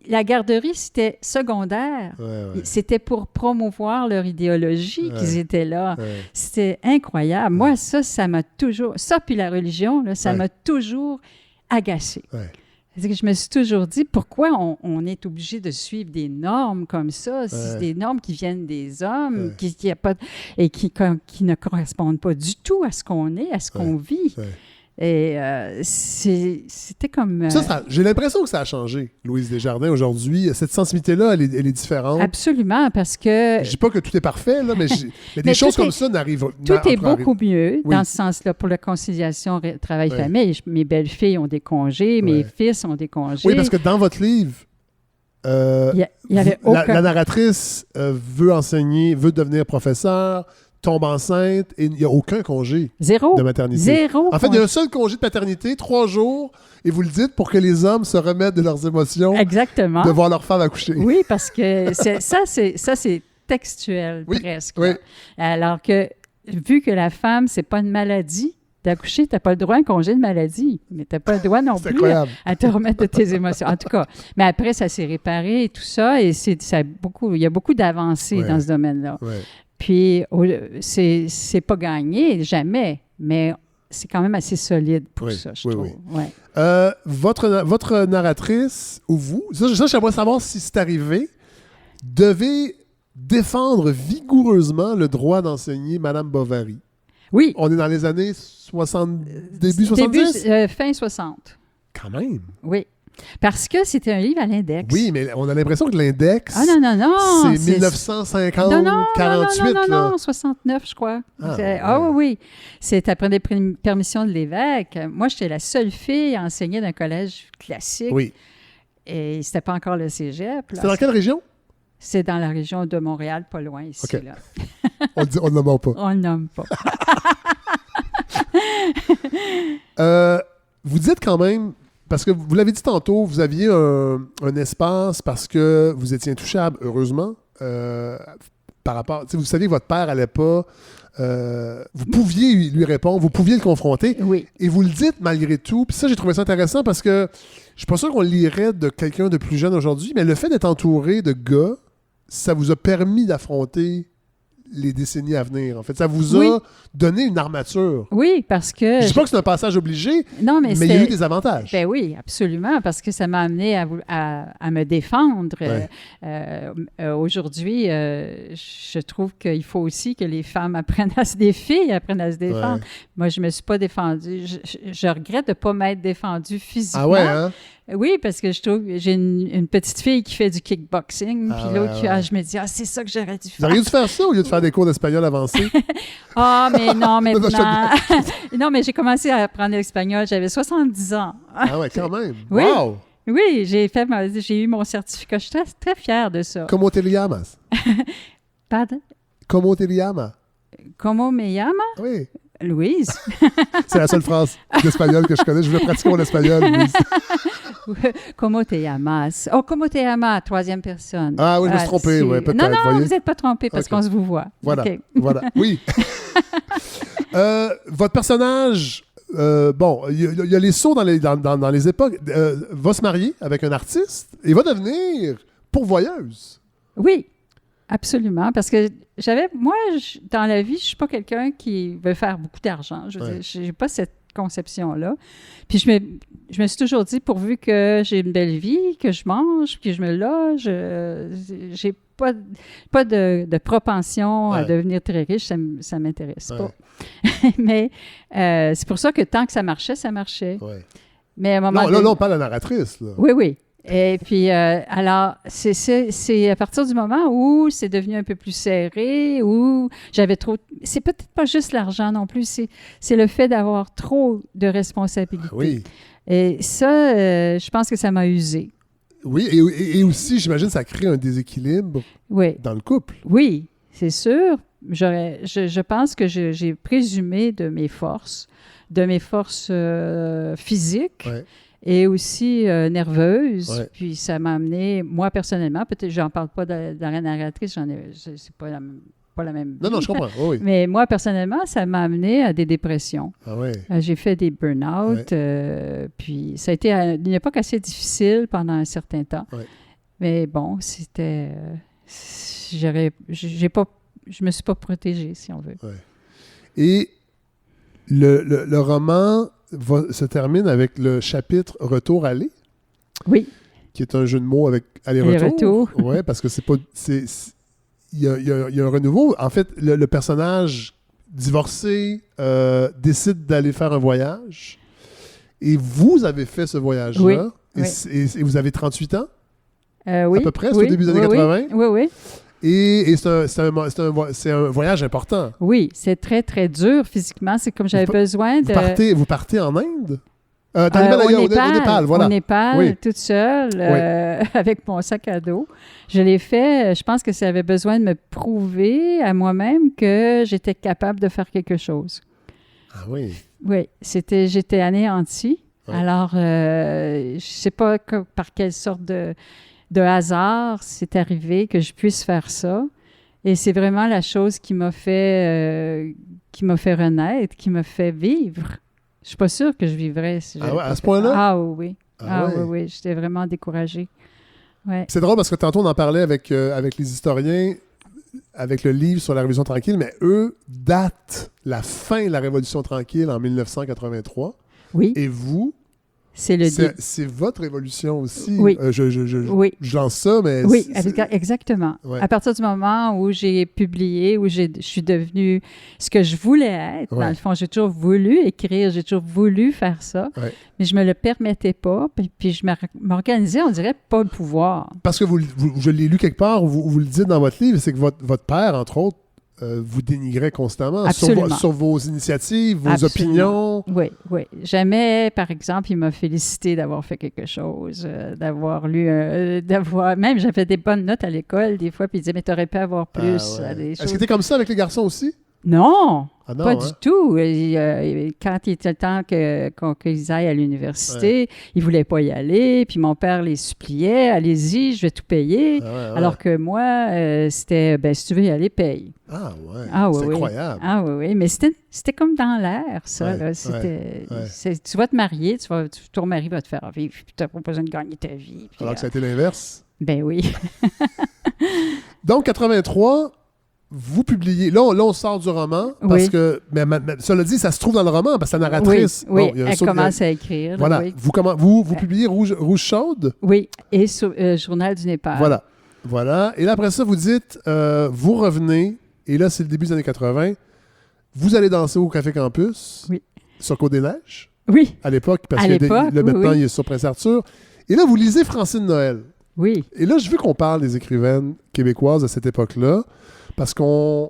la garderie, c'était secondaire. C'était pour promouvoir leur idéologie qu'ils étaient là. C'était incroyable. Moi, ça m'a toujours... Ça, puis la religion, là, ça m'a toujours agacée. C'est que je me suis toujours dit, pourquoi on est obligé de suivre des normes comme ça, si c'est des normes qui viennent des hommes, qui ne correspondent pas du tout à ce qu'on est, à ce qu'on vit. Et c'était comme...
j'ai l'impression que ça a changé, Louise Desjardins, aujourd'hui. Cette sensibilité-là, elle est différente.
Absolument, parce que...
Je dis pas que tout est parfait, là, mais des choses comme ça n'arrivent pas.
Tout est beaucoup mieux dans ce sens-là pour la conciliation travail-famille. Mes belles-filles ont des congés, mes fils ont des congés.
Oui, parce que dans votre livre,
il y avait
la narratrice veut enseigner, veut devenir professeure, tombe enceinte et il n'y a aucun congé de maternité.
Zéro.
En fait, il y a un seul congé de paternité, 3 jours, et vous le dites pour que les hommes se remettent de leurs émotions.
Exactement.
De voir leur femme accoucher.
Oui, parce que c'est textuel presque.
Oui.
Alors que, vu que la femme, c'est pas une maladie, d'accoucher, tu n'as pas le droit à un congé de maladie, mais tu n'as pas le droit non plus à te remettre de tes émotions. En tout cas, mais après, ça s'est réparé et tout ça, et il y a beaucoup d'avancées dans ce domaine-là. Ouais. Puis, c'est pas gagné, jamais, mais c'est quand même assez solide pour ça, je trouve. Ouais.
Votre narratrice, ou vous, ça j'aimerais savoir si c'est arrivé, devait défendre vigoureusement le droit d'enseigner Madame Bovary.
Oui.
On est dans les années 60, début 70?
Fin 60.
Quand même.
Oui. Parce que c'était un livre à l'index.
Oui, mais on a l'impression que l'index, c'est 1950, 48.
Non, 69, je crois. Oui. C'est après des permissions de l'évêque. Moi, j'étais la seule fille à enseigner dans un collège classique. Oui. Et c'était pas encore le cégep.
C'était dans quelle région?
C'est dans la région de Montréal, pas loin ici. Okay. Là.
On ne le nomme pas.
On le nomme pas.
Vous dites quand même... Parce que vous l'avez dit tantôt, vous aviez un espace parce que vous étiez intouchable, heureusement, par rapport... Vous saviez que votre père n'allait pas... vous pouviez lui répondre, vous pouviez le confronter.
Oui.
Et vous le dites malgré tout. Puis ça, j'ai trouvé ça intéressant parce que je suis pas sûr qu'on le lirait de quelqu'un de plus jeune aujourd'hui, mais le fait d'être entouré de gars, ça vous a permis d'affronter les décennies à venir. En fait, ça vous a donné une armature.
Oui, parce que...
Je dis pas que c'est un passage obligé,
non, mais
il y a eu des avantages.
Ben oui, absolument, parce que ça m'a amené à me défendre. Aujourd'hui, je trouve qu'il faut aussi que les femmes apprennent à se défendre. Ouais. Moi, je me suis pas défendue. Je regrette de ne pas m'être défendue physiquement.
Ah ouais, hein?
Oui, parce que je trouve que j'ai une petite fille qui fait du kickboxing, puis l'autre, je me dis, c'est ça que j'aurais dû faire.
Vous auriez dû faire ça au lieu de faire des cours d'espagnol avancés?
Mais non, maintenant. Non, mais j'ai commencé à apprendre l'espagnol, j'avais 70 ans.
Ah ouais, quand même.
Oui.
Wow!
Oui, j'ai eu mon certificat. Je suis très, très fière de ça.
Comment te llamas?
Pardon?
Comment te llamas?
Comment me llama?
Oui.
Louise.
C'est la seule phrase d'espagnol que je connais. Je voulais pratiquer mon espagnol, Louise.
Comment te llamas? Oh, comment te llamas? Troisième personne.
Ah oui, je me suis trompé. Ouais, peut-être.
Non,
voyez?
vous n'êtes pas trompé parce qu'on se vous voit.
Voilà.
Okay.
Voilà. Oui. Votre personnage, il y a les sauts dans les époques, va se marier avec un artiste et va devenir pourvoyeuse.
Oui. Absolument, parce que moi, dans la vie, je ne suis pas quelqu'un qui veut faire beaucoup d'argent. Je n'ai pas cette conception-là. Puis je me suis toujours dit, pourvu que j'ai une belle vie, que je mange, que je me loge, j'ai pas de propension à devenir très riche, ça ne m'intéresse pas. Mais c'est pour ça que tant que ça marchait, ça marchait. Ouais. Mais à un moment donné...
Là, on parle de la narratrice. Là.
Oui. Et puis, alors, c'est à partir du moment où c'est devenu un peu plus serré, où j'avais trop... C'est peut-être pas juste l'argent non plus, c'est le fait d'avoir trop de responsabilités.
Oui.
Et ça, je pense que ça m'a usé.
Oui, et aussi, j'imagine, ça crée un déséquilibre dans le couple.
Oui, c'est sûr. Je pense que j'ai présumé de mes forces physiques. Ouais. Et aussi nerveuse. Ouais. Puis ça m'a amené, moi personnellement, peut-être j'en parle pas de la narratrice, c'est pas la même.
Non, je comprends. Oh oui.
Mais moi personnellement, ça m'a amené à des dépressions.
Ah ouais.
J'ai fait des burn-out. Ouais. Puis ça a été une époque assez difficile pendant un certain temps. Ouais. Mais bon, c'était... je me suis pas protégée, si on veut.
Ouais. Et le roman se termine avec le chapitre « Retour aller ».
Oui.
Qui est un jeu de mots avec aller-retour.
Aller-retour.
Oui, parce que c'est pas... Il y a un renouveau. En fait, le personnage divorcé décide d'aller faire un voyage. Et vous avez fait ce voyage-là.
Oui.
Et vous avez 38 ans?
Oui.
À peu près, c'est au début des années 80?
Oui.
Et c'est un voyage important.
Oui, c'est très, très dur physiquement. C'est comme j'avais besoin de...
Vous partez en Inde? Au Népal, voilà.
Au Népal,
oui.
toute seule, avec mon sac à dos. Je l'ai fait, je pense que ça avait besoin de me prouver à moi-même que j'étais capable de faire quelque chose.
Ah oui?
Oui, j'étais anéantie.
Ouais.
Alors, je ne sais pas par quelle sorte de hasard c'est arrivé que je puisse faire ça. Et c'est vraiment la chose qui m'a fait renaître, qui m'a fait vivre. Je suis pas sûre que je vivrais si j'avais
à ce point-là?
Ah oui. Oui. J'étais vraiment découragée. Ouais.
C'est drôle parce que tantôt, on en parlait avec les historiens, avec le livre sur la Révolution tranquille, mais eux datent la fin de la Révolution tranquille en 1983.
Oui.
Et vous, c'est votre révolution aussi.
Oui.
Je lance ça, mais...
Oui, exactement.
Ouais.
À partir du moment où j'ai publié, où je suis devenue ce que je voulais être, dans le fond, j'ai toujours voulu écrire, j'ai toujours voulu faire ça, mais je me le permettais pas, puis je m'organisais, on dirait, pas le pouvoir.
Parce que je l'ai lu quelque part, vous le dites dans votre livre, c'est que votre père, entre autres, vous dénigrait constamment sur vos initiatives, vos opinions.
Oui. Jamais, par exemple, il m'a félicité d'avoir fait quelque chose, d'avoir lu, même j'avais des bonnes notes à l'école des fois, puis il disait, mais t'aurais pu avoir plus. Des choses.
Est-ce que t'es comme ça avec les garçons aussi?
Non,
non,
pas du tout. Quand il était le temps qu'ils aillent à l'université, ils ne voulaient pas y aller. Puis mon père les suppliait, allez-y, je vais tout payer. Alors que moi, c'était, si tu veux y aller, paye.
Ah ouais, c'est incroyable.
Ah oui, mais c'était comme dans l'air, ça. Là. Tu vas te marier, ton mari va te faire vivre, puis tu n'as pas besoin de gagner ta vie. Puis,
alors que ça a été l'inverse.
Ben oui.
Donc, 83... Vous publiez... Là, on sort du roman parce que... Mais cela dit, ça se trouve dans le roman parce que la narratrice...
Oui, elle commence à écrire.
Voilà.
Oui.
Vous publiez Rouge Chaude?
Oui, et Journal du Népal.
Voilà. Et là, après ça, vous dites... vous revenez, et là, c'est le début des années 80. Vous allez danser au Café Campus.
Oui.
Sur Côte-des-Neiges.
Oui.
À l'époque, parce que maintenant, il est sur Prince Arthur. Et là, vous lisez Francine Noël.
Oui.
Et là, je veux qu'on parle des écrivaines québécoises de cette époque-là. Parce qu'on...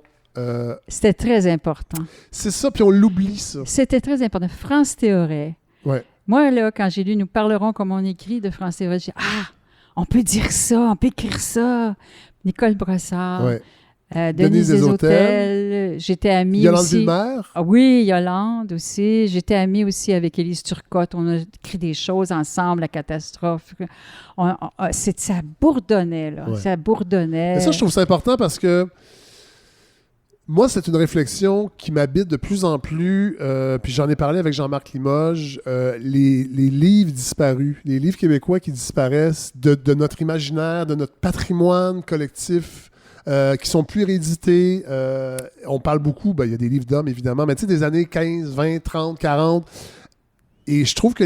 C'était très important.
C'est ça, puis on l'oublie, ça.
C'était très important. France Théoret.
Ouais.
Moi, là, quand j'ai lu « Nous parlerons comme on écrit » de France Théoret, j'ai dit « Ah, on peut dire ça, on peut écrire ça. » Nicole Brossard, Denise Desautels. J'étais amie
Yolande
aussi...
Villemer.
Ah, oui, Yolande aussi. J'étais amie aussi avec Élise Turcotte. On a écrit des choses ensemble, La Catastrophe. Ça bourdonnait, là. Ouais. Ça bourdonnait.
Et ça, je trouve ça important parce que moi, c'est une réflexion qui m'habite de plus en plus. Puis j'en ai parlé avec Jean-Marc Limoges. Les livres disparus, les livres québécois qui disparaissent de notre imaginaire, de notre patrimoine collectif, qui sont plus réédités. On parle beaucoup, il y a des livres d'hommes, évidemment, mais tu sais, des années 15, 20, 30, 40. Et je trouve que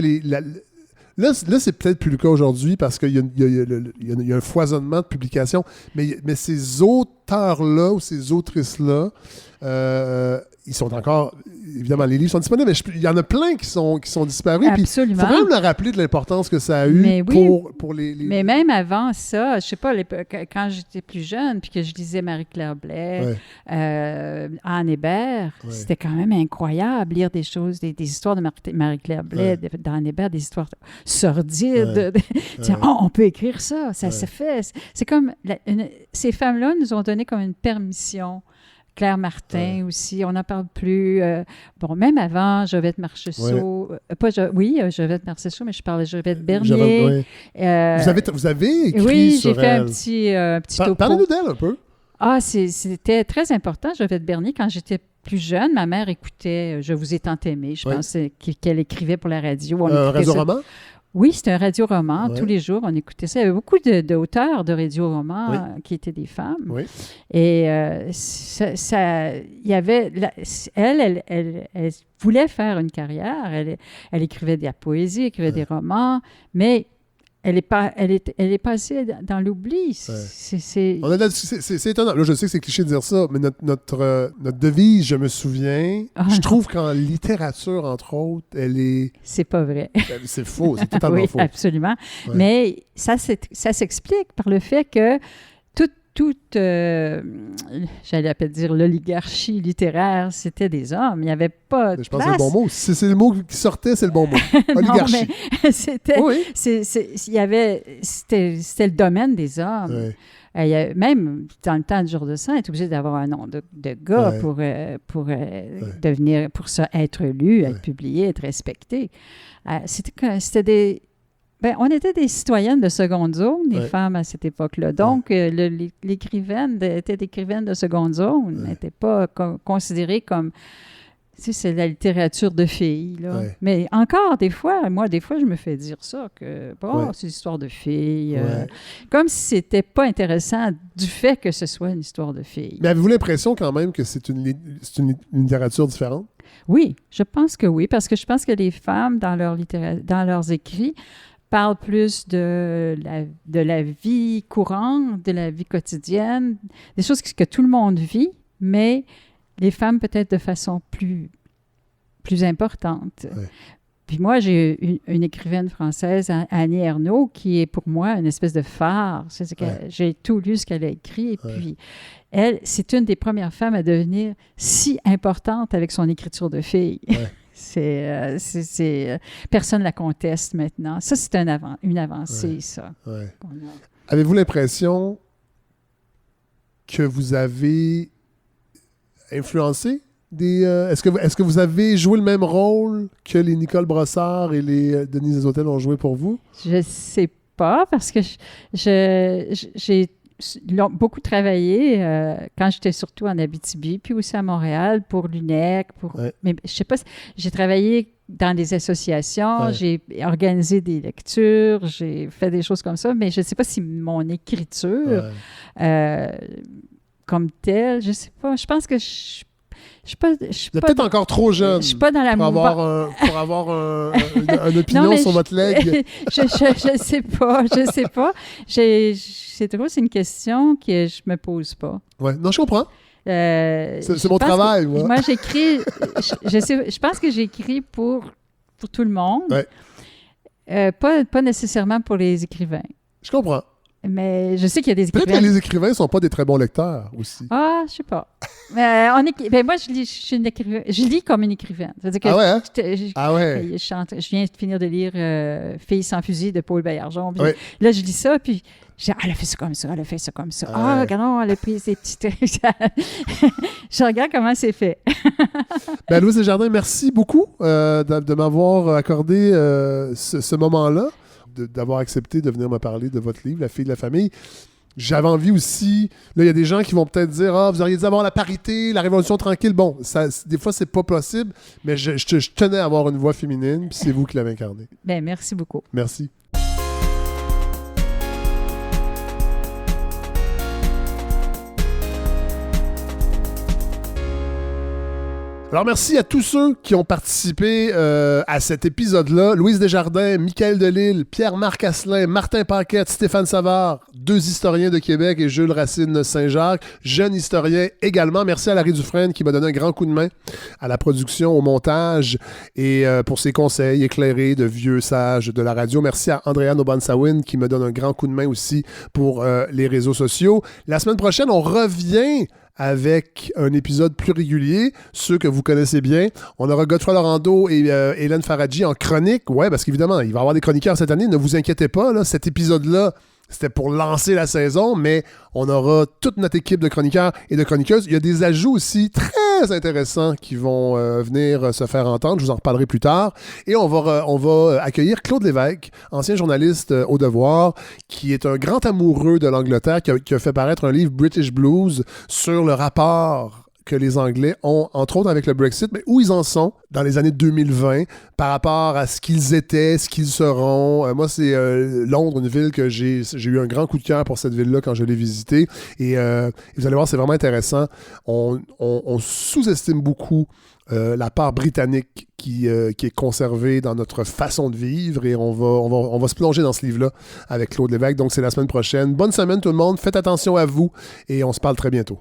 Là, c'est peut-être plus le cas aujourd'hui parce qu'il y a un foisonnement de publications, mais ces auteurs-là ou ces autrices-là, ils sont encore... Évidemment, les livres sont disponibles, mais il y en a plein qui sont disparus.
Absolument.
Il faut quand même leur rappeler de l'importance que ça a eu pour les...
Mais même avant ça, je sais pas, quand j'étais plus jeune, puis que je lisais Marie-Claire Blais, Anne Hébert, c'était quand même incroyable lire des choses, des histoires de Marie-Claire Blais, d'Anne Hébert, des histoires sordides. On peut écrire ça, ça se fait. C'est comme... ces femmes-là nous ont donné comme une permission. Claire Martin aussi, on n'en parle plus. Même avant, Jovette Marchessault. Jovette Marchessault, mais je parlais de Jovette Bernier.
Vous avez écrit
oui,
sur elle.
Oui, j'ai fait un petit topo.
Parlez-nous d'elle un peu.
Ah, c'était très important, Jovette Bernier. Quand j'étais plus jeune, ma mère écoutait « Je vous ai tant aimé ». Je pense qu'elle écrivait pour la radio.
Un radio-roman?
Oui, c'était un radio-roman. Tous les jours, on écoutait ça. Il y avait beaucoup d'auteurs de radio-romans qui étaient des femmes.
Oui.
Et il y avait... Elle voulait faire une carrière. Elle écrivait de la poésie, écrivait des romans, mais... Elle est passée dans l'oubli. C'est
étonnant. Là, je sais que c'est cliché de dire ça, mais notre devise, je me souviens, je trouve qu'en littérature, entre autres, elle est...
C'est pas vrai.
C'est faux, c'est totalement faux.
Oui, absolument. Ouais. Mais ça s'explique par le fait que toute j'allais peut-être dire l'oligarchie littéraire, c'était des hommes. Il n'y avait pas de
Je pense que c'est le bon mot. Si c'est le mot qui sortait, c'est le bon mot. Oligarchie.
Non, mais c'était le domaine des hommes. Ouais. Même dans le temps du jour de sang, on est obligé d'avoir un nom de gars pour devenir, pour ça, être lu, être publié, être respecté. C'était des... on était des citoyennes de seconde zone, les femmes à cette époque-là. Donc, l'écrivaine était d'écrivaine de seconde zone, n'était pas considérée comme... c'est la littérature de filles. Là. Ouais. Mais encore, des fois, je me fais dire ça, que c'est l'histoire de filles. Comme si c'était pas intéressant du fait que ce soit une histoire de filles.
Mais avez-vous l'impression quand même que c'est une littérature différente?
Oui, je pense que oui, parce que je pense que les femmes, dans leurs écrits, parle plus de la vie courante, de la vie quotidienne, des choses que tout le monde vit, mais les femmes peut-être de façon plus importante. Ouais. Puis moi, j'ai une écrivaine française, Annie Ernaux, qui est pour moi une espèce de phare. J'ai tout lu ce qu'elle a écrit, et puis elle, c'est une des premières femmes à devenir si importante avec son écriture de fille. Ouais. Personne ne la conteste maintenant. Ça, c'est une avancée, ça. Ouais.
Avez-vous l'impression que vous avez influencé est-ce que vous avez joué le même rôle que les Nicole Brossard et les Denise Desautels ont joué pour vous?
Je sais pas, parce que j'ai beaucoup travaillé quand j'étais surtout en Abitibi, puis aussi à Montréal pour l'UNEC. Mais je sais pas, j'ai travaillé dans des associations, j'ai organisé des lectures, j'ai fait des choses comme ça, mais je ne sais pas si mon écriture comme telle, je sais pas, je pense que vous
êtes peut-être encore trop jeune
pour
avoir une opinion sur votre legs.
Je sais pas. C'est une question que je me pose pas.
Ouais, non, je comprends. C'est mon travail, moi.
Moi, j'écris... je pense que j'écris pour tout le monde. Ouais. Pas nécessairement pour les écrivains.
Je comprends.
Mais je sais qu'il y a des écrivains...
Peut-être que les écrivains ne sont pas des très bons lecteurs aussi.
Ah, je sais pas. Moi, je lis comme une écrivaine. C'est-à-dire que je viens de finir de lire Filles sans fusil de Paul Baillargeon. Là, je lis ça, puis elle a fait ça comme ça, elle a fait ça comme ça. Regardons, elle a pris ses petites... Je regarde comment c'est fait.
Louise Desjardins, merci beaucoup de m'avoir accordé ce moment-là, d'avoir accepté de venir me parler de votre livre, La fille de la famille. J'avais envie aussi... Là, il y a des gens qui vont peut-être dire « Ah, vous auriez dû avoir la parité, la révolution tranquille. » Bon, des fois, c'est pas possible, mais je tenais à avoir une voix féminine, puis c'est vous qui l'avez incarnée.
Merci beaucoup.
Merci. Alors, merci à tous ceux qui ont participé à cet épisode-là. Louise Desjardins, Michael Delisle, Pierre-Marc Asselin, Martin Paquette, Stéphane Savard, 2 historiens de Québec et Jules Racine Saint-Jacques, jeune historien également. Merci à Larry Dufresne qui m'a donné un grand coup de main à la production, au montage et pour ses conseils éclairés de vieux sages de la radio. Merci à Andréane Obansawin qui me donne un grand coup de main aussi pour les réseaux sociaux. La semaine prochaine, on revient avec un épisode plus régulier, ceux que vous connaissez bien. On aura Godefroy Laurando et Hélène Faradji en chronique. Ouais, parce qu'évidemment, il va y avoir des chroniqueurs cette année. Ne vous inquiétez pas, là, cet épisode-là, c'était pour lancer la saison, mais on aura toute notre équipe de chroniqueurs et de chroniqueuses. Il y a des ajouts aussi très intéressants qui vont venir se faire entendre. Je vous en reparlerai plus tard. Et on va accueillir Claude Lévesque, ancien journaliste au Devoir, qui est un grand amoureux de l'Angleterre, qui a fait paraître un livre British Blues sur le rapport que les Anglais ont, entre autres avec le Brexit, mais où ils en sont dans les années 2020 par rapport à ce qu'ils étaient, ce qu'ils seront. Moi, c'est Londres, une ville que j'ai eu un grand coup de cœur pour cette ville-là quand je l'ai visitée. Et vous allez voir, c'est vraiment intéressant. On sous-estime beaucoup la part britannique qui est conservée dans notre façon de vivre, et on va se plonger dans ce livre-là avec Claude Lévesque. Donc, c'est la semaine prochaine. Bonne semaine tout le monde, faites attention à vous et on se parle très bientôt.